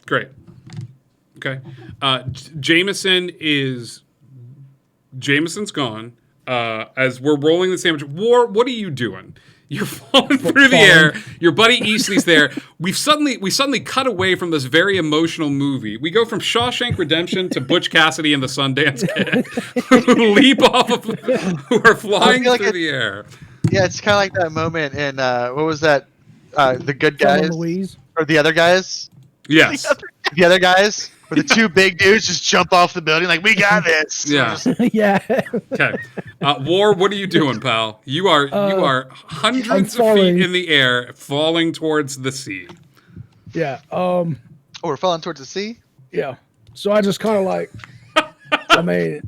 great. Okay, Jameson's gone. As we're rolling the sandwich, War, what are you doing? You're falling through the air. Your buddy Easley's there. We suddenly cut away from this very emotional movie. We go from Shawshank Redemption to Butch Cassidy and the Sundance Kid, who leap off of, who are flying through the air. Yeah, it's kind of like that moment in what was that? The good Thelma guys Louise. or the other guys? Yes. The other guys, where the 2 big dudes just jump off the building like, we got this. Yeah. Yeah. Okay. War, what are you doing, pal? You are hundreds of feet in the air, falling towards the sea. Yeah. Oh, we're falling towards the sea? Yeah. So I just kind of like, I mean,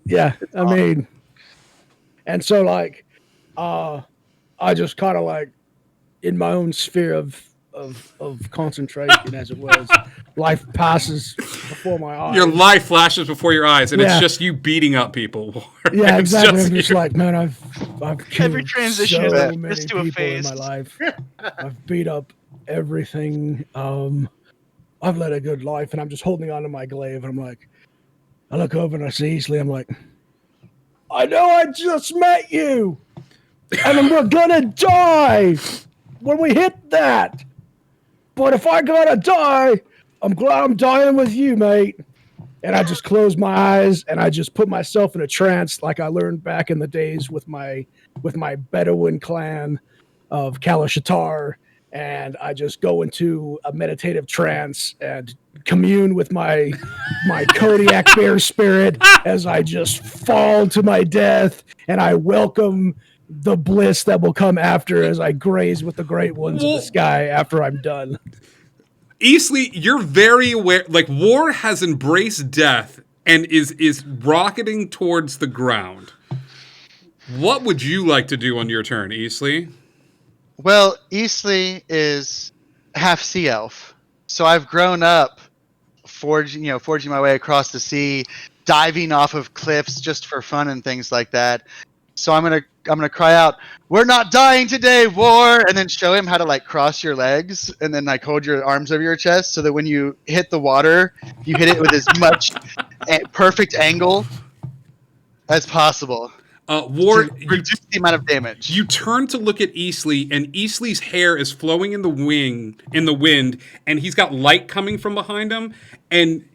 yeah, I mean, and so like, I just kind of like, in my own sphere of concentration, as it was, life passes before my eyes. Your life flashes before your eyes, and it's Yeah. just you beating up people. Yeah, It's exactly. I'm you. just like, man, I've killed Every transition so is many just to a people in phase. my life. I've beat up everything. I've led a good life, and I'm just holding on to my glaive. And I'm like, I look over and I see Easley. I'm like, I know I just met you, and we're gonna die when we hit that. But if I gotta die, I'm glad I'm dying with you, mate. And I just close my eyes and I just put myself in a trance, like I learned back in the days with my Bedouin clan of Kalashatar. And I just go into a meditative trance and commune with my Kodiak bear spirit as I just fall to my death, and I welcome the bliss that will come after as I graze with the great ones of the sky after I'm done. Easley, you're very aware. Like, War has embraced death and is rocketing towards the ground. What would you like to do on your turn, Easley? Well, Easley is half sea elf, so I've grown up forging my way across the sea, diving off of cliffs just for fun and things like that. So I'm gonna cry out, "We're not dying today, War!" and then show him how to like cross your legs and then like hold your arms over your chest so that when you hit the water, you hit it with as much perfect angle as possible. War, to reduce the amount of damage. You turn to look at Easley, and Easley's hair is flowing in the wind, and he's got light coming from behind him, and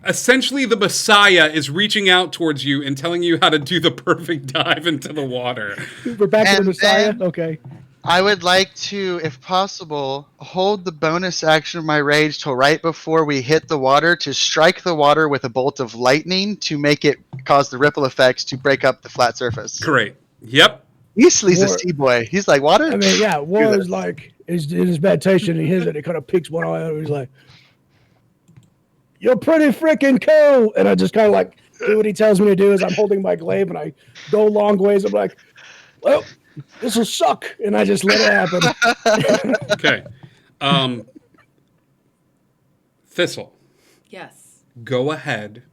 essentially the Messiah is reaching out towards you and telling you how to do the perfect dive into the water. We're back to the Messiah? Okay. I would like to, if possible, hold the bonus action of my rage till right before we hit the water to strike the water with a bolt of lightning to make it cause the ripple effects to break up the flat surface. Great. Yep. Easley's a sea boy. He's like, water? I mean, yeah, War is like, in his meditation, he hears it, he kind of peeks one eye out, and he's like, "You're pretty freaking cool." And I just kind of like do what he tells me to do as I'm holding my glaive, and I go long ways. I'm like, well, this will suck. And I just let it happen. Okay. Thistle. Yes. Go ahead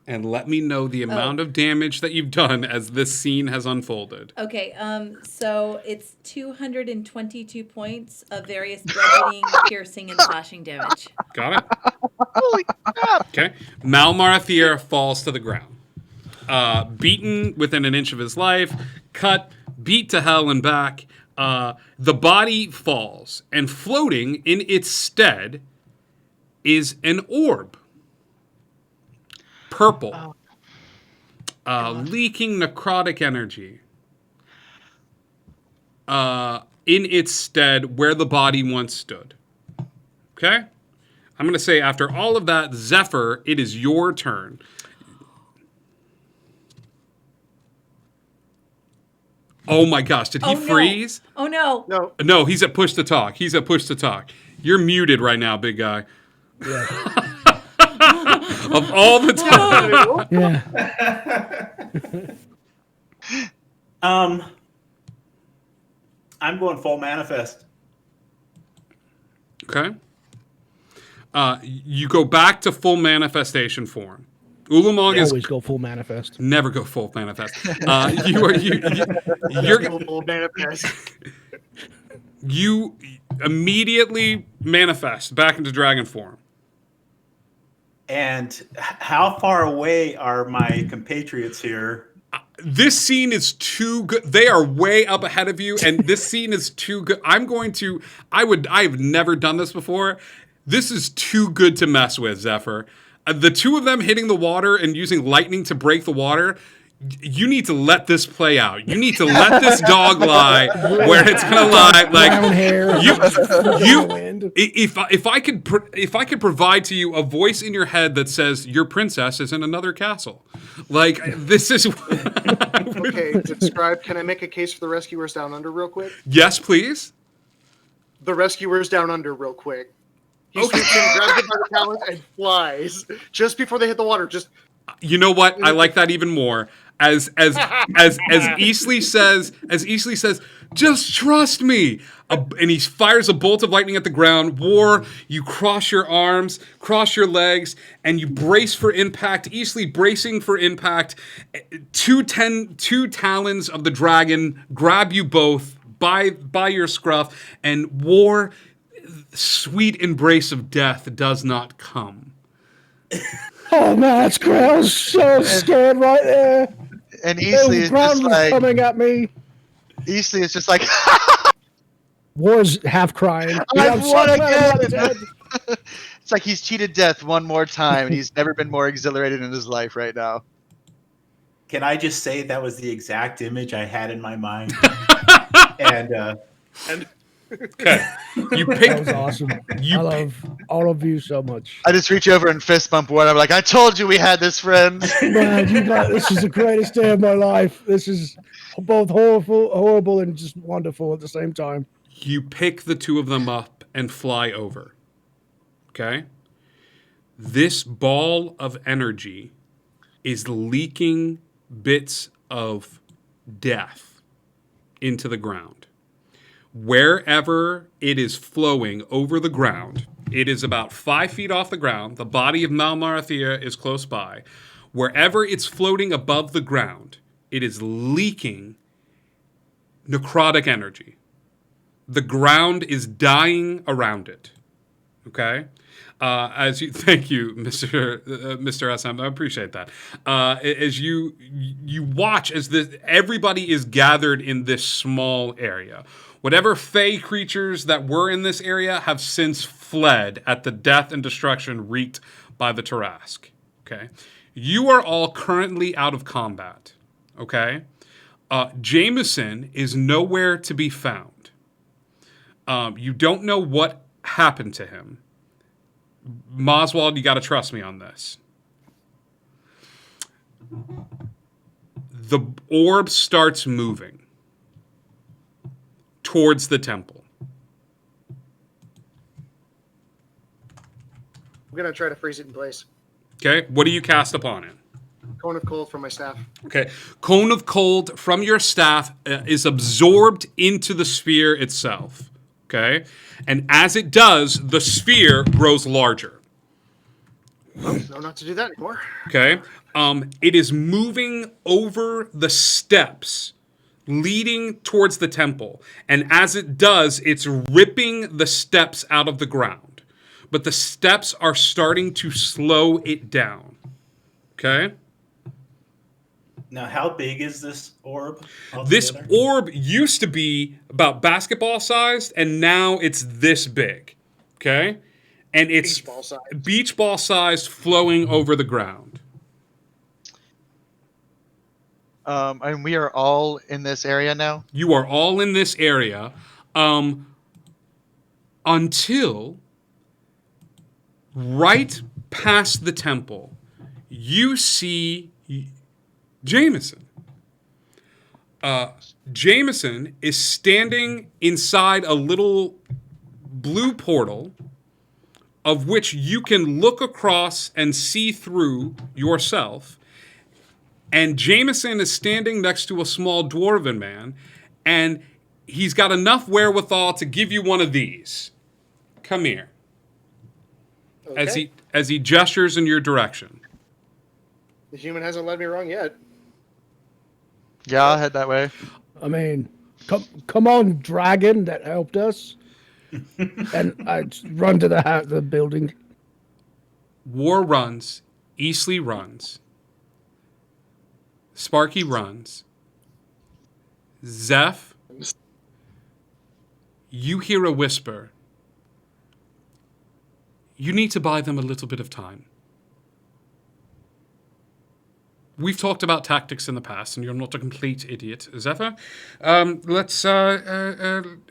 and let me know the amount of damage that you've done as this scene has unfolded. Okay, so it's 222 points of various bludgeoning, piercing, and slashing damage. Got it? Holy crap. Okay. Malmarathier falls to the ground. Beaten within an inch of his life, cut, beat to hell and back. The body falls, and floating in its stead is an orb. Purple. leaking necrotic energy in its stead where the body once stood. Okay? I'm going to say after all of that, Zephyr, it is your turn. Oh my gosh, did he freeze? Oh no. No. No, he's at push to talk. You're muted right now, big guy. Yeah. Of all the time. Yeah. I'm going full manifest. Okay. You go back to full manifestation form. Ulamog is Always go full manifest. never go full manifest. Full manifest. You immediately manifest back into dragon form. And how far away are my compatriots here? This scene is too good. They are way up ahead of you, and this scene is too good. I've never done this before. This is too good to mess with, Zephyr. The two of them hitting the water and using lightning to break the water, you need to let this play out. You need to let this dog lie where it's gonna lie. Like Brown hair. if I could provide to you a voice in your head that says your princess is in another castle, like this is. Okay, describe. Can I make a case for the rescuers down under real quick? Yes, please. The rescuers down under real quick. He swoops in, grabs it by the talons, and flies just before they hit the water. Just. You know what? I like that even more. As Easley says, just trust me. And he fires a bolt of lightning at the ground. War, you cross your arms, cross your legs, and you brace for impact. Easley bracing for impact. Two talons of the dragon grab you both by your scruff, and War, sweet embrace of death does not come. Oh man, that's great. I was so scared right there. And Easley is just like coming at me. Easley is just like War's half crying. I've won again. It's like he's cheated death one more time, and he's never been more exhilarated in his life right now. Can I just say that was the exact image I had in my mind? and okay, you picked. That was awesome. I love all of you so much. I just reach over and fist bump one. I'm like, I told you we had this, friends. Man, this is the greatest day of my life. This is both horrible and just wonderful at the same time. You pick the two of them up and fly over. Okay? This ball of energy is leaking bits of death into the ground. Wherever it is flowing over the ground, it is about 5 feet off the ground. The body of Malmarathia is close by. Wherever it's floating above the ground, it is leaking necrotic energy. The ground is dying around it. Okay? Thank you, Mr. SM. I appreciate that. As you watch as everybody is gathered in this small area. Whatever fey creatures that were in this area have since fled at the death and destruction wreaked by the Tarask. Okay? You are all currently out of combat. Okay? Jameson is nowhere to be found. You don't know what happened to him. Moswald, you got to trust me on this. The orb starts moving towards the temple. I'm gonna try to freeze it in place. Okay, what do you cast upon it? Cone of cold from my staff. Okay, cone of cold from your staff is absorbed into the sphere itself. Okay, and as it does, the sphere grows larger. Well, no, not to do that anymore. Okay, it is moving over the steps leading towards the temple, and as it does, it's ripping the steps out of the ground. But the steps are starting to slow it down. Okay? now, how big is this orb? This altogether? orb used to be about basketball sized, and now it's this big. Okay? And it's beach ball sized flowing over the ground. And we are all in this area now. You are all in this area until right past the temple, you see Jameson. Jameson is standing inside a little blue portal of which you can look across and see through yourself. And Jameson is standing next to a small dwarven man, and he's got enough wherewithal to give you one of these. Come here. Okay. As he gestures in your direction. The human hasn't led me wrong yet. Yeah, I'll head that way. I mean, come on, dragon that helped us. And I run to the building. War runs. Eastleigh runs. Sparky runs. Zeph, you hear a whisper. You need to buy them a little bit of time. We've talked about tactics in the past, and you're not a complete idiot, Zephyr.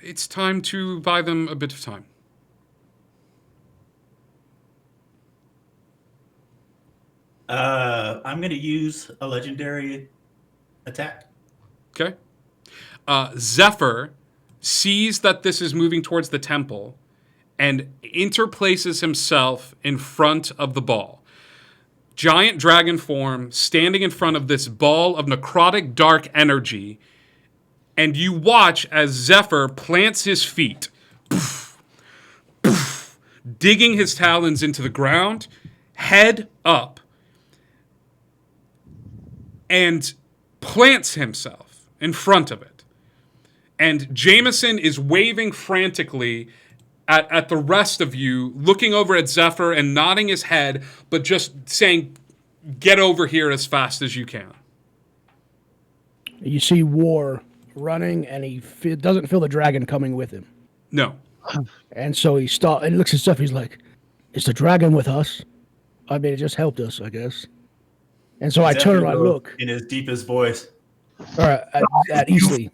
It's time to buy them a bit of time. I'm going to use a legendary attack. Okay. Zephyr sees that this is moving towards the temple and interplaces himself in front of the ball. Giant dragon form standing in front of this ball of necrotic dark energy, and you watch as Zephyr plants his feet, digging his talons into the ground, head up, and plants himself in front of it. And Jameson is waving frantically at the rest of you, looking over at Zephyr and nodding his head, but just saying, get over here as fast as you can. You see War running, and he doesn't feel the dragon coming with him. No. And so he stops and looks at stuff. He's like, is the dragon with us? I mean, it just helped us, I guess. And so I turn and I look. In his deepest voice. All right, at Eastleigh.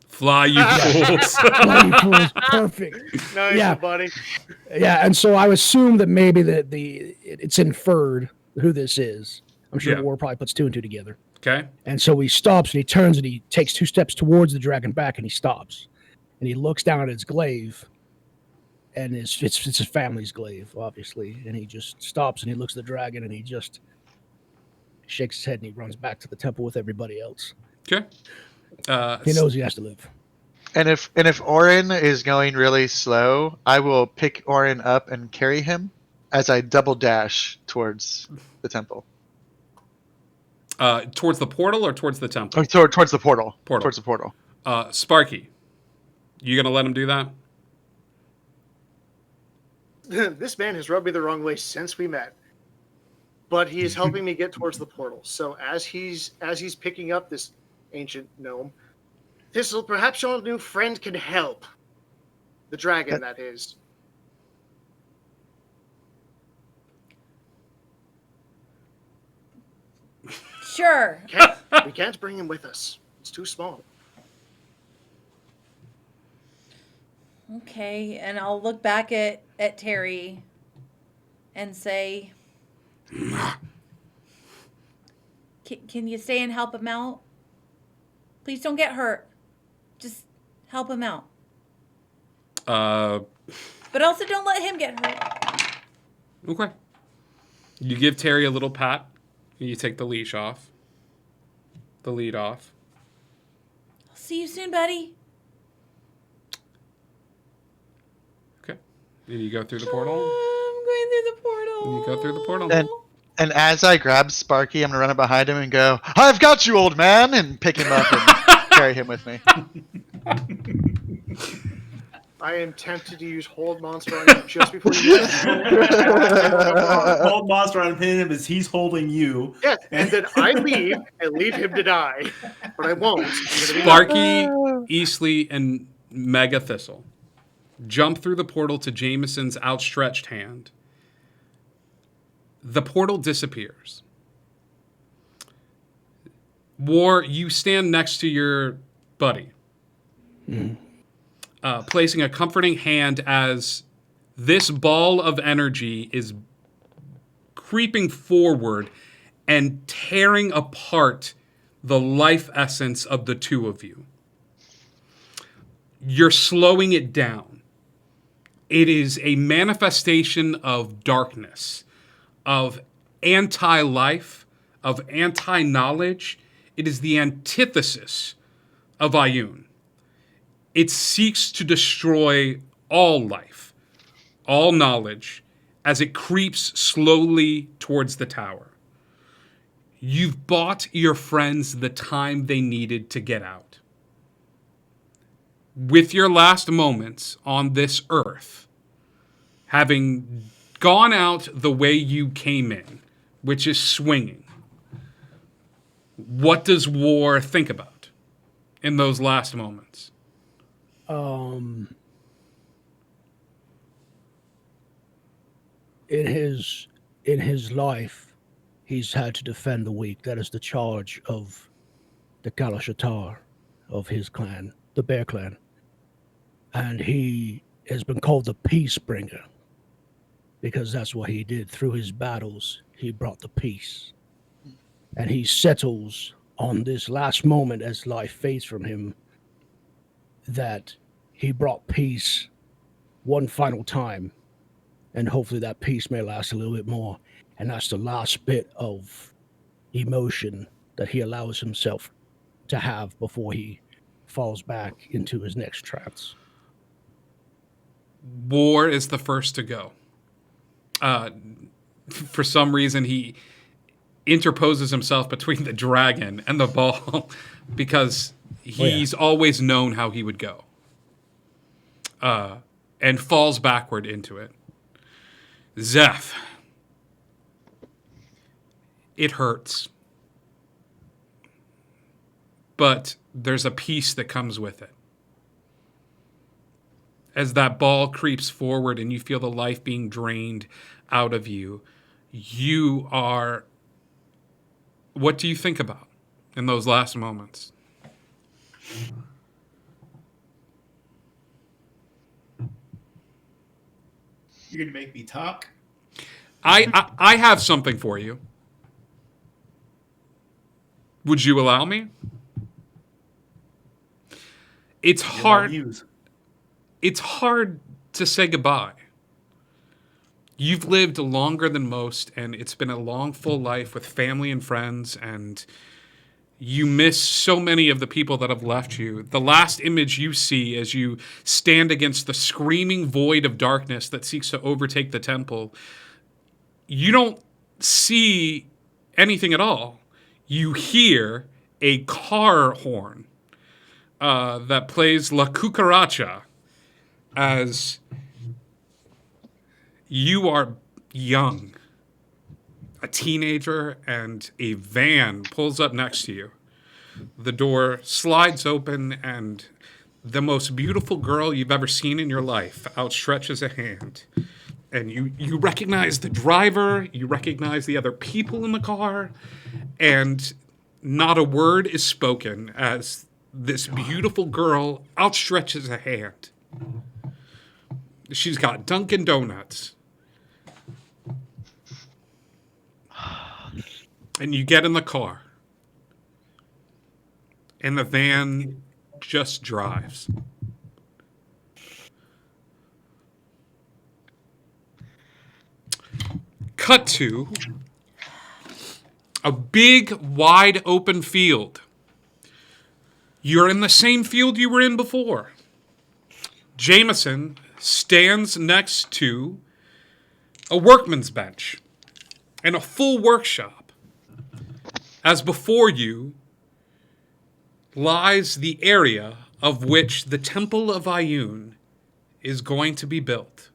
Fly, you fools. Fly, you fools. Perfect. Nice, Yeah. buddy. Yeah, and so I assume that maybe it's inferred who this is. I'm sure Yeah. War probably puts two and two together. Okay. And so he stops and he turns and he takes 2 steps towards the dragon back and he stops. And he looks down at his glaive. And it's his family's glaive, obviously. And he just stops and he looks at the dragon and he just shakes his head and he runs back to the temple with everybody else. Okay. He knows he has to live. And if Orin is going really slow, I will pick Orin up and carry him as I double dash towards the temple. Towards the portal or towards the temple? Or towards the portal. Portal. Towards the portal. Sparky, you gonna let him do that? This man has rubbed me the wrong way since we met. But he is helping me get towards the portal. So as he's picking up this ancient gnome, Thistle, perhaps your new friend can help. The dragon, that is. Sure. We can't bring him with us. It's too small. Okay, and I'll look back at Terry and say, can you stay and help him out? Please don't get hurt. Just help him out. But also don't let him get hurt. Okay. You give Terry a little pat. You take the leash off. The lead off. I'll see you soon, buddy. Okay. And you go through the portal. I'm going through the portal. And you go through the portal. And as I grab Sparky, I'm gonna run up behind him and go, "I've got you, old man," and pick him up and carry him with me. I am tempted to use Hold Monster on you just before you Hold Monster on him as he's holding you. Yes, and then I leave and leave him to die. But I won't. Sparky, Eastleigh, and Mega Thistle jump through the portal to Jameson's outstretched hand. The portal disappears. War, you stand next to your buddy, placing a comforting hand as this ball of energy is creeping forward and tearing apart the life essence of the two of you. You're slowing it down. It is a manifestation of darkness, of anti-life, of anti-knowledge. It is the antithesis of Ioun. It seeks to destroy all life, all knowledge, as it creeps slowly towards the tower. You've bought your friends the time they needed to get out. With your last moments on this earth, having gone out the way you came in, which is swinging, what does War think about in those last moments? In his life, he's had to defend the weak. That is the charge of the Kalashatar of his clan, the Bear Clan. And he has been called the Peace Bringer because that's what he did. Through his battles, he brought the peace. And he settles on this last moment as life fades from him that he brought peace one final time. And hopefully that peace may last a little bit more. And that's the last bit of emotion that he allows himself to have before he falls back into his next trance. War is the first to go. For some reason, he interposes himself between the dragon and the ball because he's always known how he would go. And falls backward into it. Zeph. It hurts. But there's a peace that comes with it. As that ball creeps forward and you feel the life being drained out of you, you are... What do you think about in those last moments? You're gonna make me talk? I have something for you. Would you allow me? It's hard. It's hard to say goodbye. You've lived longer than most, and it's been a long, full life with family and friends, and you miss so many of the people that have left you. The last image you see as you stand against the screaming void of darkness that seeks to overtake the temple, you don't see anything at all. You hear a car horn that plays La Cucaracha as you are young, a teenager, and a van pulls up next to you. The door slides open, and the most beautiful girl you've ever seen in your life outstretches a hand. And you recognize the driver, you recognize the other people in the car, and not a word is spoken as this beautiful girl outstretches a hand. She's got Dunkin' Donuts. And you get in the car. And the van just drives. Cut to a big, wide open field. You're in the same field you were in before. Jameson stands next to a workman's bench and a full workshop. As before you lies the area of which the Temple of Ioun is going to be built.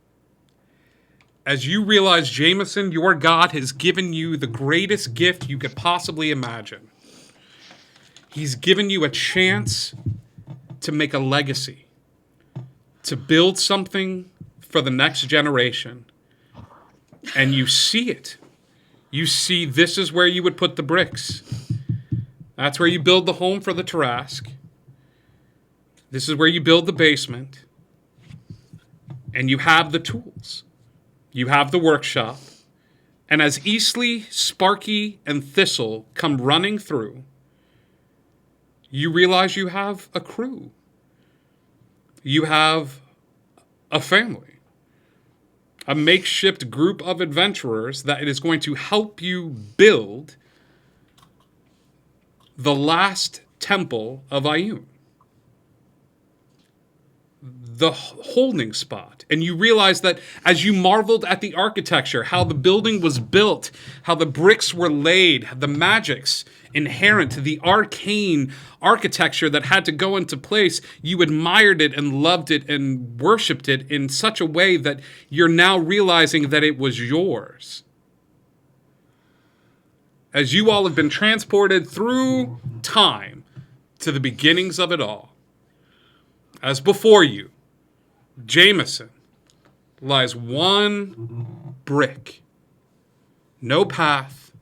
As you realize, Jameson, your God has given you the greatest gift you could possibly imagine. He's given you a chance to make a legacy, to build something for the next generation. And you see it. You see this is where you would put the bricks. That's where you build the home for the Tarask. This is where you build the basement. And you have the tools. You have the workshop. And as Eastleigh, Sparky, and Thistle come running through, you realize you have a crew. You have a family. A makeshift group of adventurers that is going to help you build the last temple of Ioun. The holding spot. And you realize that as you marveled at the architecture, how the building was built, how the bricks were laid, the magics inherent, the arcane architecture that had to go into place, you admired it and loved it and worshipped it in such a way that you're now realizing that it was yours. As you all have been transported through time to the beginnings of it all, as before you, Jameson, lies one brick. No path,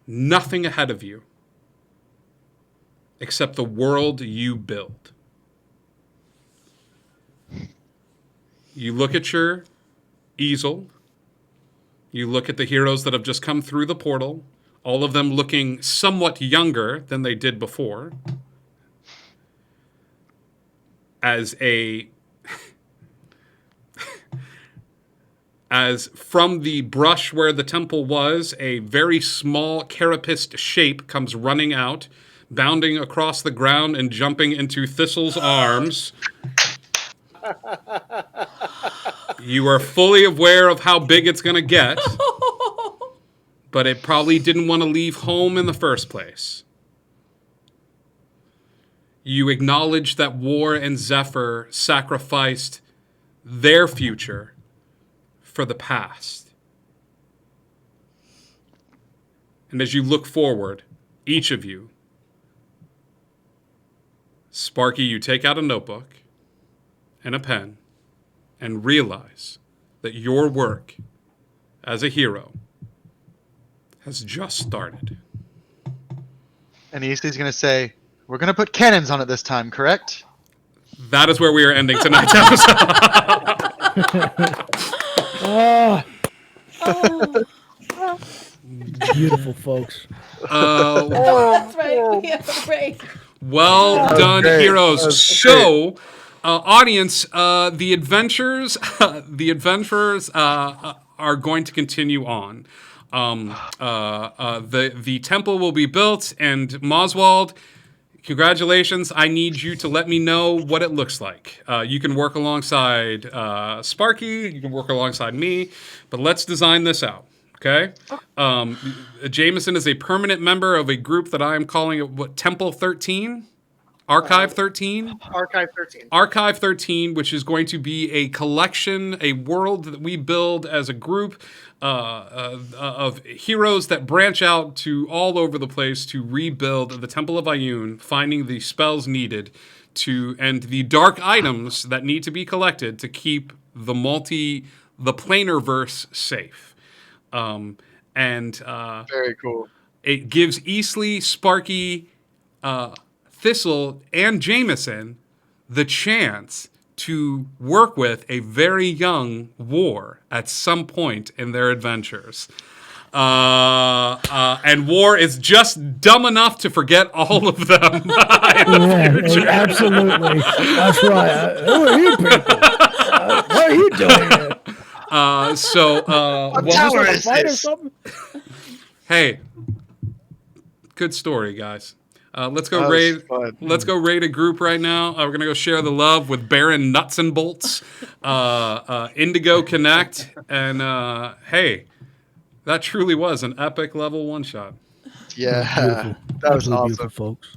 nothing ahead of you, except the world you build. You look at your easel. You look at the heroes that have just come through the portal, all of them looking somewhat younger than they did before. As from the brush where the temple was, a very small carapaced shape comes running out, bounding across the ground and jumping into Thistle's arms. You are fully aware of how big it's going to get, but it probably didn't want to leave home in the first place. You acknowledge that War and Zephyr sacrificed their future for the past. And as you look forward, each of you, Sparky, you take out a notebook and a pen and realize that your work as a hero has just started. And Eastleigh's going to say, we're going to put cannons on it this time, correct? That is where we are ending tonight's episode. Beautiful, folks. That's right. We have a break. Well done, great. heroes. So, audience, the adventures are going to continue on. The temple will be built, and Moswald, congratulations. I need you to let me know what it looks like. You can work alongside Sparky. You can work alongside me. But let's design this out, okay? Jameson is a permanent member of a group that I am calling Temple 13? Archive 13? Archive 13. Archive 13, which is going to be a collection, a world that we build as a group of heroes that branch out to all over the place to rebuild the Temple of Ioun, finding the spells needed and the dark items that need to be collected to keep the planar verse safe. Very cool. It gives Eastleigh, Sparky, Thistle, and Jameson the chance to work with a very young War at some point in their adventures. And War is just dumb enough to forget all of them. Yeah, absolutely. That's right. Who are you people? What are you doing here? tower is this? Hey, good story, guys. Let's go That was raid. fun. Let's go raid a group right now. We're gonna go share the love with Baron Nuts and Bolts, Indigo Connect, and hey, that truly was an epic level one shot. Yeah, Beautiful. that was Absolutely awesome. beautiful, folks.